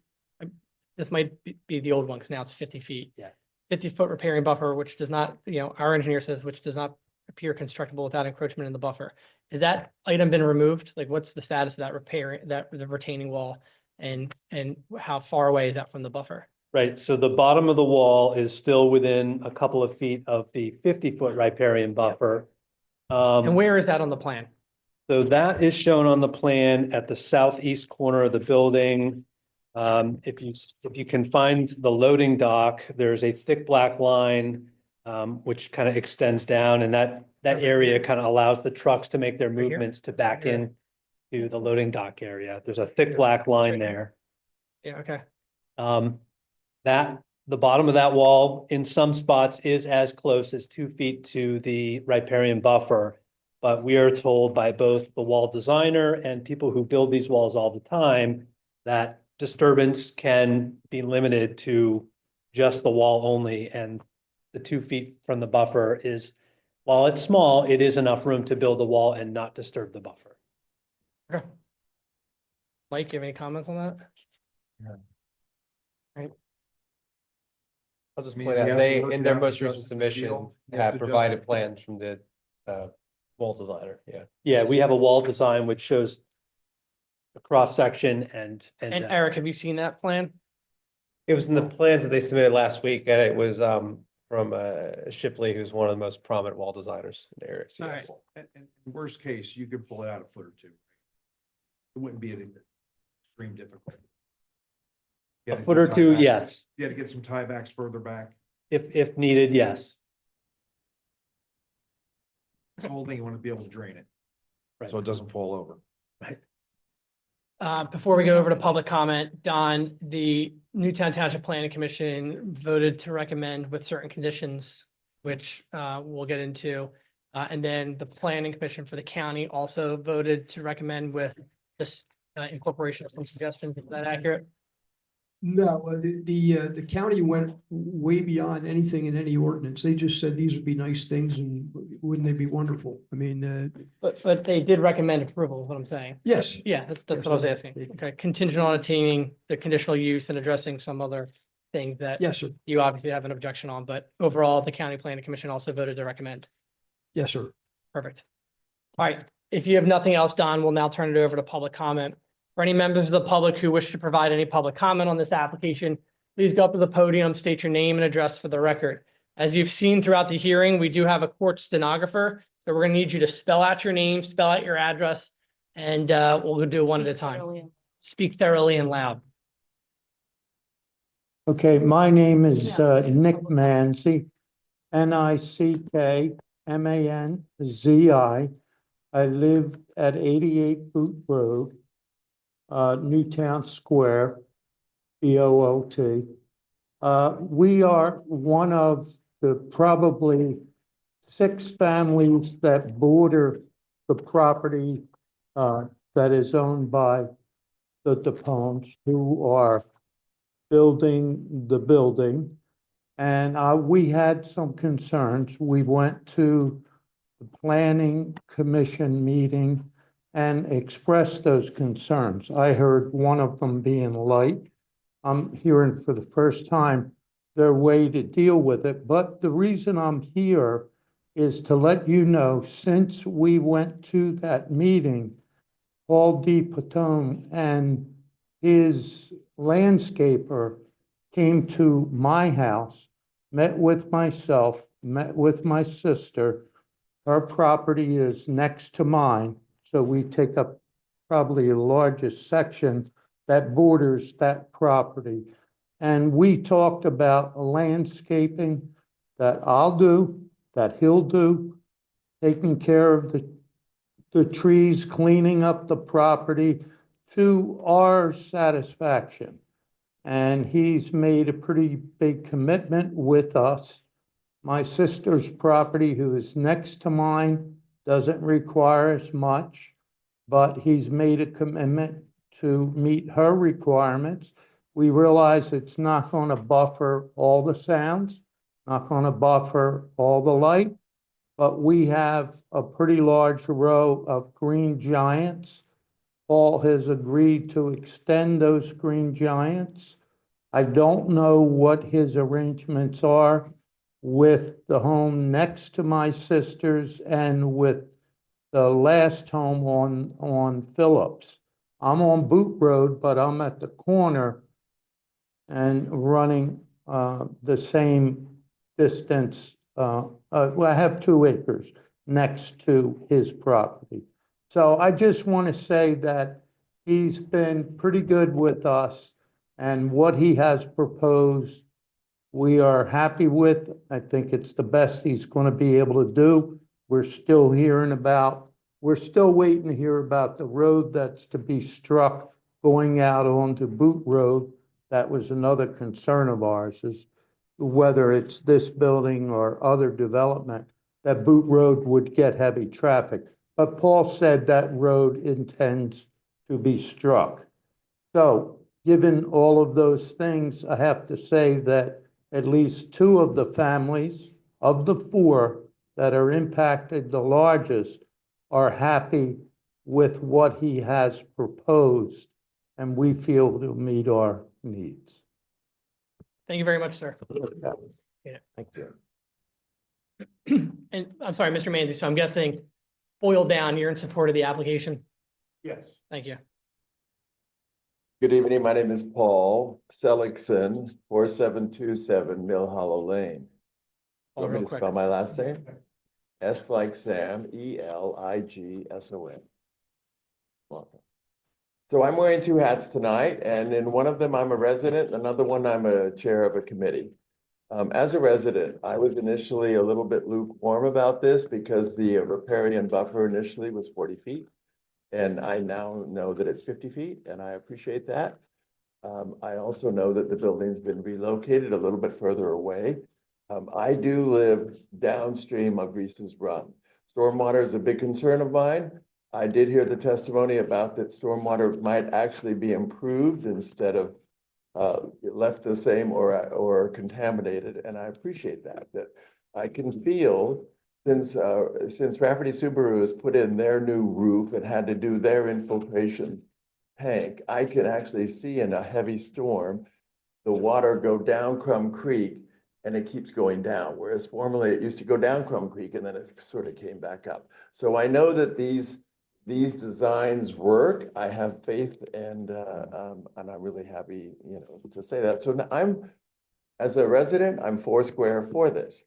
This might be the old one because now it's 50 feet. Yeah. 50-foot repairing buffer, which does not, our engineer says, which does not appear constructible without encroachment in the buffer. Has that item been removed? Like, what's the status of that the retaining wall, and how far away is that from the buffer? Right, so the bottom of the wall is still within a couple of feet of the 50-foot riparian buffer. And where is that on the plan? So that is shown on the plan at the southeast corner of the building. If you can find the loading dock, there's a thick black line which kind of extends down, and that area kind of allows the trucks to make their Right here? movements to back in to the loading dock area. There's a thick black line there. Yeah, okay. The bottom of that wall in some spots is as close as 2 feet to the riparian buffer. But we are told by both the wall designer and people who build these walls all the time that disturbance can be limited to just the wall only. And the 2 feet from the buffer is, while it's small, it is enough room to build the wall and not disturb the buffer. Okay. Mike, you have any comments on that? I'll just I mean, point he out, has they, to work in it their out, most adjust recent the submission, field. He has have to adjust provided it. plans from the wall designer, yeah. Yeah, we have a wall design which shows a cross section and. And Eric, have you seen that plan? It was in the plans that they submitted last week, and it was from Shipley, who's one of the most prominent wall designers in the area. So All yes. And worst case, you could pull it out a foot or two. It wouldn't be an extreme difficulty. You A had to foot do or two, tiebacks. yes. You had to get some tiebacks further back. If needed, yes. It's the whole thing, you want to be able to drain it. Right. So it doesn't fall over. Before we go over to public comment, Don, the Newtown Township Planning Commission voted to recommend with certain conditions, which we'll get into. And then the Planning Commission for the county also voted to recommend with this incorporation of some suggestions. Is that accurate? No, the county went way beyond anything in any ordinance. They just said these would be nice things and wouldn't they be wonderful? I mean, But they did recommend approval, is what I'm saying. yes. Yeah, that's Yes, what I was they- asking. they- Okay, contingent on attaining the conditional use and addressing some other things that Yes, sir. you obviously have an objection on, but overall, the county planning commission also voted to recommend. Yes, sir. Perfect. All right, if you have nothing else, Don, we'll now turn it over to public comment. For any members of the public who wish to provide any public comment on this application, please go up to the podium, state your name and address for the record. As you've seen throughout the hearing, we do have a court stenographer, so we're gonna need you to spell out your name, spell out your address, and we'll do one at a time. Speak thoroughly and loud. Okay, my name is Nick Manzi, Nickmanzi. I live at 88 Boot Road, Newtown Square, BOOT. We are one of the probably 6 families that border the property that is owned by the DePones, who are building the building. And we had some concerns. We went to the planning commission meeting and expressed those concerns. I heard one of them being light. I'm hearing for the first time their way to deal with it. But the reason I'm here is to let you know, since we went to that meeting, Paul D. Patone and his landscaper came to my house, met with myself, met with my sister. Her property is next to mine, so we take up probably the largest section that borders that property. And we talked about landscaping that I'll do, that he'll do, taking care of the trees, cleaning up the property to our satisfaction. And he's made a pretty big commitment with us. My sister's property, who is next to mine, doesn't require as much, but he's made a commitment to meet her requirements. We realize it's not going to buffer all the sounds, not going to buffer all the light, but we have a pretty large row of green giants. Paul has agreed to extend those green giants. I don't know what his arrangements are with the home next to my sister's and with the last home on Phillips. I'm on Boot Road, but I'm at the corner and running the same distance. Well, I have 2 acres next to his property. So I just want to say that he's been pretty good with us, and what he has proposed, we are happy with. I think it's the best he's going to be able to do. We're still waiting to hear about the road that's to be struck going out onto Boot Road. That was another concern of ours, is whether it's this building or other development, that Boot Road would get heavy traffic. But Paul said that road intends to be struck. So given all of those things, I have to say that at least 2 of the families of the 4 that are impacted the largest are happy with what he has proposed, and we feel will meet our needs. Thank you very much, sir. Thank you. And I'm sorry, Mr. Manzi, so I'm guessing, boiled down, you're in support of the application? Yes. Thank you. Good evening. My name is Paul Seligson, 4727 Mill Hollow Lane. Oh, Want me real to quick. spell my last name? S like Sam, Eligson. Welcome. So I'm wearing 2 hats tonight, and in one of them I'm a resident, another one I'm a chair of a committee. As a resident, I was initially a little bit lukewarm about this because the riparian buffer initially was 40 feet. And I now know that it's 50 feet, and I appreciate that. I also know that the building's been relocated a little bit further away. I do live downstream of Reese's Run. Stormwater is a big concern of mine. I did hear the testimony about that stormwater might actually be improved instead of left the same or contaminated, and I appreciate that I can feel since Rafferty Subaru has put in their new roof and had to do their infiltration tank, I can actually see in a heavy storm, the water go down Crum Creek and it keeps going down, whereas formerly it used to go down Crum Creek and then it sort of came back up. So I know that these designs work. I have faith and I'm really happy, to say that. So now as a resident, I'm foursquare for this.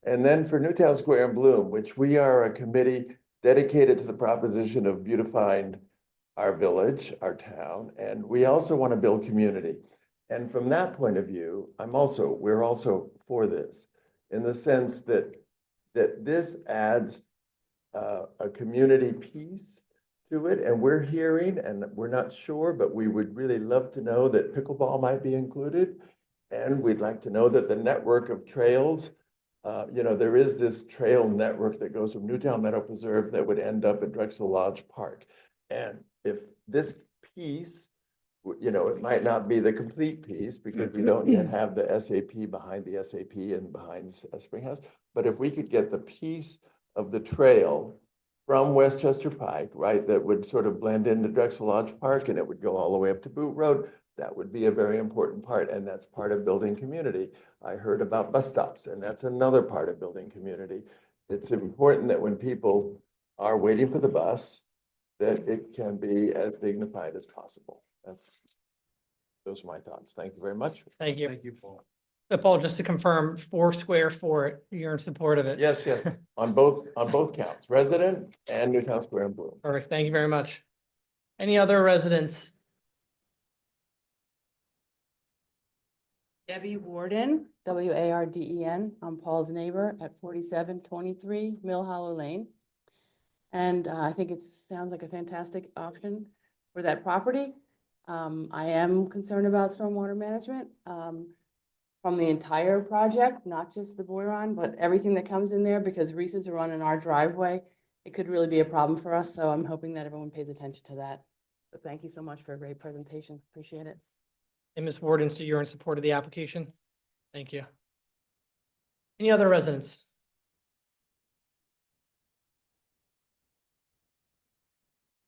And then for Newtown Square and Bloom, which we are a committee dedicated to the proposition of beautifying our village, our town, and we also want to build community. And from that point of view, we're also for this, in the sense that this adds a community piece to it, and we're hearing, and we're not sure, but we would really love to know that pickleball might be included, and we'd like to know that the network of trails, there is this trail network that goes from Newtown Meadow Preserve that would end up at Drexel Lodge Park. And if this piece, it might not be the complete piece because we don't yet have the SAP behind the SAP and behind Springhouse. But if we could get the piece of the trail from Westchester Pike, right, that would sort of blend into Drexel Lodge Park and it would go all the way up to Boot Road, that would be a very important part. And that's part of building community. I heard about bus stops, and that's another part of building community. It's important that when people are waiting for the bus, that it can be as dignified as possible. Those are my thoughts. Thank you very much. Thank you. Thank you, Paul. So Paul, just to confirm, foursquare for it, you're in support of it? Yes, on both counts, resident and Newtown Square and Bloom. Perfect. Thank you very much. Any other residents? Debbie Warden, Warden. I'm Paul's neighbor at 4723 Mill Hollow Lane. And I think it sounds like a fantastic option for that property. I am concerned about stormwater management from the entire project, not just the Boiron, but everything that comes in there, because Reese's are running our driveway. It could really be a problem for us, so I'm hoping that everyone pays attention to that. So thank you so much for a great presentation. Appreciate it. And Ms. Warden, so you're in support of the application? Thank you. Any other residents?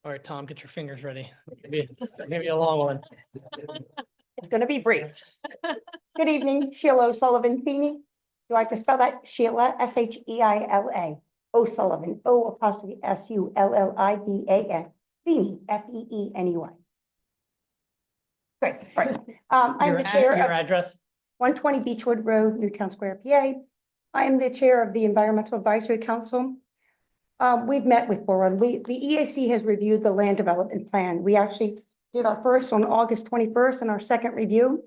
All right, Tom, get your fingers ready. Maybe a long one. It's going to be brief. Good evening, Sheila O'Sullivan Feeney. Do I have to spell that? Sheila, Sheila, O'Sullivan, O''Sullivan, Feeney, Feeney. Great, right. I'm the chair Your of address? 120 Beechwood Road, Newtown Square, PA. I am the chair of the Environmental Advisory Council. We've met with Boron. The EAC has reviewed the land development plan. We actually did our first on August 21st and our second review.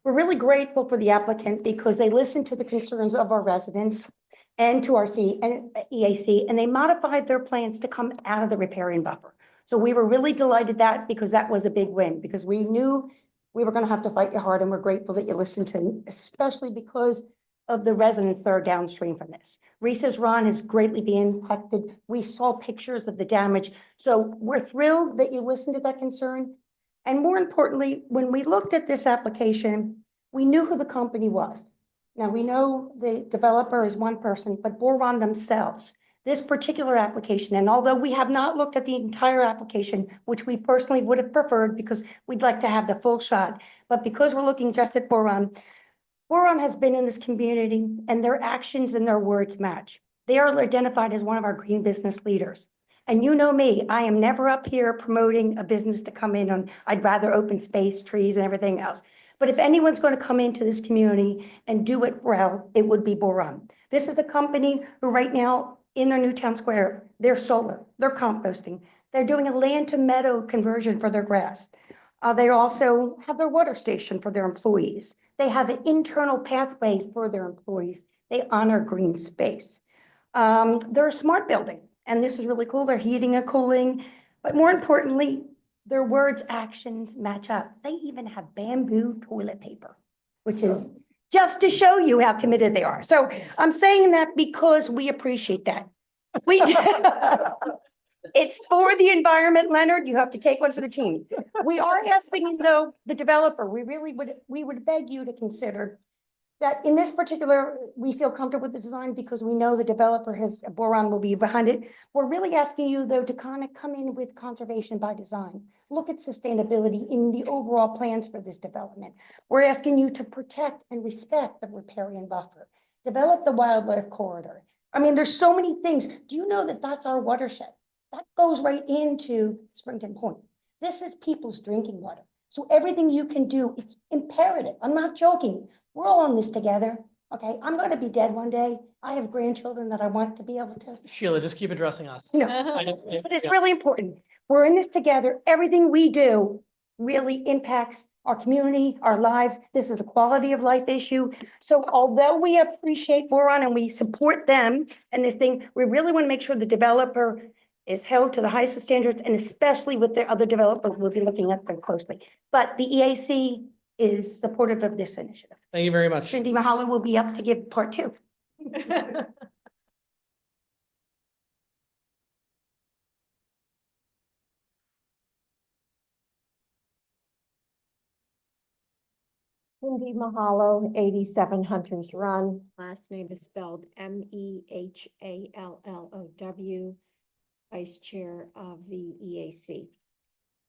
We're really grateful for the applicant because they listened to the concerns of our residents and to our EAC, and they modified their plans to come out of the riparian buffer. So we were really delighted because that was a big win, because we knew we were going to have to fight you hard, and we're grateful that you listened to, especially because of the residents that are downstream from this. Reese's Run is greatly being impacted. We saw pictures of the damage. So we're thrilled that you listened to that concern. And more importantly, when we looked at this application, we knew who the company was. Now we know the developer is one person, but Boron themselves, this particular application, and although we have not looked at the entire application, which we personally would have preferred because we'd like to have the full shot, but because we're looking just at Boron has been in this community and their actions and their words match. They are identified as one of our green business leaders. And you know me, I am never up here promoting a business to come in on, I'd rather open space, trees and everything else. But if anyone's going to come into this community and do it well, it would be Boron. This is a company who right now in their Newtown Square, they're solar, they're composting. They're doing a land to meadow conversion for their grass. They also have their water station for their employees. They have an internal pathway for their employees. They honor green space. They're a smart building, and this is really cool. They're heating and cooling, but more importantly, their words, actions match up. They even have bamboo toilet paper, which is just to show you how committed they are. So I'm saying that because we appreciate that. We It's for the environment, Leonard. You have to take one for the team. We are asking, though, the developer, we would beg you to consider that in this particular, we feel comfortable with the design because we know the developer Boron will be behind it. We're really asking you, though, to kind of come in with conservation by design. Look at sustainability in the overall plans for this development. We're asking you to protect and respect the riparian buffer, develop the wildlife corridor. I mean, there's so many things. Do you know that that's our watershed? That goes right into Springton Point. This is people's drinking water. So everything you can do, it's imperative. I'm not joking. We're all in this together, okay? I'm gonna be dead one day. I have grandchildren that I want to be able to. Sheila, just keep addressing us. No, but it's really important. We're in this together. Everything we do really impacts our community, our lives. This is a quality of life issue. So although we appreciate Boron and we support them and this thing, we really want to make sure the developer is held to the highest of standards, and especially with the other developers, we'll be looking at them closely. But the EAC is supportive of this initiative. Thank you very much. Cindy Mahalo will be up to give part 2. Cindy Mahalo, 87 Hunters Run. Last name is spelled Mehallow, Vice Chair of the EAC.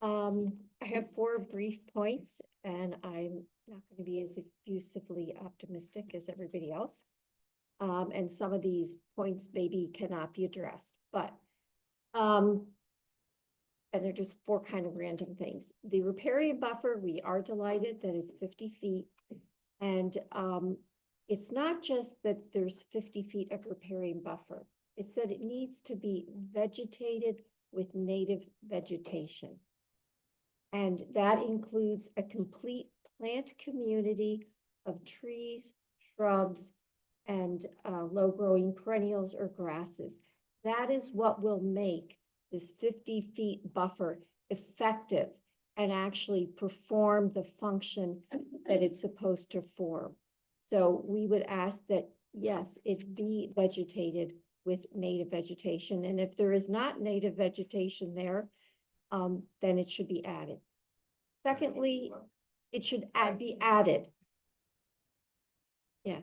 I have 4 brief points, and I'm not going to be as effusively optimistic as everybody else. And some of these points maybe cannot be addressed, but and they're just 4 kind of random things. The riparian buffer, we are delighted that it's 50 feet. And it's not just that there's 50 feet of riparian buffer. It's that it needs to be vegetated with native vegetation. And that includes a complete plant community of trees, shrubs, and low-growing perennials or grasses. That is what will make this 50 feet buffer effective and actually perform the function that it's supposed to form. So we would ask that, yes, it be vegetated with native vegetation. And if there is not native vegetation there, then it should be added. Secondly, it should be added. Yeah.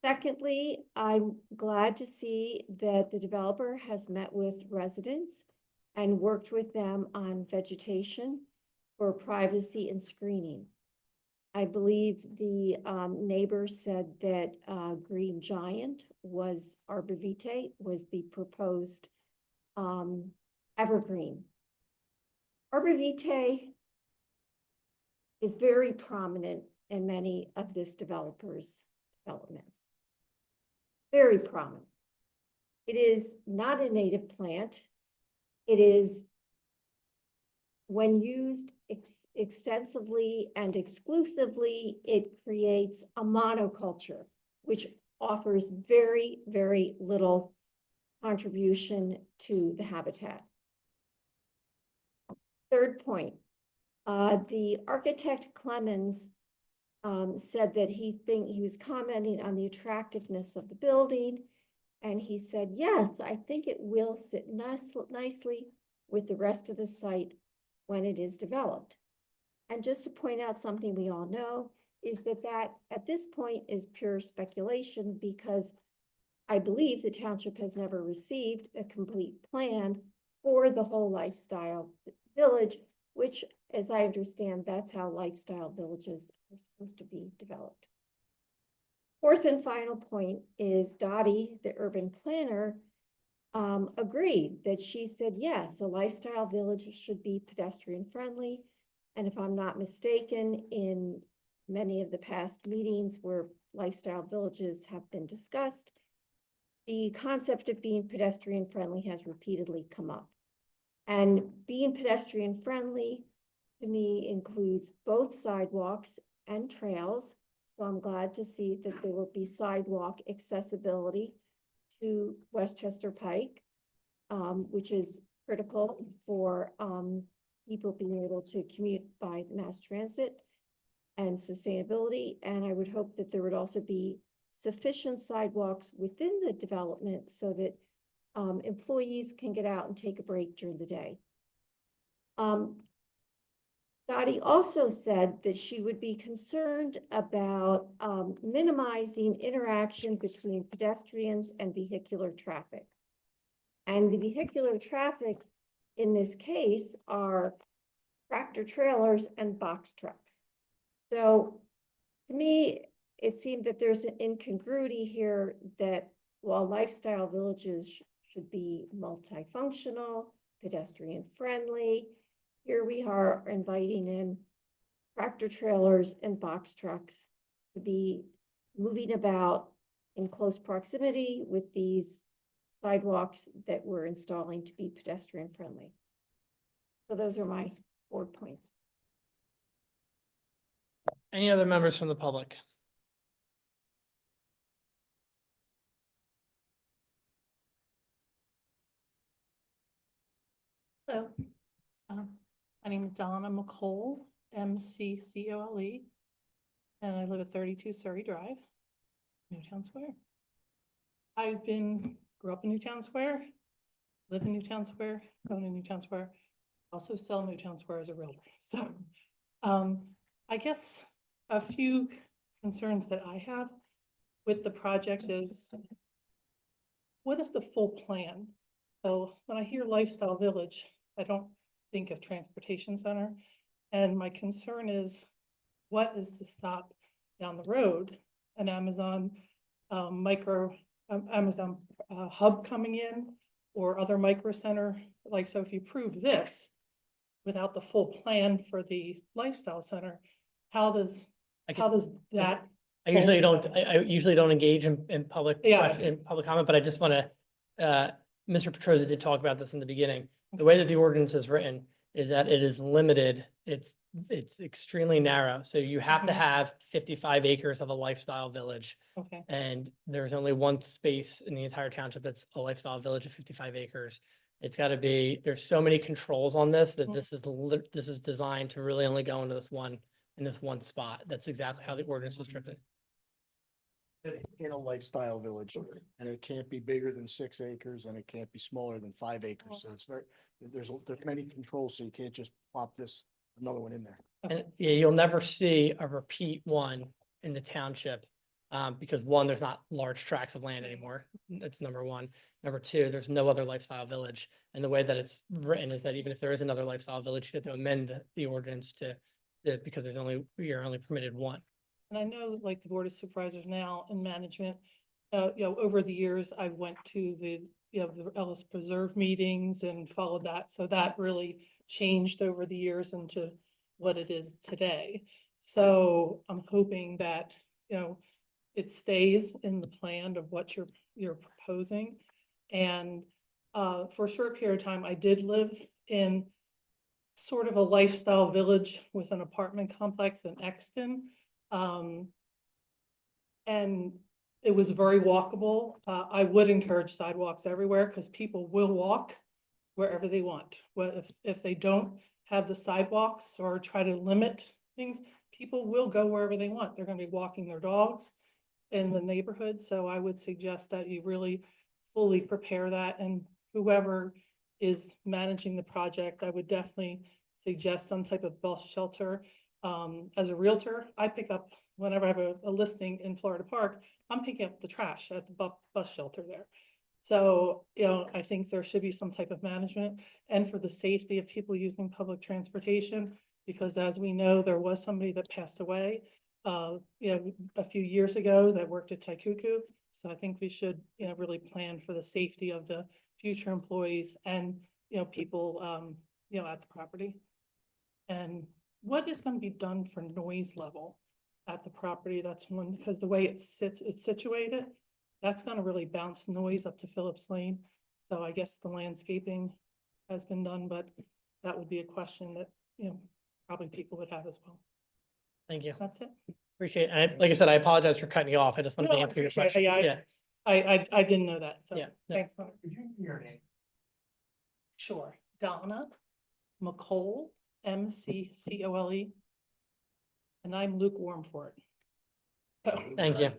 Secondly, I'm glad to see that the developer has met with residents and worked with them on vegetation for privacy and screening. I believe the neighbor said that Green Giant was arborvitae, was the proposed evergreen. Arborvitae is very prominent in many of this developer's developments. Very prominent. It is not a native plant. It is, when used extensively and exclusively, it creates a monoculture, which offers very, very little contribution to the habitat. Third point, the architect Clemens said that he was commenting on the attractiveness of the building. And he said, yes, I think it will sit nicely with the rest of the site when it is developed. And just to point out something we all know is that at this point is pure speculation, because I believe the township has never received a complete plan for the whole lifestyle village, which, as I understand, that's how lifestyle villages are supposed to be developed. Fourth and final point is Dottie, the urban planner, agreed that she said, yes, a lifestyle village should be pedestrian friendly. And if I'm not mistaken, in many of the past meetings where lifestyle villages have been discussed, the concept of being pedestrian friendly has repeatedly come up. And being pedestrian friendly to me includes both sidewalks and trails. So I'm glad to see that there will be sidewalk accessibility to Westchester Pike, which is critical for people being able to commute by mass transit and sustainability. And I would hope that there would also be sufficient sidewalks within the development so that employees can get out and take a break during the day. Dottie also said that she would be concerned about minimizing interaction between pedestrians and vehicular traffic. And the vehicular traffic in this case are tractor trailers and box trucks. So to me, it seemed that there's an incongruity here that while lifestyle villages should be multifunctional, pedestrian friendly, here we are inviting in tractor trailers and box trucks to be moving about in close proximity with these sidewalks that we're installing to be pedestrian friendly. So those are my 4 points. Any other members from the public? Hello, my name is Donna McCole, MCCOLE, and I live at 32 Surrey Drive, Newtown Square. Grew up in Newtown Square, live in Newtown Square, own in Newtown Square, also sell Newtown Square as a realtor. So I guess a few concerns that I have with the project is, what is the full plan? So when I hear lifestyle village, I don't think of transportation center. And my concern is, what is the stop down the road? An Amazon Amazon hub coming in, or other micro center? Like, so if you prove this without the full plan for the lifestyle center, how does that? I usually don't engage in public, in public comment, but I just want to, Mr. Petrosa did talk about this in the beginning. The way that the ordinance is written is that it is limited. It's extremely narrow. So you have to have 55 acres of a lifestyle village. Okay. And there's only one space in the entire township that's a lifestyle village of 55 acres. It's got to be, there's so many controls on this that this is designed to really only go into this one spot. That's exactly how the ordinance is written. In a lifestyle village, and it can't be bigger than 6 acres and it can't be smaller than 5 acres. So it's there's many controls, so you can't just plop another one in there. And yeah, you'll never see a repeat one in the township. Because one, there's not large tracts of land anymore. That's number one. Number two, there's no other lifestyle village. And the way that it's written is that even if there is another lifestyle village, you have to amend the ordinance because you're only permitted one. And I know, like, the Board of Supervisors now and management, over the years, I went to the Ellis Preserve meetings and followed that. So that really changed over the years into what it is today. So I'm hoping that, it stays in the plan of what you're proposing. And for a short period of time, I did live in sort of a lifestyle village with an apartment complex in Exton. And it was very walkable. I would encourage sidewalks everywhere because people will walk wherever they want. Well, if they don't have the sidewalks or try to limit things, people will go wherever they want. They're going to be walking their dogs in the neighborhood. So I would suggest that you really fully prepare that, and whoever is managing the project, I would definitely suggest some type of bus shelter. As a realtor, I pick up, whenever I have a listing in Florida Park, I'm picking up the trash at the bus shelter there. So, I think there should be some type of management, and for the safety of people using public transportation, because as we know, there was somebody that passed away, a few years ago that worked at Taikuku. So I think we should, really plan for the safety of the future employees and, people, at the property. And what is going to be done for noise level at the property? That's one, because the way it's situated, that's going to really bounce noise up to Phillips Lane. So I guess the landscaping has been done, but that would be a question that, probably people would have as well. Thank you. That's it. Appreciate it. And like I said, I apologize for cutting you off. I just wanted to answer your question. I didn't know that. So Yeah. thanks. Could you give your name? Sure. Donna McCole, MCCOLE. And I'm lukewarm for it. So. Thank you.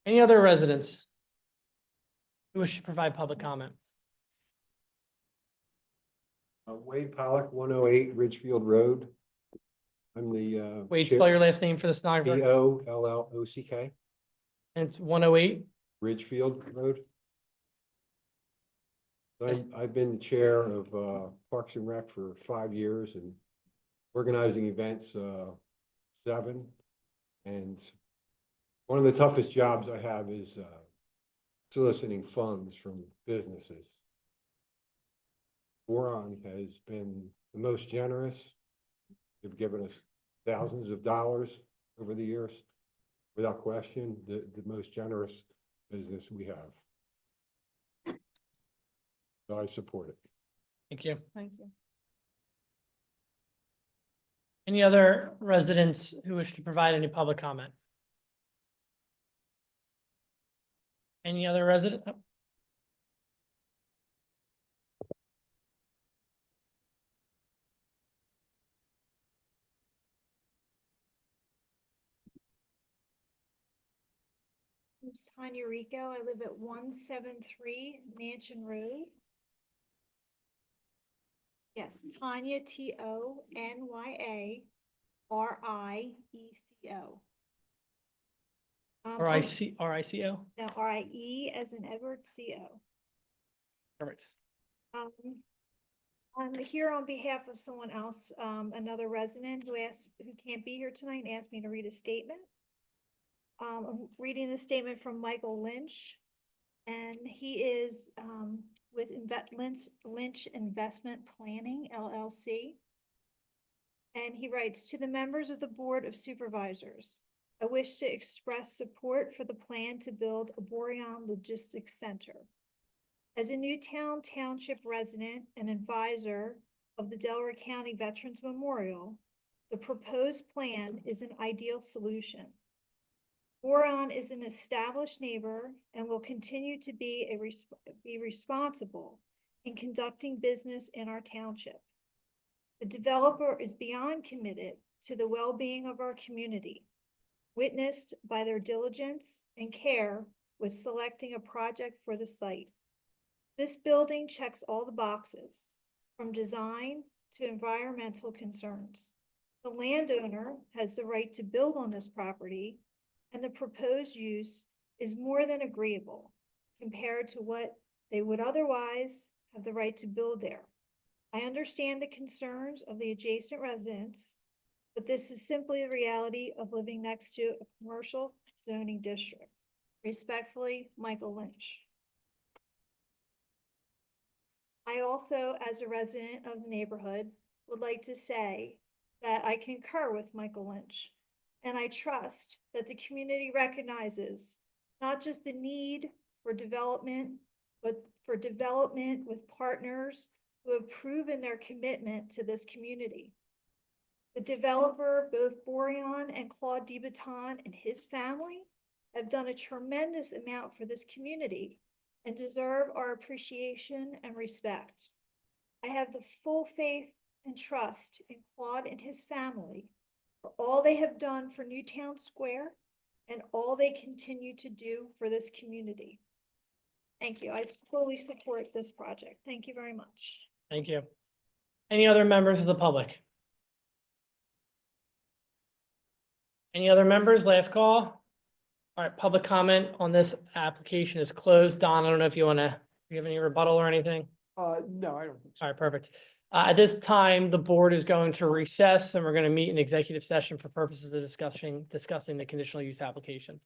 Any other residents? who wish to provide public comment? Wade Pollock, 108 Ridgefield Road. I'm the. Wait, spell your last name for the stenographer. Pollock. And it's 108. Ridgefield Road. I've been the chair of Parks and Rec for 5 years and organizing events 7. And one of the toughest jobs I have is soliciting funds from businesses. Boron has been the most generous. They've given us thousands of dollars over the years. Without question, the most generous business we have. So I support it. Thank you. Thank you. Any other residents who wish to provide any public comment? Any other resident? Oh. I'm Tanya Rico. I live at 173 Mansion Road. Yes, Tanya, TONYA RIECO. RICO? No, RIE as in Edward, CO. Perfect. I'm here on behalf of someone else, another resident who can't be here tonight and asked me to read a statement. I'm reading the statement from Michael Lynch, and he is with Lynch Investment Planning, LLC. And he writes, to the members of the Board of Supervisors, I wish to express support for the plan to build a Boreon Logistics Center. As a Newtown Township resident and advisor of the Delaware County Veterans Memorial, the proposed plan is an ideal solution. Boron is an established neighbor and will continue to be responsible in conducting business in our township. The developer is beyond committed to the well-being of our community, witnessed by their diligence and care with selecting a project for the site. This building checks all the boxes, from design to environmental concerns. The landowner has the right to build on this property, and the proposed use is more than agreeable compared to what they would otherwise have the right to build there. I understand the concerns of the adjacent residents, but this is simply the reality of living next to a commercial zoning district. Respectfully, Michael Lynch. I also, as a resident of the neighborhood, would like to say that I concur with Michael Lynch, and I trust that the community recognizes not just the need for development, but for development with partners who have proven their commitment to this community. The developer, both Boreon and Claude DeBaton and his family, have done a tremendous amount for this community and deserve our appreciation and respect. I have the full faith and trust in Claude and his family for all they have done for Newtown Square and all they continue to do for this community. Thank you. I fully support this project. Thank you very much. Thank you. Any other members of the public? Any other members? Last call. All right, public comment on this application is closed. Don, I don't know if you have any rebuttal or anything? No, I don't think so. All right, perfect. At this time, the board is going to recess and we're going to meet in executive session for purposes of discussing the conditional use application.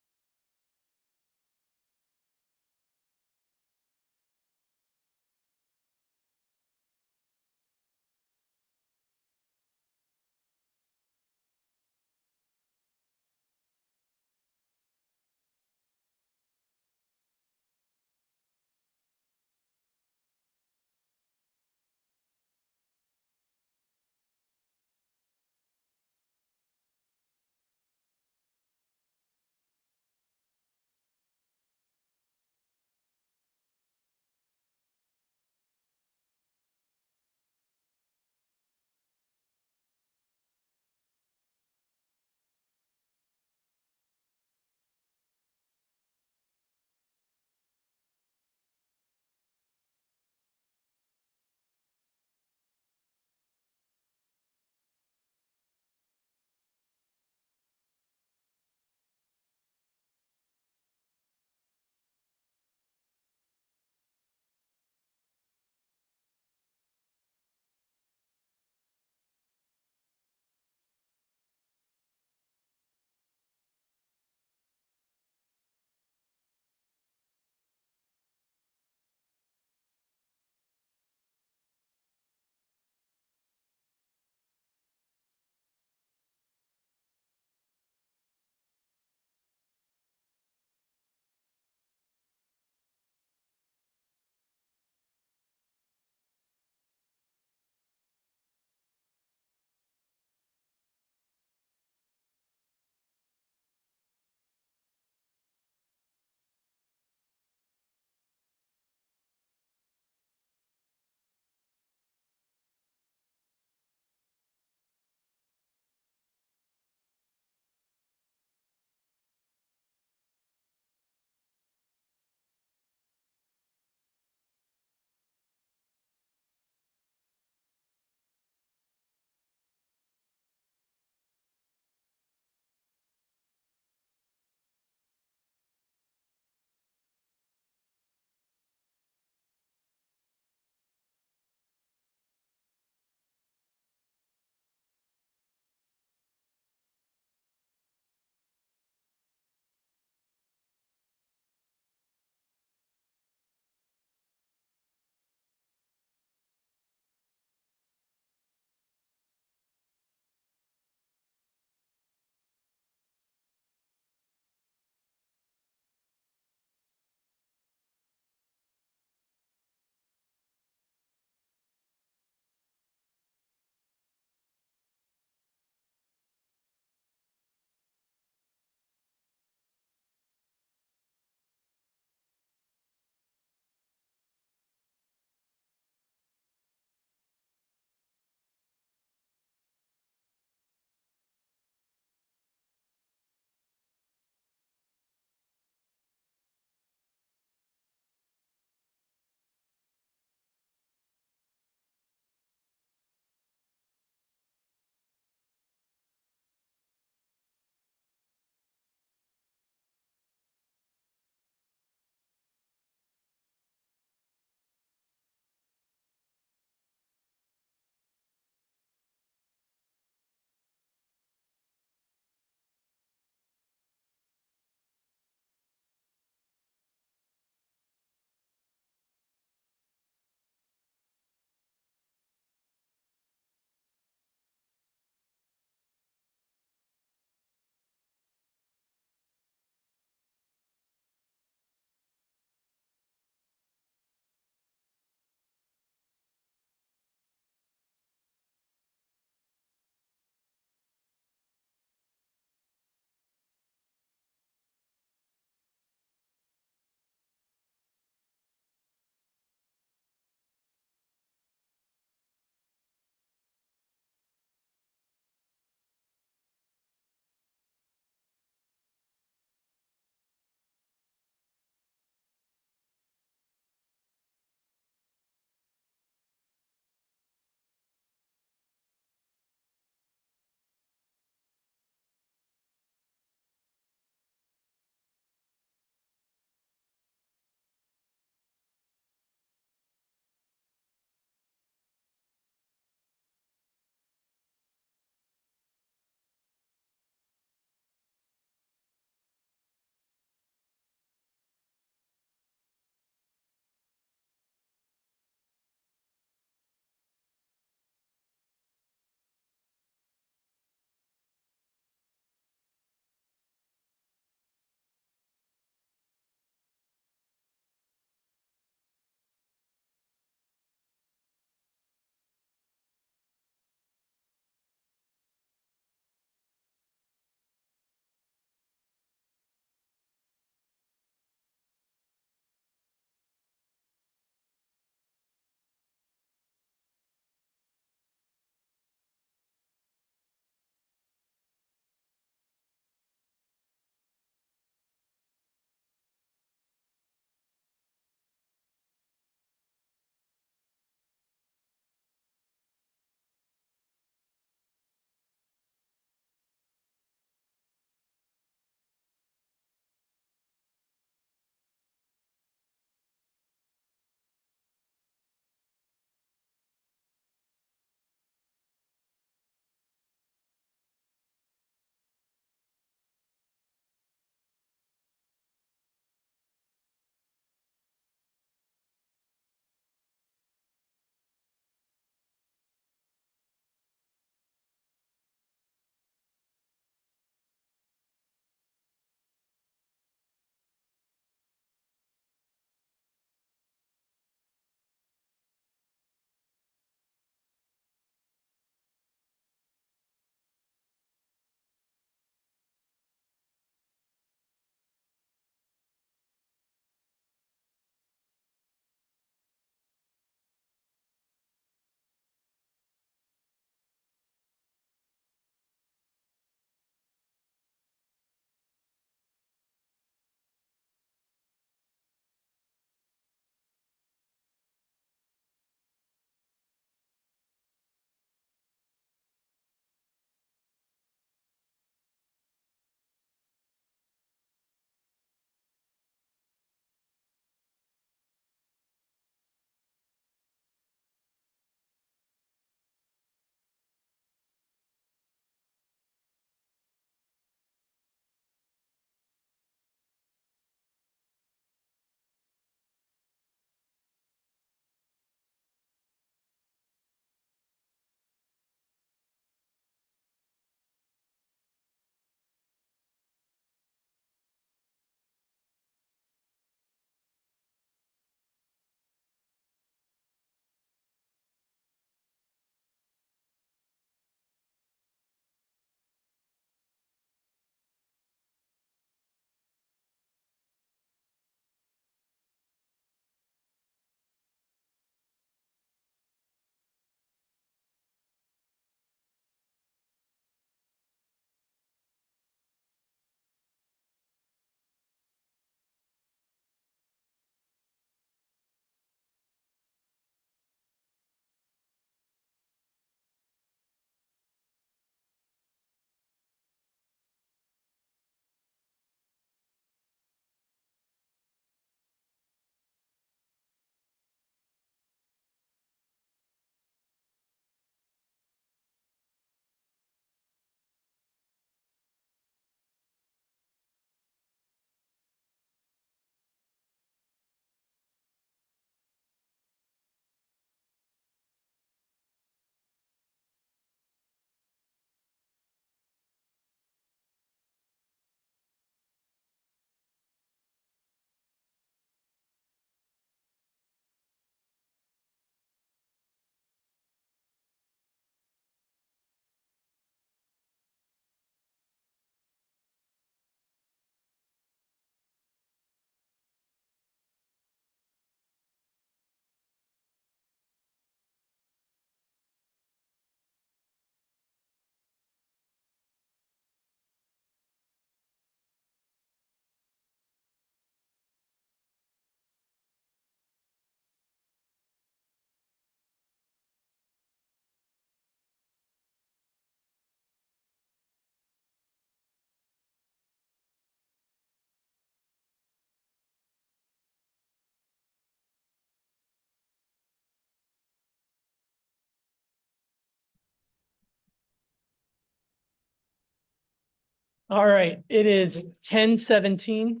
All right, it is 10:17,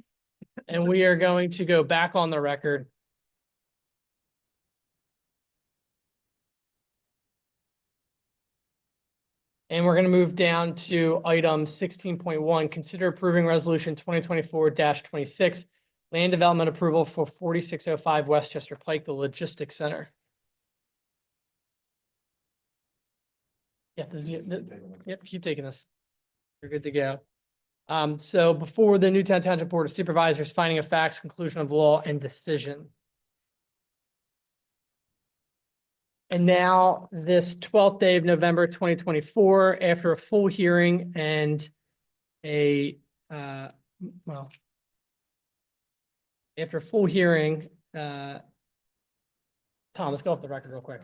and we are going to go back on the record. And we're going to move down to item 16.1, consider approving resolution 2024-26, land development approval for 4605 Westchester Pike, the Logistics Center. Yeah, yep, keep taking this. You're good to go. So before the Newtown Township Board of Supervisors, finding of facts, conclusion of law, and decision. And now, this 12th day of November 2024, after a full hearing and after a full hearing, Tom, let's go off the record real quick.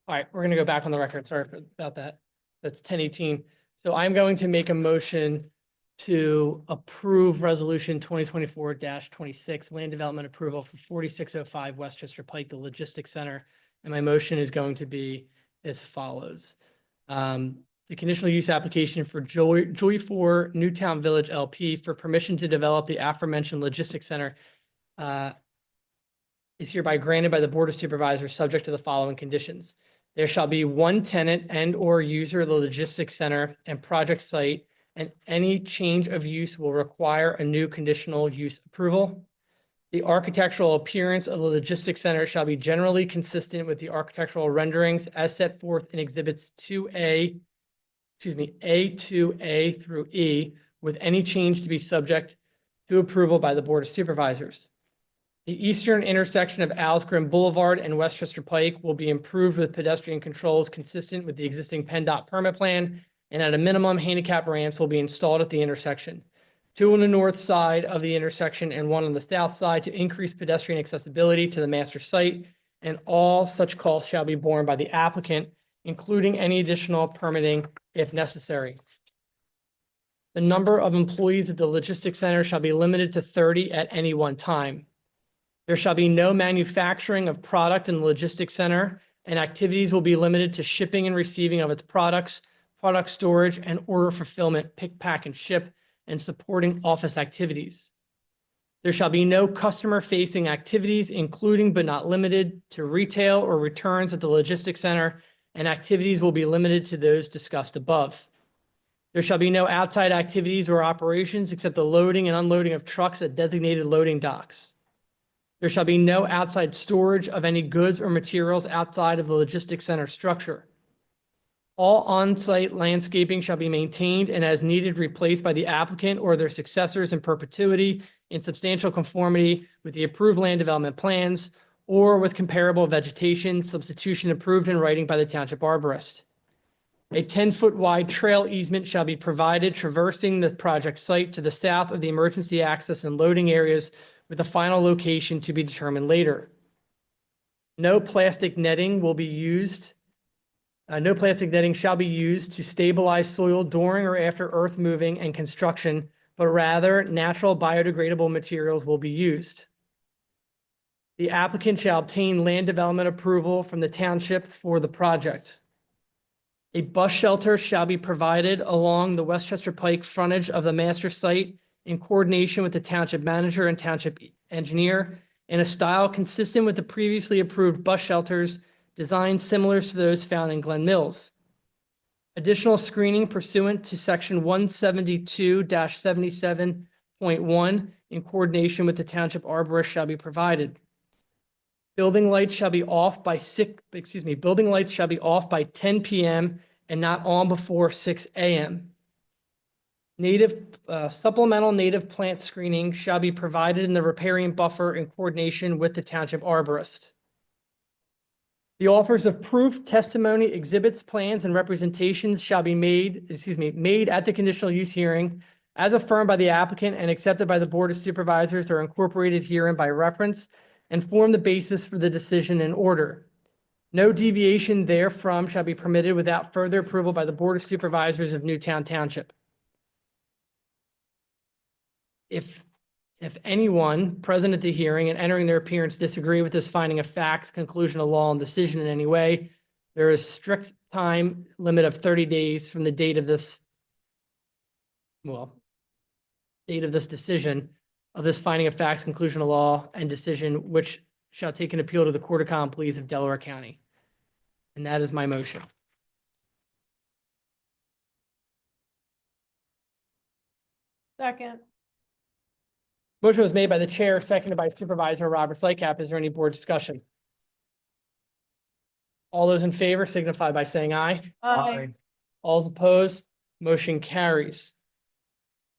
All right, we're gonna go back on the record. Sorry about that. That's 10:18. So I'm going to make a motion to approve resolution 2024-26, land development approval for 4605 Westchester Pike, the Logistics Center. And my motion is going to be as follows. The conditional use application for Joy 4 Newtown Village LP for permission to develop the aforementioned Logistics Center is hereby granted by the Board of Supervisors, subject to the following conditions. There shall be one tenant and or user of the logistics center and project site, and any change of use will require a new conditional use approval. The architectural appearance of the logistics center shall be generally consistent with the architectural renderings as set forth in exhibits A to A through E, with any change to be subject to approval by the Board of Supervisors. The eastern intersection of Alsgrim Boulevard and Westchester Pike will be improved with pedestrian controls consistent with the existing PennDOT permit plan, and at a minimum, handicap ramps will be installed at the intersection. 2 on the north side of the intersection and 1 on the south side to increase pedestrian accessibility to the master site, and all such costs shall be borne by the applicant, including any additional permitting if necessary. The number of employees at the logistics center shall be limited to 30 at any one time. There shall be no manufacturing of product in the logistics center, and activities will be limited to shipping and receiving of its products, product storage, and order fulfillment, pick, pack, and ship, and supporting office activities. There shall be no customer-facing activities, including but not limited to retail or returns at the logistics center, and activities will be limited to those discussed above. There shall be no outside activities or operations except the loading and unloading of trucks at designated loading docks. There shall be no outside storage of any goods or materials outside of the logistics center structure. All on-site landscaping shall be maintained and as needed replaced by the applicant or their successors in perpetuity in substantial conformity with the approved land development plans or with comparable vegetation substitution approved in writing by the township arborist. A 10-foot wide trail easement shall be provided traversing the project site to the south of the emergency access and loading areas, with a final location to be determined later. No plastic netting will be used. No plastic netting shall be used to stabilize soil during or after earth moving and construction, but rather natural biodegradable materials will be used. The applicant shall obtain land development approval from the township for the project. A bus shelter shall be provided along the Westchester Pike frontage of the master site in coordination with the township manager and township engineer in a style consistent with the previously approved bus shelters designed similar to those found in Glen Mills. Additional screening pursuant to section 172-77.1 in coordination with the township arborist shall be provided. Building lights shall be off by 10 p.m. and not on before 6 a.m. Supplemental native plant screening shall be provided in the riparian buffer in coordination with the township arborist. The offers of proof, testimony, exhibits, plans, and representations shall be made at the conditional use hearing as affirmed by the applicant and accepted by the Board of Supervisors or incorporated herein by reference and form the basis for the decision and order. No deviation therefrom shall be permitted without further approval by the Board of Supervisors of Newtown Township. If anyone present at the hearing and entering their appearance disagree with this finding of fact, conclusion of law, and decision in any way, there is strict time limit of 30 days from the date of this, decision of this finding of facts, conclusion of law, and decision, which shall take an appeal to the Court of Common Pleas of Delaware County. And that is my motion. Second. Motion was made by the chair, seconded by Supervisor Robert Lightcap. Is there any board discussion? All those in favor signify by saying aye. Aye. All those opposed, motion carries.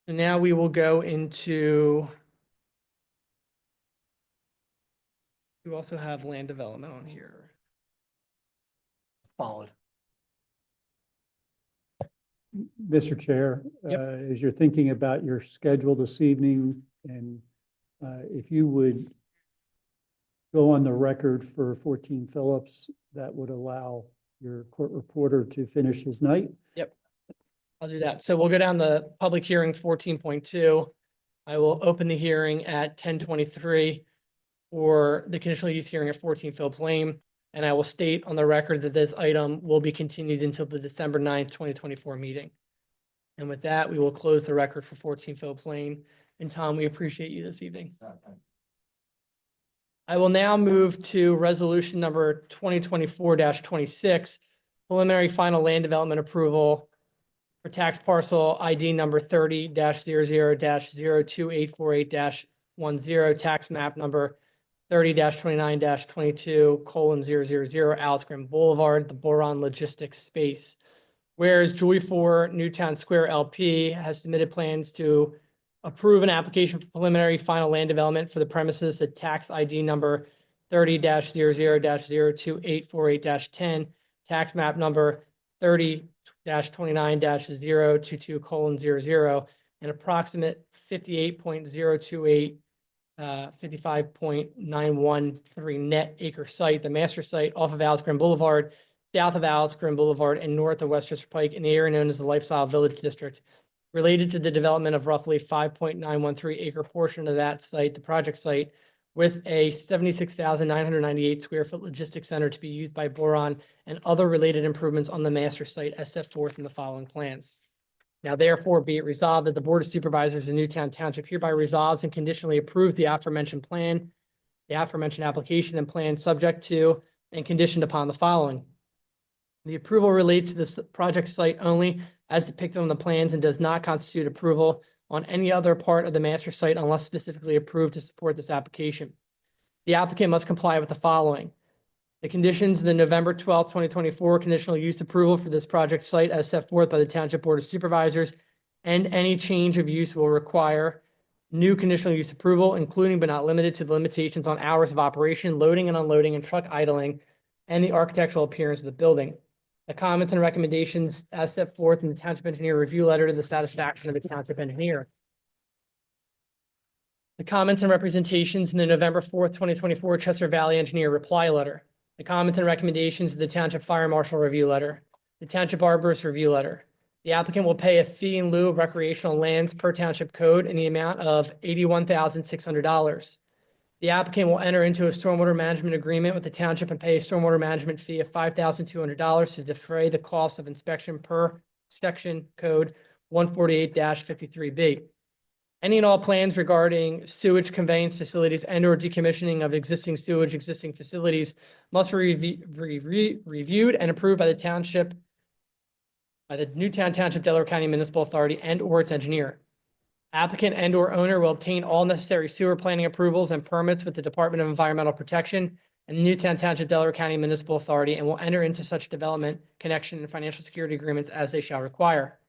And now we will go into. We also have land development on here. Followed. Mr. Chair, as you're thinking about your schedule this evening, and if you would go on the record for 14 Phillips, that would allow your court reporter to finish his night. Yep, I'll do that. So we'll go down the public hearing 14.2. I will open the hearing at 10:23 for the conditional use hearing at 14 Phillips Lane. And I will state on the record that this item will be continued until the December 9th, 2024 meeting. And with that, we will close the record for 14 Phillips Lane. And Tom, we appreciate you this evening. I will now move to resolution number 2024-26, preliminary final land development approval for tax parcel ID number 30-00-02848-10, tax map number 30-29-22:000 Alice Graham Boulevard, the Boron Logistics Space. Whereas Joy 4 Newtown Square LP has submitted plans to approve an application for preliminary final land development for the premises at tax ID number 30-00-02848-10, tax map number 30-29-022:000, an approximate 58.028 55.913 net acre site, the master site off of Alice Graham Boulevard, south of Alice Graham Boulevard, and north of Westchester Pike in the area known as the Lifestyle Village District, related to the development of roughly 5.913 acre portion of that site, the project site, with a 76,998 square foot logistics center to be used by Boron and other related improvements on the master site as set forth in the following plans. Now therefore be it resolved that the Board of Supervisors in Newtown Township hereby resolves and conditionally approves the aforementioned plan, the aforementioned application and plan subject to and conditioned upon the following. The approval relates to this project site only as depicted on the plans and does not constitute approval on any other part of the master site unless specifically approved to support this application. The applicant must comply with the following. The conditions of the November 12th, 2024 conditional use approval for this project site as set forth by the Township Board of Supervisors, and any change of use will require new conditional use approval, including but not limited to the limitations on hours of operation, loading and unloading, and truck idling, and the architectural appearance of the building. The comments and recommendations as set forth in the Township Engineer Review Letter to the satisfaction of the Township Engineer. The comments and representations in the November 4th, 2024 Chester Valley Engineer Reply Letter. The comments and recommendations of the Township Fire Marshal Review Letter, the Township Arborist Review Letter. The applicant will pay a fee in lieu of recreational lands per township code in the amount of $81,600. The applicant will enter into a stormwater management agreement with the township and pay a stormwater management fee of $5,200 to defray the cost of inspection per section code 148-53B. Any and all plans regarding sewage conveyance facilities and or decommissioning of existing sewage, existing facilities must be reviewed and approved by the township, by the Newtown Township Delaware County Municipal Authority and or its engineer. Applicant and or owner will obtain all necessary sewer planning approvals and permits with the Department of Environmental Protection and the Newtown Township Delaware County Municipal Authority and will enter into such development, connection, and financial security agreements as they shall require.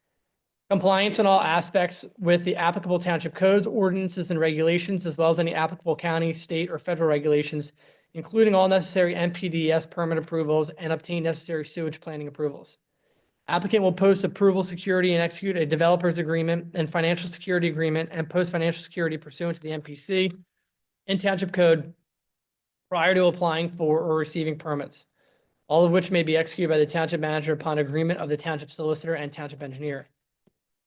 Compliance in all aspects with the applicable township codes, ordinances, and regulations, as well as any applicable county, state, or federal regulations, including all necessary NPDES permit approvals and obtain necessary sewage planning approvals. Applicant will post approval security and execute a developer's agreement and financial security agreement and post financial security pursuant to the MPC and township code prior to applying for or receiving permits, all of which may be executed by the township manager upon agreement of the township solicitor and township engineer.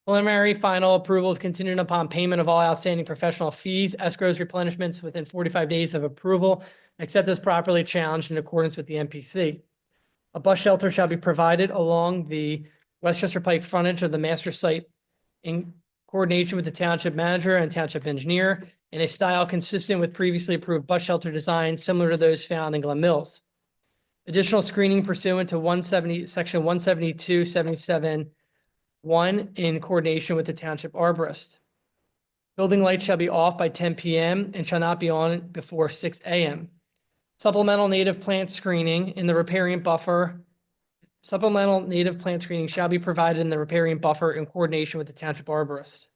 Preliminary final approval is contingent upon payment of all outstanding professional fees, escrows, replenishments within 45 days of approval, except as properly challenged in accordance with the MPC. A bus shelter shall be provided along the Westchester Pike frontage of the master site in coordination with the township manager and township engineer in a style consistent with previously approved bus shelter designs similar to those found in Glen Mills. Additional screening pursuant to section 172-77-1 in coordination with the township arborist. Building lights shall be off by 10 p.m. and shall not be on before 6 a.m. Supplemental native plant screening in the riparian buffer. Supplemental native plant screening shall be provided in the riparian buffer in coordination with the township arborist.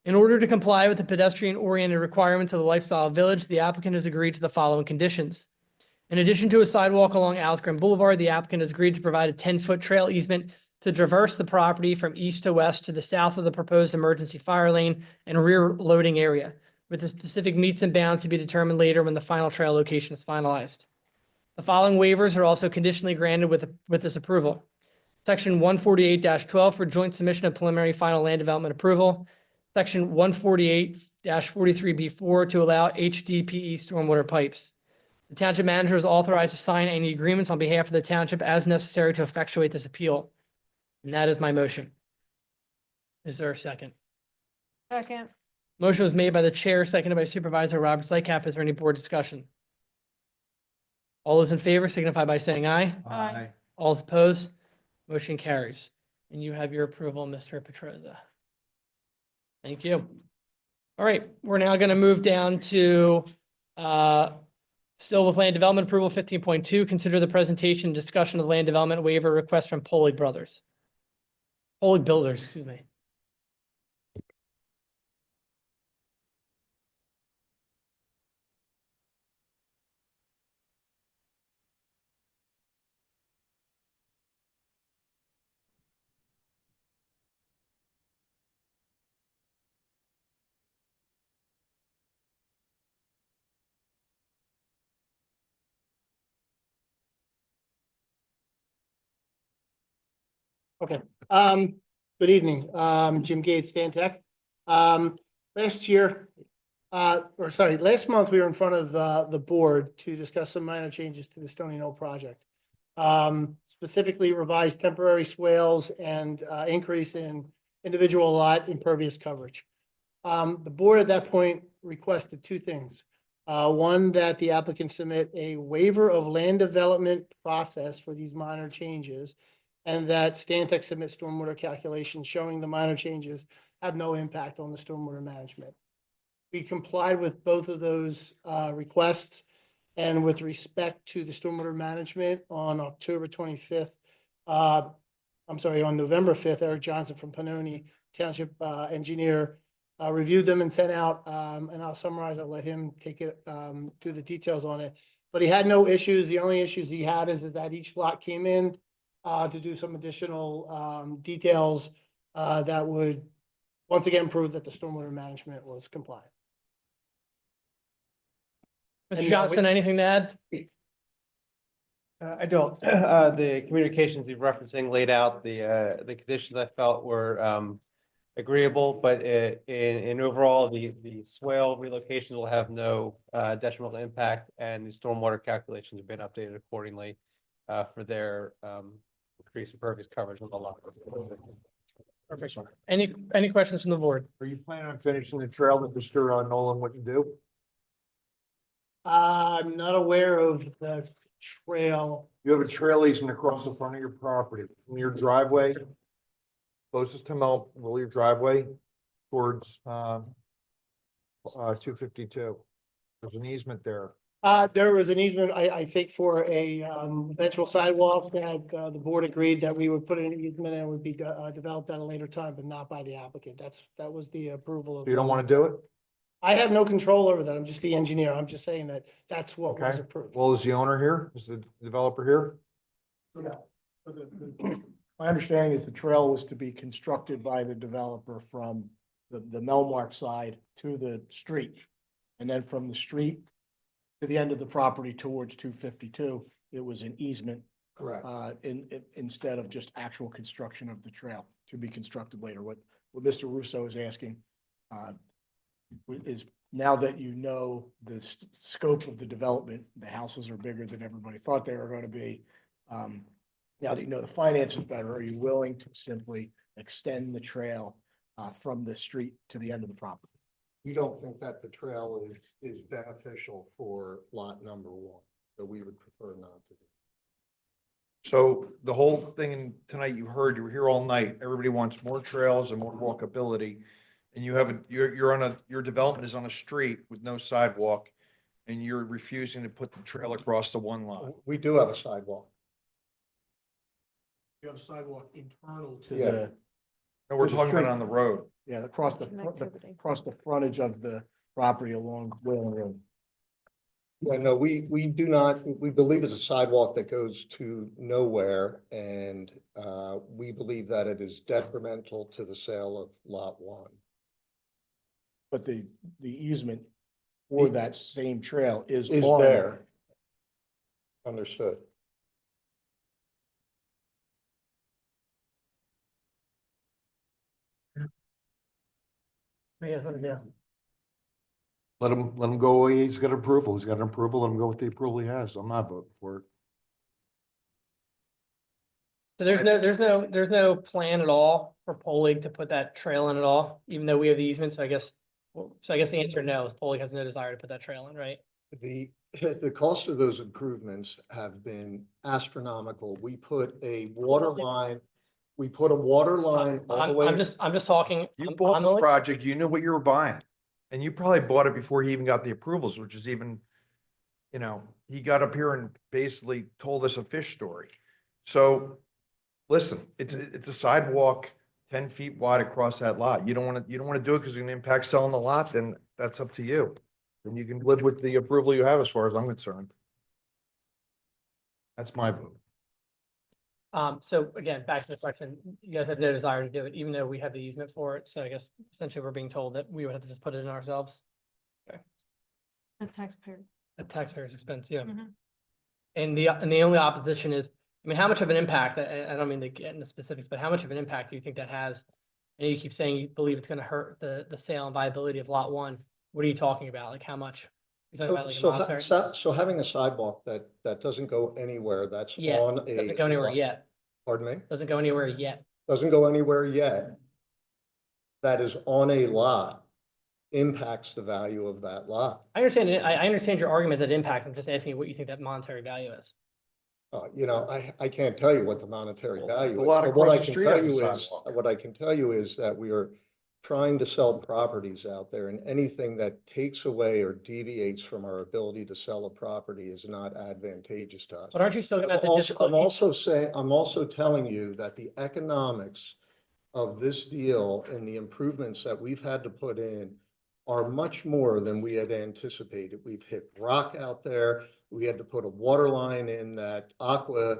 In order to comply with the pedestrian-oriented requirements of the lifestyle village, the applicant has agreed to the following conditions. In addition to a sidewalk along Alice Green Boulevard, the applicant has agreed to provide a 10-foot trail easement to traverse the property from east to west to the south of the proposed emergency fire lane and rear loading area, with the specific meets and bounds to be determined later when the final trail location is finalized. The following waivers are also conditionally granted with this approval. Section 148-12 for joint submission of preliminary final land development approval. Section 148-43B4 to allow HDPE stormwater pipes. The township manager is authorized to sign any agreements on behalf of the township as necessary to effectuate this appeal. And that is my motion. Is there a second? Second. Motion was made by the chair, seconded by Supervisor Robert Lightcap. Is there any board discussion? All those in favor signify by saying aye. Aye. All opposed, motion carries. And you have your approval, Mr. Petroza. Thank you. All right, we're now going to move down to still with land development approval 15.2. Consider the presentation and discussion of land development waiver request from Polig Builders, excuse me. Okay, good evening, Jim Gates, Stantec. Last month, we were in front of the board to discuss some minor changes to the Stony Knoll project. Specifically revised temporary swales and increase in individual lot impervious coverage. The board at that point requested two things. One, that the applicant submit a waiver of land development process for these minor changes, and that Stantec submit stormwater calculations showing the minor changes have no impact on the stormwater management. We complied with both of those requests, and with respect to the stormwater management on November 5th, Eric Johnson from Panoni Township engineer reviewed them and sent out, and I'll summarize, I'll let him take it, do the details on it. But he had no issues. The only issues he had is that each lot came in to do some additional details that would once again prove that the stormwater management was compliant. Mr. Johnson, anything to add? I don't. The communications you're referencing laid out the conditions I felt were agreeable, but in overall, the swale relocation will have no detrimental impact, and the stormwater calculations have been updated accordingly for their increased impervious coverage on the lot. Perfect. Any questions from the board? Are you planning on finishing the trail that Mr. Nolan wouldn't do? I'm not aware of the trail. You have a trail easement across the front of your property, from your driveway, closest to your driveway towards 252. There's an easement there There was an easement, I think, for a, eventual sidewalk that, the board agreed that we would put in an easement and would be, developed at a later time, but not by the applicant. That was the approval of. You don't want to do it? I have no control over that. I'm just the engineer. I'm just saying that that's what was Okay. approved. Well, is the owner here? Is the developer here? Yeah. So my understanding is the trail was to be constructed by the developer from the Melmark side to the street. And then from the street to the end of the property towards 252, it was an easement. Correct. Instead of just actual construction of the trail to be constructed later. What Mr. Russo is asking, is now that you know the scope of the development, the houses are bigger than everybody thought they were going to be. Now that you know the finances better, are you willing to simply extend the trail from the street to the end of the property? You don't think that the trail is beneficial for lot number one, so we would prefer not to do. So the whole thing tonight, you heard, you were here all night. Everybody wants more trails and more walkability. And you have your development is on a street with no sidewalk, and you're refusing to put the trail across the one lot. We do have a sidewalk. You have a sidewalk internal to Yeah. the. No, we're to the talking about street. on the road. Yeah, across the frontage of the property along Whalen Road. Yeah, no, we do not, we believe it's a sidewalk that goes to nowhere, and we believe that it is detrimental to the sale of lot one. But the easement for that same trail is Is on there. Understood. What do you guys want to do? Let him go away. He's got approval. He's got an approval. Let him go with the approval he has. I'm not voting for it. So there's no plan at all for Polig to put that trail in at all, even though we have the easement. So I guess the answer no is Polig has no desire to put that trail in, right? The cost of those improvements have been astronomical. We put a water line all the way. I'm just talking. You I'm- bought I'm the only- project, you knew what you were buying. And you probably bought it before he even got the approvals, which is even, he got up here and basically told us a fish story. So, listen, it's a sidewalk 10 feet wide across that lot. You don't want to do it because it's going to impact selling the lot, then that's up to you. And you can live with the approval you have as far as I'm concerned. That's my vote. So again, back to the question, you guys have no desire to do it, even though we have the easement for it. So I guess essentially we're being told that we would have to just put it in ourselves. The taxpayer. At taxpayers' expense, yeah. Mhm. And the only opposition is, I mean, how much of an impact, I don't mean to get into specifics, but how much of an impact do you think that has? And you keep saying you believe it's gonna hurt the sale and viability of lot one. What are you talking about? Like how much? You're talking about like a monetary? So having a sidewalk that doesn't go anywhere, that's Yeah, on a. doesn't go anywhere yet. Pardon me? Doesn't go anywhere yet. Doesn't go anywhere yet. That is on a lot, impacts the value of that lot. I understand it. I understand your argument that impacts. I'm just asking you what you think that monetary value is. I can't tell you what the monetary value the is. lot but what I across the can street tell has a you is, sidewalk. what I can tell you is that we are trying to sell properties out there, and anything that takes away or deviates from our ability to sell a property is not advantageous to us. But aren't you still gonna have to I'm also telling you that the economics of this deal and the improvements that we've had to put in are much more than we had anticipated. We've hit rock out there. We had to put a water line in that Aqua,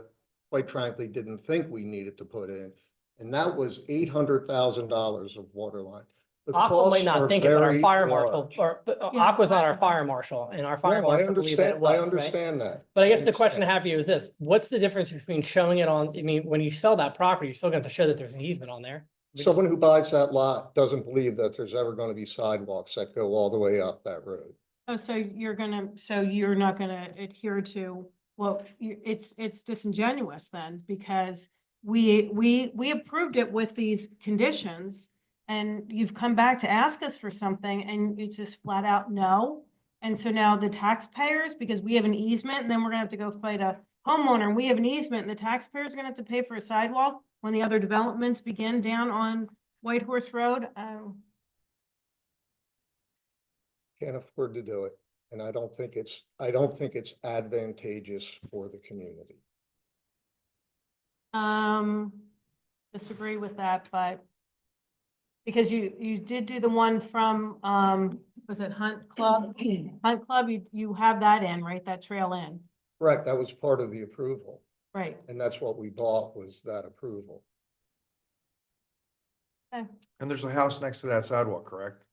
quite frankly, didn't think we needed to put in. And that was $800,000 of water line. The Aqua might costs not are think it, but our very fire marshal, large. but Aqua's not our fire marshal, and our fire No, I marshal believed that it understand, was, I right? understand that. But I guess the question I have for you is this: what's the difference between showing it on? I mean, when you sell that property, you're still going to have to show that there's an easement on there. Someone who buys that lot doesn't believe that there's ever going to be sidewalks that go all the way up that road. Oh, so you're not gonna adhere to, well, it's disingenuous then, because we approved it with these conditions, and you've come back to ask us for something, and it's just flat out no. And so now the taxpayers, because we have an easement, and then we're gonna have to go fight a homeowner, and we have an easement, and the taxpayers are gonna have to pay for a sidewalk when the other developments begin down on White Horse Road. Can't afford to do it. and I don't think it's advantageous for the community. Disagree with that, but because you did do the one from, was it Hunt Club? Hunt Club, you have that in, right? That trail in, Correct, that was part of the approval, right? and that's what we bought was that approval. Okay. And there's a house next to that sidewalk, correct?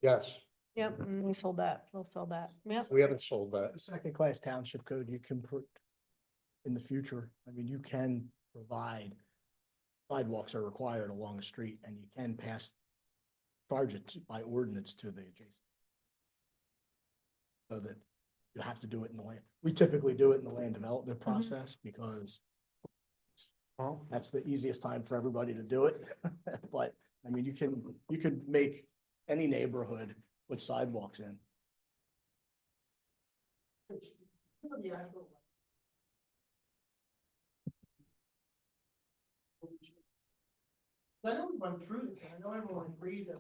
Yes, Yep, and we sold that. We'll sell that. Yep. we haven't sold that. The second-class township code, you can put in the future, I mean, you can provide sidewalks are required along the street, and you can charge it by ordinance to the adjacent. So that you have to do it in the land. We typically do it in the land development process because well, that's the easiest time for everybody to do it. But I mean, you could make any neighborhood put sidewalks in. I know we went through this, and I know everyone agreed that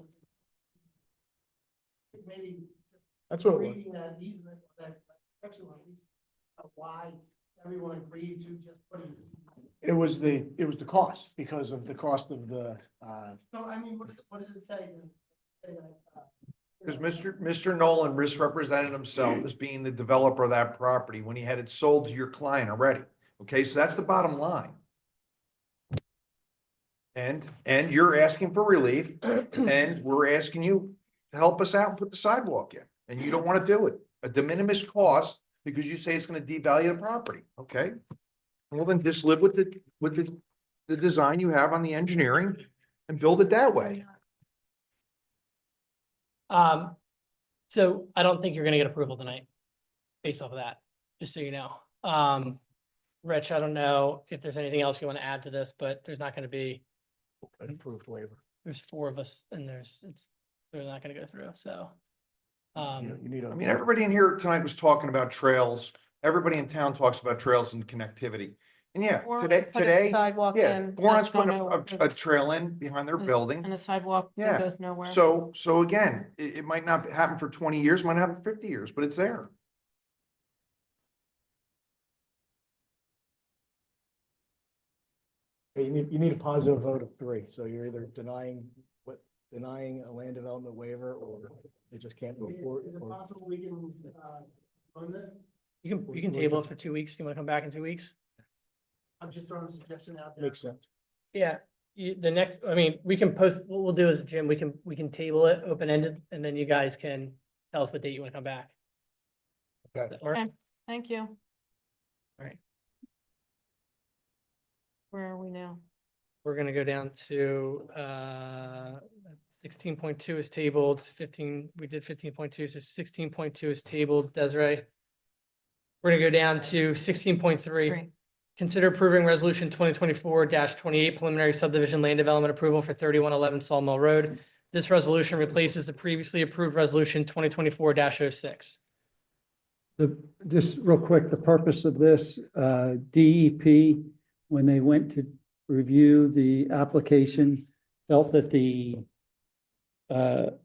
maybe That's what it was. reading that easement, that section, at least, of why everyone agreed to just putting. It was the cost, because of the cost of the, No, I mean, what does it say? Because Mr. Nolan misrepresented himself as being the developer of that property when he had it sold to your client already. Okay, so that's the bottom line. And you're asking for relief, and we're asking you to help us out and put the sidewalk in, and you don't want to do it. A de minimis cost because you say it's going to devalue the property, okay? Well, then just live with the design you have on the engineering and build it that way. So I don't think you're gonna get approval tonight based off of that, just so you know. Rich, I don't know if there's anything else you want to add to this, but there's not gonna be, an approved waiver. there's 4 of us and they're not gonna go through, so. You need I mean, everybody in here tonight was talking about trails. Everybody in town talks about trails and connectivity. And yeah, Or today, put a today, sidewalk yeah, in, Boron's that's going putting a trail in behind their building. And a sidewalk Yeah. that goes nowhere. So again, it might not happen for 20 years, might happen for 50 years, but it's there. You need a positive vote of 3, so you're either denying a land development waiver, or it just can't move forward. Is it possible we can, run this? You can table it for 2 weeks. You want to come back in 2 weeks? I'm just throwing a suggestion out there. Makes sense. Yeah, the next, I mean, we can post, what we'll do is, Jim, we can table it open-ended, and then you guys can tell us what date you want to come back. Okay. Does that work? Okay, thank you. All right. Where are we now? We're gonna go down to 16.2 is tabled, 15, we did 15.2, so 16.2 is tabled. Desiree? We're gonna go down to 16.3. Great. Consider approving resolution 2024-28 preliminary subdivision land development approval for 3111 Sawmill Road. This resolution replaces the previously approved resolution 2024-06. Just real quick, the purpose of this, DEP, when they went to review the application, felt that the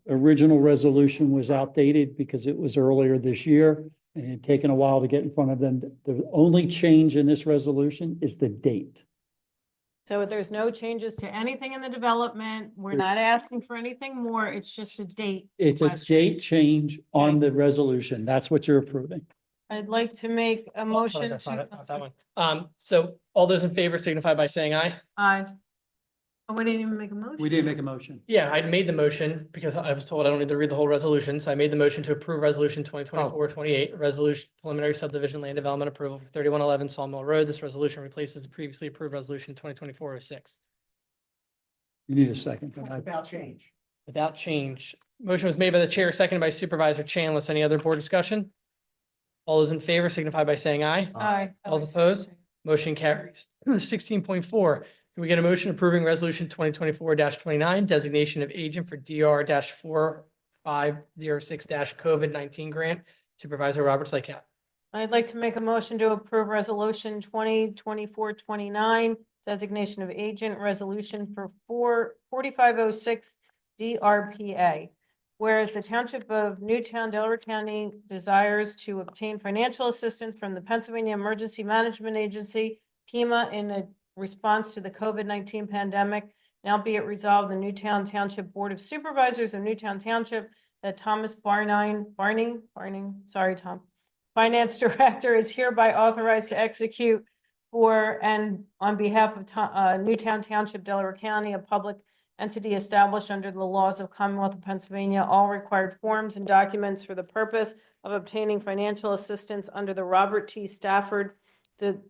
original resolution was outdated because it was earlier this year and it had taken a while to get in front of them. The only change in this resolution is the date. So there's no changes to anything in the development. We're not asking for anything more. It's just a date. It's a question. date change on the resolution. That's what you're approving. I'd like to make a motion That's not to. it, not that one. So all those in favor signify by saying aye. Aye. Oh, we didn't even make a motion. We didn't make a motion. Yeah, I made the motion because I was told I don't need to read the whole resolution, so I made the motion to approve resolution 2024-28, resolution preliminary subdivision land development approval for 3111 Sawmill Road. This resolution replaces the previously approved resolution 2024-06. You need a second. Without change. Without change. Motion was made by the chair, seconded by Supervisor Chanlis. Any other board discussion? All those in favor signify by saying aye. Aye. All those opposed? Motion carries. 16.4, can we get a motion approving resolution 2024-29, designation of agent for DR-4506- COVID-19 grant? Supervisor Robert Lyckout. I'd like to make a motion to approve resolution 2024-29, designation of agent resolution for 4506 DRPA. Whereas the Township of Newtown, Delaware County desires to obtain financial assistance from the Pennsylvania Emergency Management Agency, FEMA, in a response to the COVID-19 pandemic. Now be it resolved, the Newtown Township Board of Supervisors of Newtown Township, that Thomas Barning, sorry, Tom, Finance Director, is hereby authorized to execute for and on behalf of Newtown Township, Delaware County, a public entity established under the laws of Commonwealth of Pennsylvania, all required forms and documents for the purpose of obtaining financial assistance under the Robert T. Stafford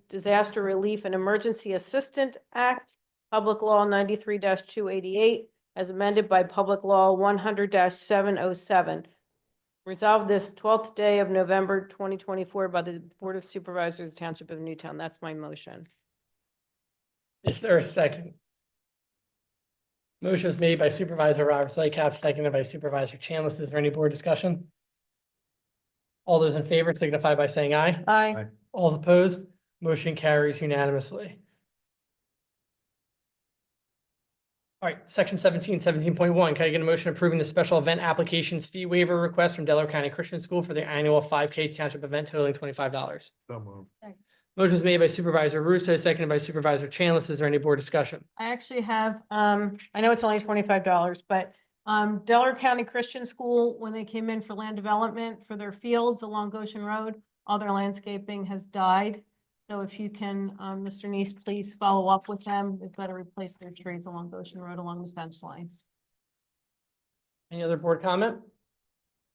Disaster Relief and Emergency Assistant Act, Public Law 93-288, as amended by Public Law 100-707. Resolved this 12th day of November 2024 by the Board of Supervisors, Township of Newtown. That's my motion. Is there a second? Motion is made by Supervisor Roberts Lightcap, seconded by Supervisor Chandler. Is there any board discussion? All those in favor signify by saying aye. Aye. All opposed, motion carries unanimously. All right, section 17.1, can I get a motion approving the special event applications fee waiver request from Delaware County Christian School for their annual 5K township event totaling $25? So moved. Motion is made by Supervisor Russo, seconded by Supervisor Chandler. Is there any board discussion? I actually have, I know it's only $25, but Delaware County Christian School, when they came in for land development for their fields along Goshen Road, all their landscaping has died. So if you can, Mr. Neese, please follow up with them. They've got to replace their trees along Goshen Road along the fence line. Any other board comment?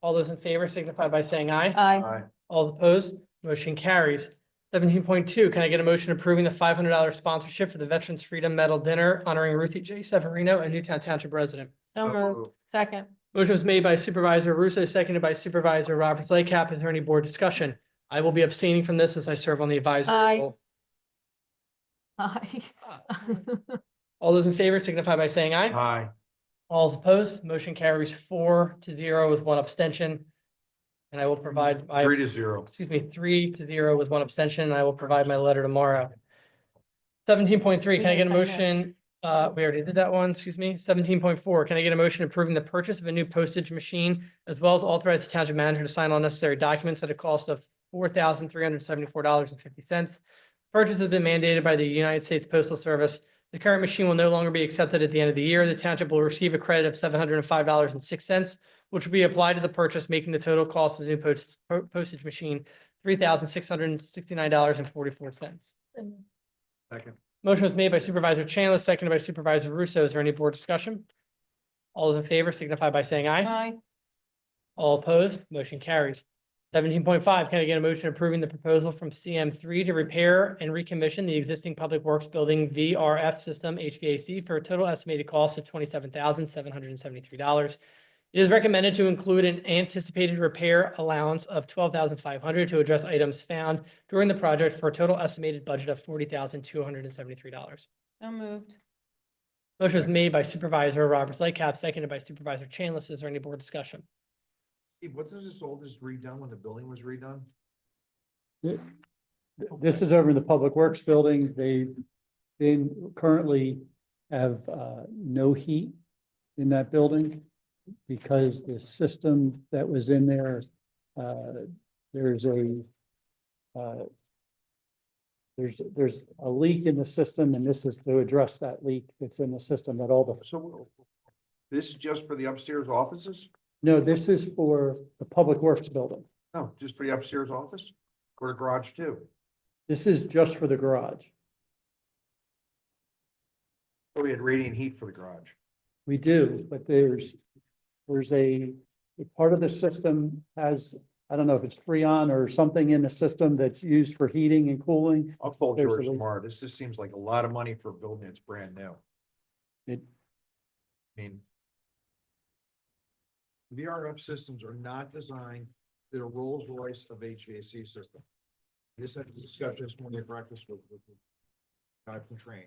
All those in favor signify by saying aye. Aye. All opposed, motion carries. 17.2, can I get a motion approving the $500 sponsorship for the Veterans Freedom Medal Dinner honoring Ruthie J. Severino, a Newtown Township resident? So moved. Second. Motion was made by Supervisor Russo, seconded by Supervisor Roberts Lightcap. Is there any board discussion? I will be abstaining from this as I serve on the advisory. Aye. role. Aye. All those in favor signify by saying aye. Aye. All opposed, motion carries 4-0 with one abstention. And I will provide my, 3-0. excuse me, 3-0 with one abstention, and I will provide my letter tomorrow. 17.3, can I get a motion? We already did that one, excuse me. 17.4, can I get a motion approving the purchase of a new postage machine as well as authorize the township manager to sign all necessary documents at a cost of $4,374.50. Purchase has been mandated by the United States Postal Service. The current machine will no longer be accepted at the end of the year. The township will receive a credit of $705.06, which will be applied to the purchase, making the total cost of the new postage machine $3,669.44. Second. Motion was made by Supervisor Chandler, seconded by Supervisor Russo. Is there any board discussion? All those in favor signify by saying aye. Aye. All opposed, motion carries. 17.5, can I get a motion approving the proposal from CM3 to repair and recommission the existing Public Works Building VRF system HVAC for a total estimated cost of $27,773. It is recommended to include an anticipated repair allowance of $12,500 to address items found during the project for a total estimated budget of $40,273. So moved. Motion was made by Supervisor Roberts Lightcap, seconded by Supervisor Chandler. Is there any board discussion? Steve, what does this all just redone when the building was redone? This is over in the Public Works Building. Currently have no heat in that building because the system that was in there, there's a leak in the system, and this is to address that leak that's in the system that all the. So this is just for the upstairs offices? No, this is for the Public Works Building. No, just for the upstairs office or the garage too? This is just for the garage. So we had radiant heat for the garage. We do, but there's a part of the system has, I don't know if it's Freon or something in the system that's used for heating and cooling. I'll call There's George a- tomorrow. This just seems like a lot of money for a building that's brand new. It, I mean, VRF systems are not designed, they're a Rolls Royce of HVAC system. I just had this discussion this morning at breakfast with the guy from Train.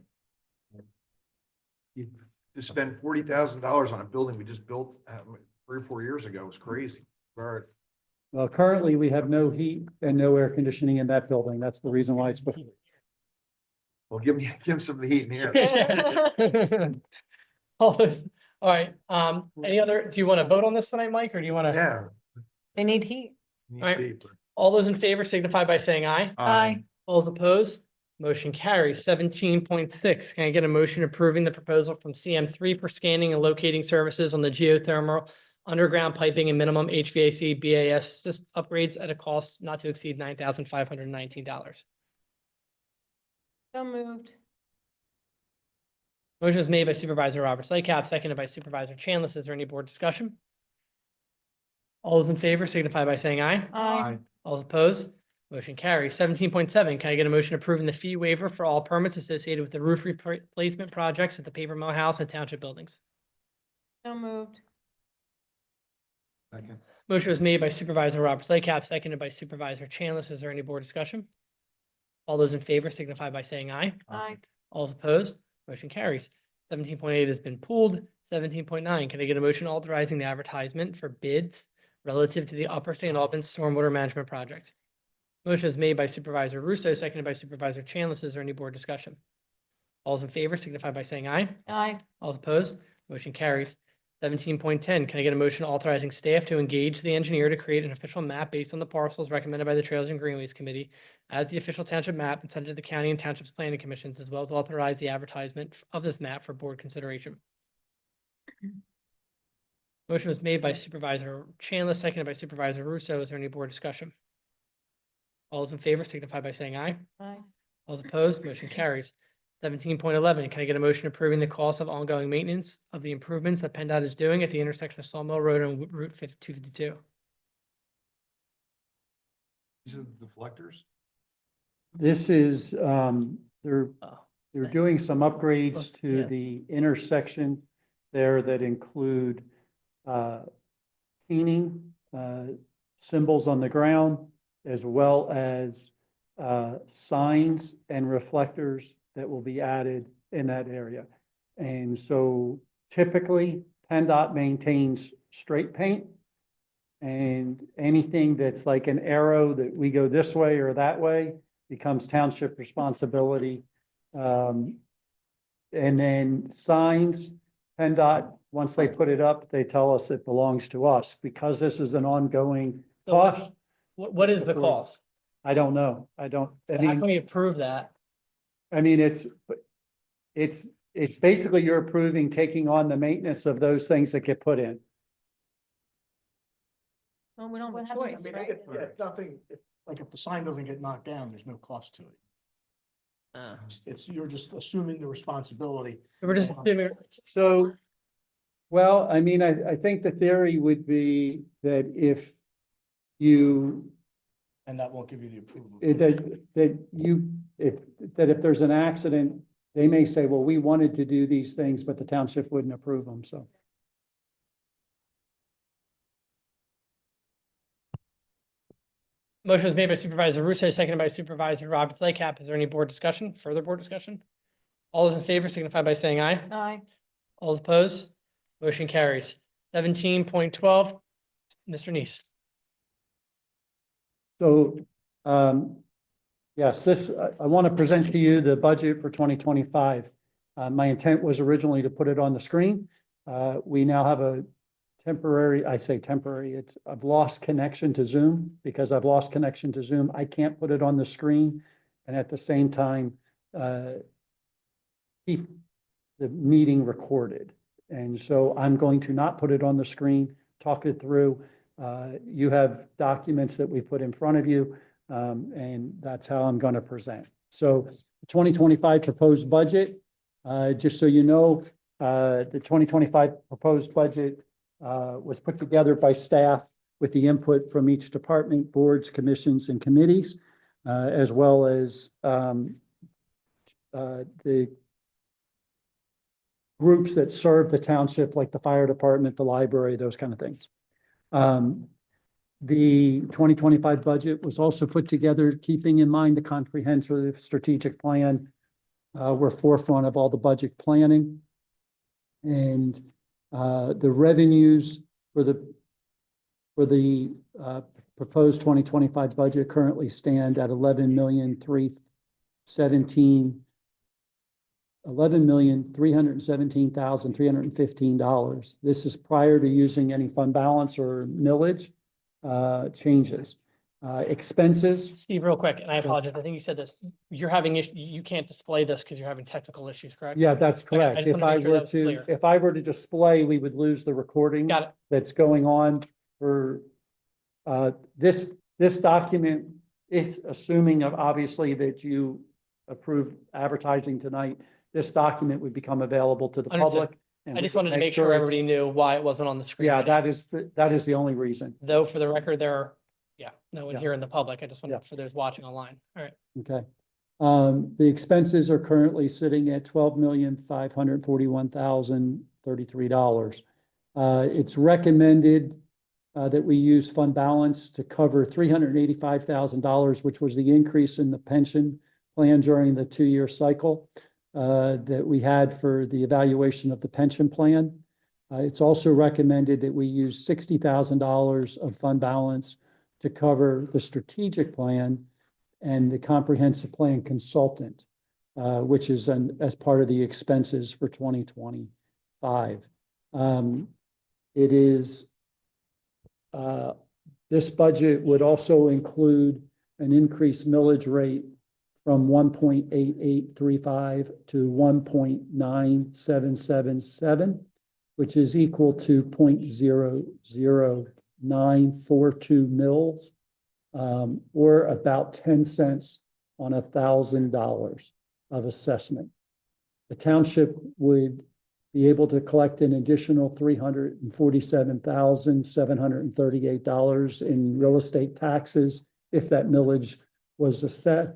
To spend $40,000 on a building we just built 3 or 4 years ago was crazy. Very. well, currently we have no heat and no air conditioning in that building. That's the reason why it's before. Well, give him some of the heat in here. All those All right, any other, do you want to vote on this tonight, Mike, or do you want to? Yeah. They need heat. Neat Alright. paper. All those in favor signify by saying aye. Aye. All those opposed, motion carries. 17.6, can I get a motion approving the proposal from CM3 for scanning and locating services on the geothermal underground piping and minimum HVAC BAS upgrades at a cost not to exceed $9,519. So moved. Motion was made by Supervisor Roberts Lycap, seconded by Supervisor Chandler. Is there any board discussion? All those in favor signify by saying aye. Aye. All those opposed, motion carries. 17.7, can I get a motion approving the fee waiver for all permits associated with the roof replacement projects at the paper mill house and township buildings? So moved. Second. Motion was made by Supervisor Roberts Lycap, seconded by Supervisor Chandler. Is there any board discussion? All those in favor signify by saying aye. Aye. All those opposed, motion carries. 17.8 has been pulled. 17.9, can I get a motion authorizing the advertisement for bids relative to the Upper St. Albans Stormwater Management Project? Motion is made by Supervisor Russo, seconded by Supervisor Chandler. Is there any board discussion? All those in favor signify by saying aye. Aye. All those opposed, motion carries. 17.10, can I get a motion authorizing staff to engage the engineer to create an official map based on the parcels recommended by the Trails and Greenways Committee as the official township map and send it to the county and township's planning commissions, as well as authorize the advertisement of this map for board consideration? Motion was made by Supervisor Chandler, seconded by Supervisor Russo. Is there any board discussion? All those in favor signify by saying aye. Aye. All those opposed, motion carries. 17.11, can I get a motion approving the cost of ongoing maintenance of the improvements that PennDOT is doing at the intersection of Sawmill Road and Route 252? These are the deflectors? This is, they're Oh, doing some upgrades to Yes. the intersection there that include painting, symbols on the ground, as well as signs and reflectors that will be added in that area. And so typically PennDOT maintains straight paint, and anything that's like an arrow that we go this way or that way becomes township responsibility. And then signs, PennDOT, once they put it up, they tell us it belongs to us. Because this is an ongoing So what- cost, What is the cost? I don't know. I How can we approve that? mean, it's basically you're approving taking on the maintenance of those things that get put in. Well, we don't I have a mean, choice, right? if nothing, if the sign doesn't get knocked down, there's no cost to it. You're just assuming the responsibility. We're just, So, well, I mean, I think the theory would be that if you, And that won't give you the approval. that if there's an accident, they may say, well, we wanted to do these things, but the township wouldn't approve them, so. motion was made by Supervisor Russo, seconded by Supervisor Roberts Lycap. Is there any board discussion, further board discussion? All those in favor signify by saying aye. Aye. All those opposed, motion carries. 17.12, Mr. Neese. So, yes, I want to present to you the budget for 2025. My intent was originally to put it on the screen. We now have a temporary, I say temporary, I've lost connection to Zoom. Because I've lost connection to Zoom, I can't put it on the screen and at the same time keep the meeting recorded. And so I'm going to not put it on the screen, talk it through. You have documents that we put in front of you, and that's how I'm going to present. So the 2025 proposed budget, just so you know, the 2025 proposed budget was put together by staff with the input from each department, boards, commissions, and committees, as well as the groups that serve the township, like the fire department, the library, those kind of things. The 2025 budget was also put together keeping in mind the comprehensive strategic plan. We're forefront of all the budget planning. And the revenues for the proposed 2025 budget currently stand at 11,317,000 $11,317,315. This is prior to using any fund balance or millage changes. Expenses, Steve, real quick, and I apologize, I think you said this, you're having, you can't display this because you're having technical issues, correct? yeah, that's Okay, I correct. just If wanted to I make sure were that was to, clear. if I were to display, we would lose the recording Got it. that's going on for this document, is assuming of obviously that you approve advertising tonight, this document would become available to the Understood. public. and I we just could wanted to make sure it's- everybody knew why it wasn't on the screen. Yeah, that is the only reason. Though for the record, there are, no one Yeah. here in the public. I just Yeah. wanted for those watching online. All right. Okay. The expenses are currently sitting at $12,541,033. It's recommended that we use fund balance to cover $385,000, which was the increase in the pension plan during the 2-year cycle that we had for the evaluation of the pension plan. It's also recommended that we use $60,000 of fund balance to cover the strategic plan and the comprehensive plan consultant, which is as part of the expenses for 2025. It is, this budget would also include an increased millage rate from 1.8835 to 1.9777, which is equal to 0.00942 mils, or about 10 cents on $1,000 of assessment. The township would be able to collect an additional $347,738 in real estate taxes if that millage was assessed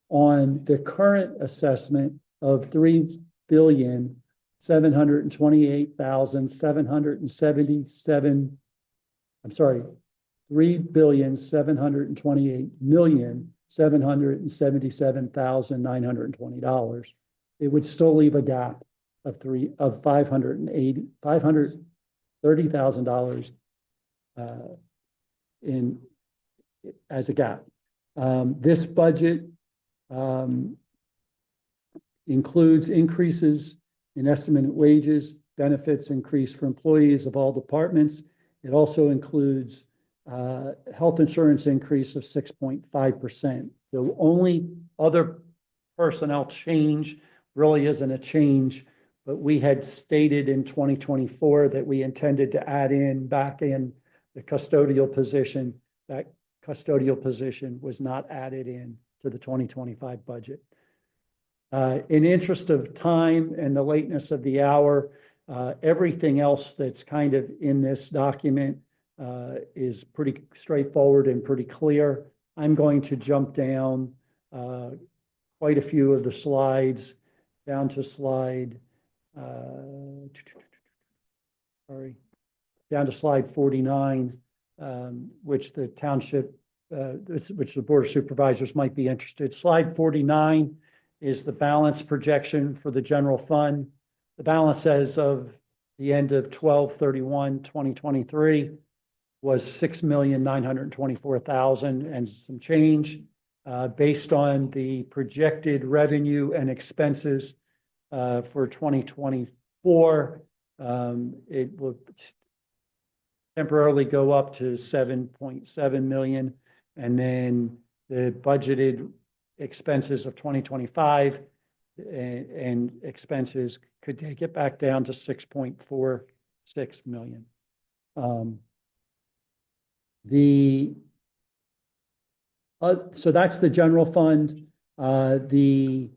on the current assessment of $3,728,777. I'm sorry, $3,728,777,920. It would still leave a gap of $530,000 in as a gap. This budget includes increases in estimated wages, benefits increase for employees of all departments. It also includes health insurance increase of 6.5%. The only other personnel change really isn't a change, but we had stated in 2024 that we intended to add back in the custodial position. That custodial position was not added in to the 2025 budget. In interest of time and the lateness of the hour, everything else that's kind of in this document is pretty straightforward and pretty clear. I'm going to jump down quite a few of the slides down to slide, down to slide 49, which the township, which the Board of Supervisors might be interested. Slide 49 is the balance projection for the general fund. The balance as of the end of 12/31/2023 was $6,924,000 and some change. Based on the projected revenue and expenses for 2024, it will temporarily go up to 7.7 million, and then the budgeted expenses of 2025 and expenses could take it back down to 6.46 million. So that's the general fund. The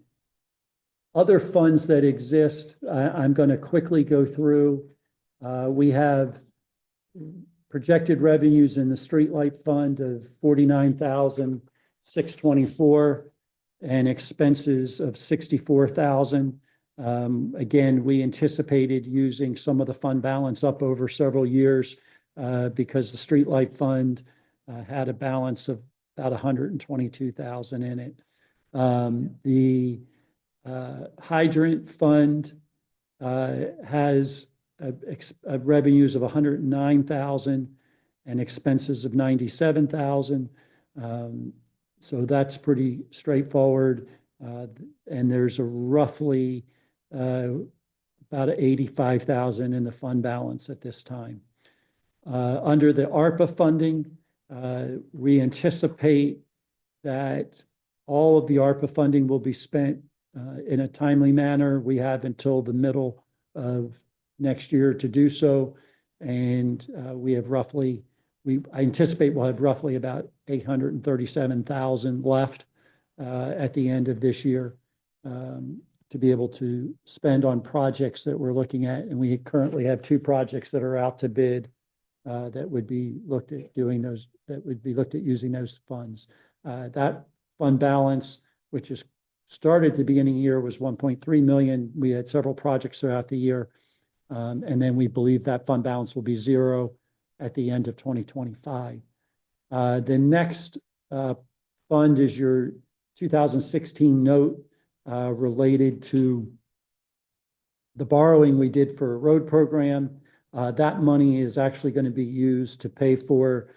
other funds that exist, I'm going to quickly go through. We have projected revenues in the streetlight fund of 49,624 and expenses of 64,000. Again, we anticipated using some of the fund balance up over several years because the streetlight fund had a balance of about 122,000 in it. The hydrant fund has revenues of 109,000 and expenses of 97,000. So that's pretty straightforward. And there's a roughly about 85,000 in the fund balance at this time. Under the ARPA funding, we anticipate that all of the ARPA funding will be spent in a timely manner. We have until the middle of next year to do so. And we have roughly, I anticipate we'll have roughly about 837,000 left at the end of this year to be able to spend on projects that we're looking at. And we currently have 2 projects that are out to bid that would be looked at doing those, that would be looked at using those funds. That fund balance, which is started at the beginning of the year, was 1.3 million. We had several projects throughout the year. And then we believe that fund balance will be 0 at the end of 2025. The next fund is your 2016 note related to the borrowing we did for a road program. That money is actually going to be used to pay for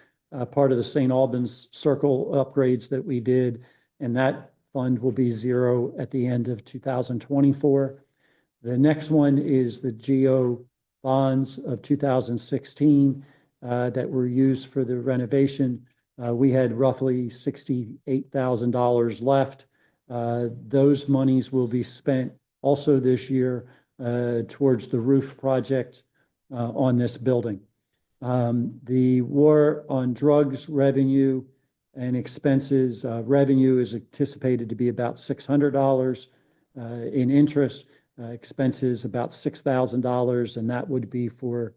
part of the St. Albans Circle upgrades that we did, and that fund will be 0 at the end of 2024. The next one is the GO bonds of 2016 that were used for the renovation. We had roughly $68,000 left. Those monies will be spent also this year towards the roof project on this building. The war on drugs revenue and expenses, revenue is anticipated to be about $600 in interest, expenses about $6,000, and that would be for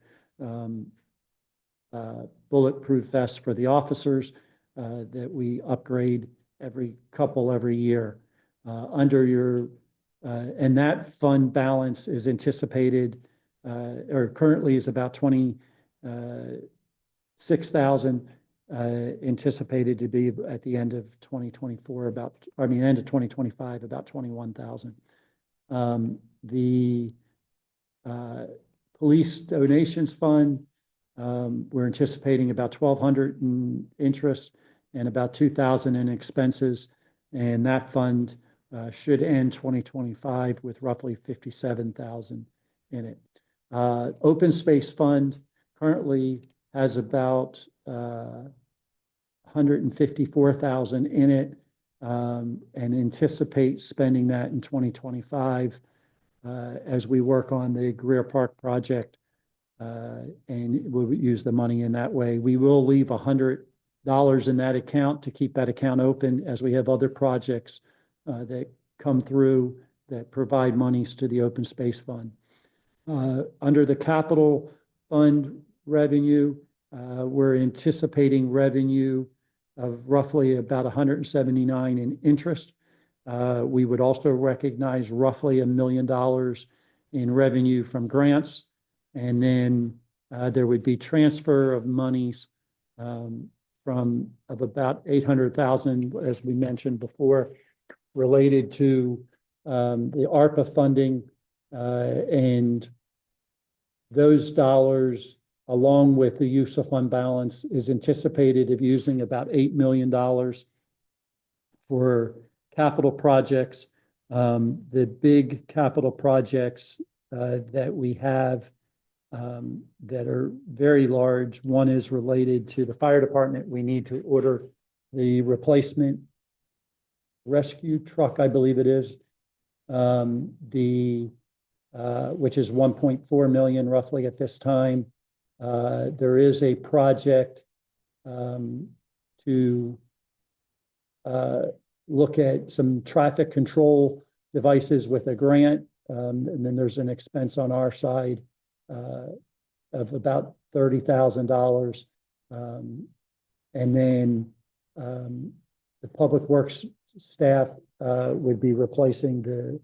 bulletproof vests for the officers that we upgrade every year. Under your, and that fund balance is anticipated, or currently is about 26,000, anticipated to be at the end of 2024, end of 2025, about 21,000. The police donations fund, we're anticipating about 1,200 in interest and about 2,000 in expenses. And that fund should end 2025 with roughly 57,000 in it. Open space fund currently has about 154,000 in it, and anticipate spending that in 2025 as we work on the Greer Park project, and we'll use the money in that way. We will leave $100 in that account to keep that account open as we have other projects that come through that provide monies to the open space fund. Under the capital fund revenue, we're anticipating revenue of roughly about 179 in interest. We would also recognize roughly $1 million in revenue from grants. And then there would be transfer of monies of about 800,000, as we mentioned before, related to the ARPA funding, and those dollars, along with the use of fund balance, is anticipated of using about $8 million for capital projects. The big capital projects that we have that are very large, one is related to the fire department. We need to order the replacement rescue truck, I believe it is, which is 1.4 million roughly at this time. There is a project to look at some traffic control devices with a grant, and then there's an expense on our side of about $30,000. And then the public works staff would be replacing the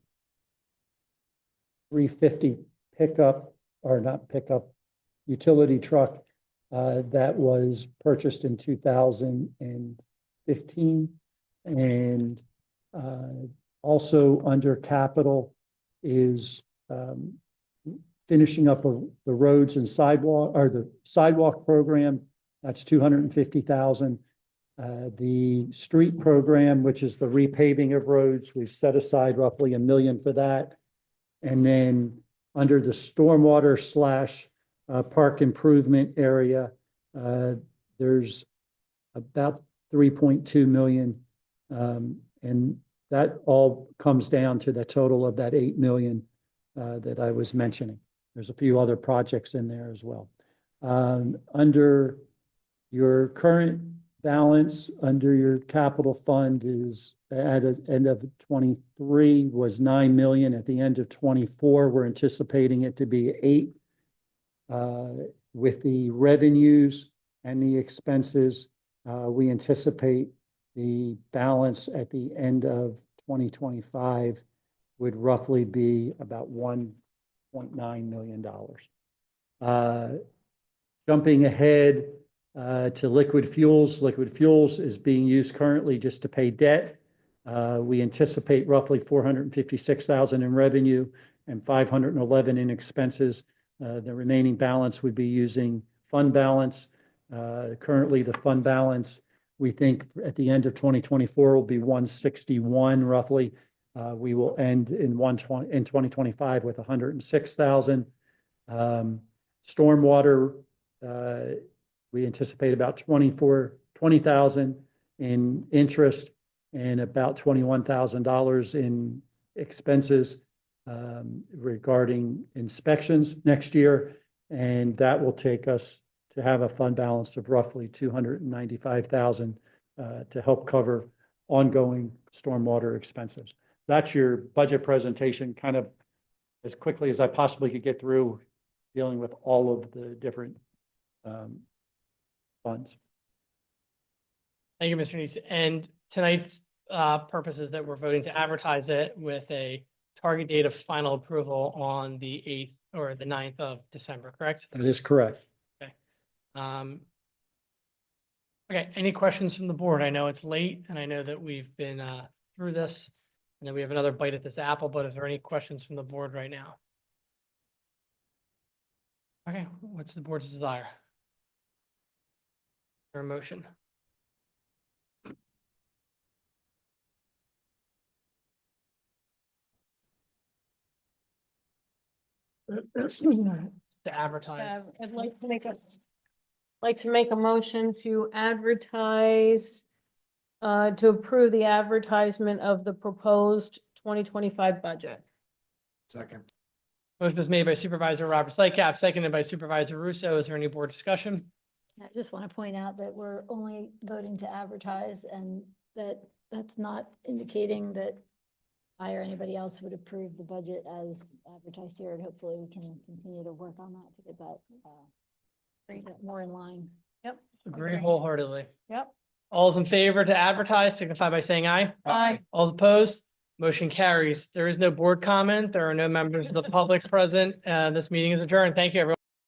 350 pickup, or not pickup, utility truck that was purchased in 2015. And also under capital is finishing up the roads and sidewalk, or the sidewalk program. That's 250,000. The street program, which is the repaving of roads, we've set aside roughly $1 million for that. And then under the stormwater slash park improvement area, there's about 3.2 million. And that all comes down to the total of that 8 million that I was mentioning. There's a few other projects in there as well. Under your current balance, under your capital fund is at the end of 23 was 9 million. At the end of 24, we're anticipating it to be 8. With the revenues and the expenses, we anticipate the balance at the end of 2025 would roughly be about $1.9 million. Jumping ahead to liquid fuels. Liquid fuels is being used currently just to pay debt. We anticipate roughly 456,000 in revenue and 511 in expenses. The remaining balance would be using fund balance. Currently, the fund balance, we think at the end of 2024 will be 161 roughly. We will end in 2025 with 106,000. Stormwater, we anticipate about 20,000 in interest and about $21,000 in expenses regarding inspections next year. And that will take us to have a fund balance of roughly 295,000 to help cover ongoing stormwater expenses. That's your budget presentation, kind of as quickly as I possibly could get through dealing with all of the different funds. Thank you, Mr. Neese. And tonight's purpose is that we're voting to advertise it with a target date of final approval on the 8th or the 9th of December, correct? That is correct. Okay, any questions from the board? I know it's late and I know that we've been through this and then we have another bite at this apple, but is there any questions from the board right now? Okay, what's the board's desire? Or motion? To advertise. I'd like to make a motion to advertise, to approve the advertisement of the proposed 2025 budget. Second. Motion was made by Supervisor Robert Lightcap, seconded by Supervisor Russo. Is there any board discussion? I just want to point out that we're only voting to advertise and that's not indicating that I or anybody else would approve the budget as advertised here. And hopefully we can continue to work on that to get that bring that more in line. Yep. Agree wholeheartedly. Yep. All's in favor to advertise, signify by saying aye. Aye. All's opposed, motion carries. There is no board comment. There are no members of the public present. This meeting is adjourned. Thank you, everyone.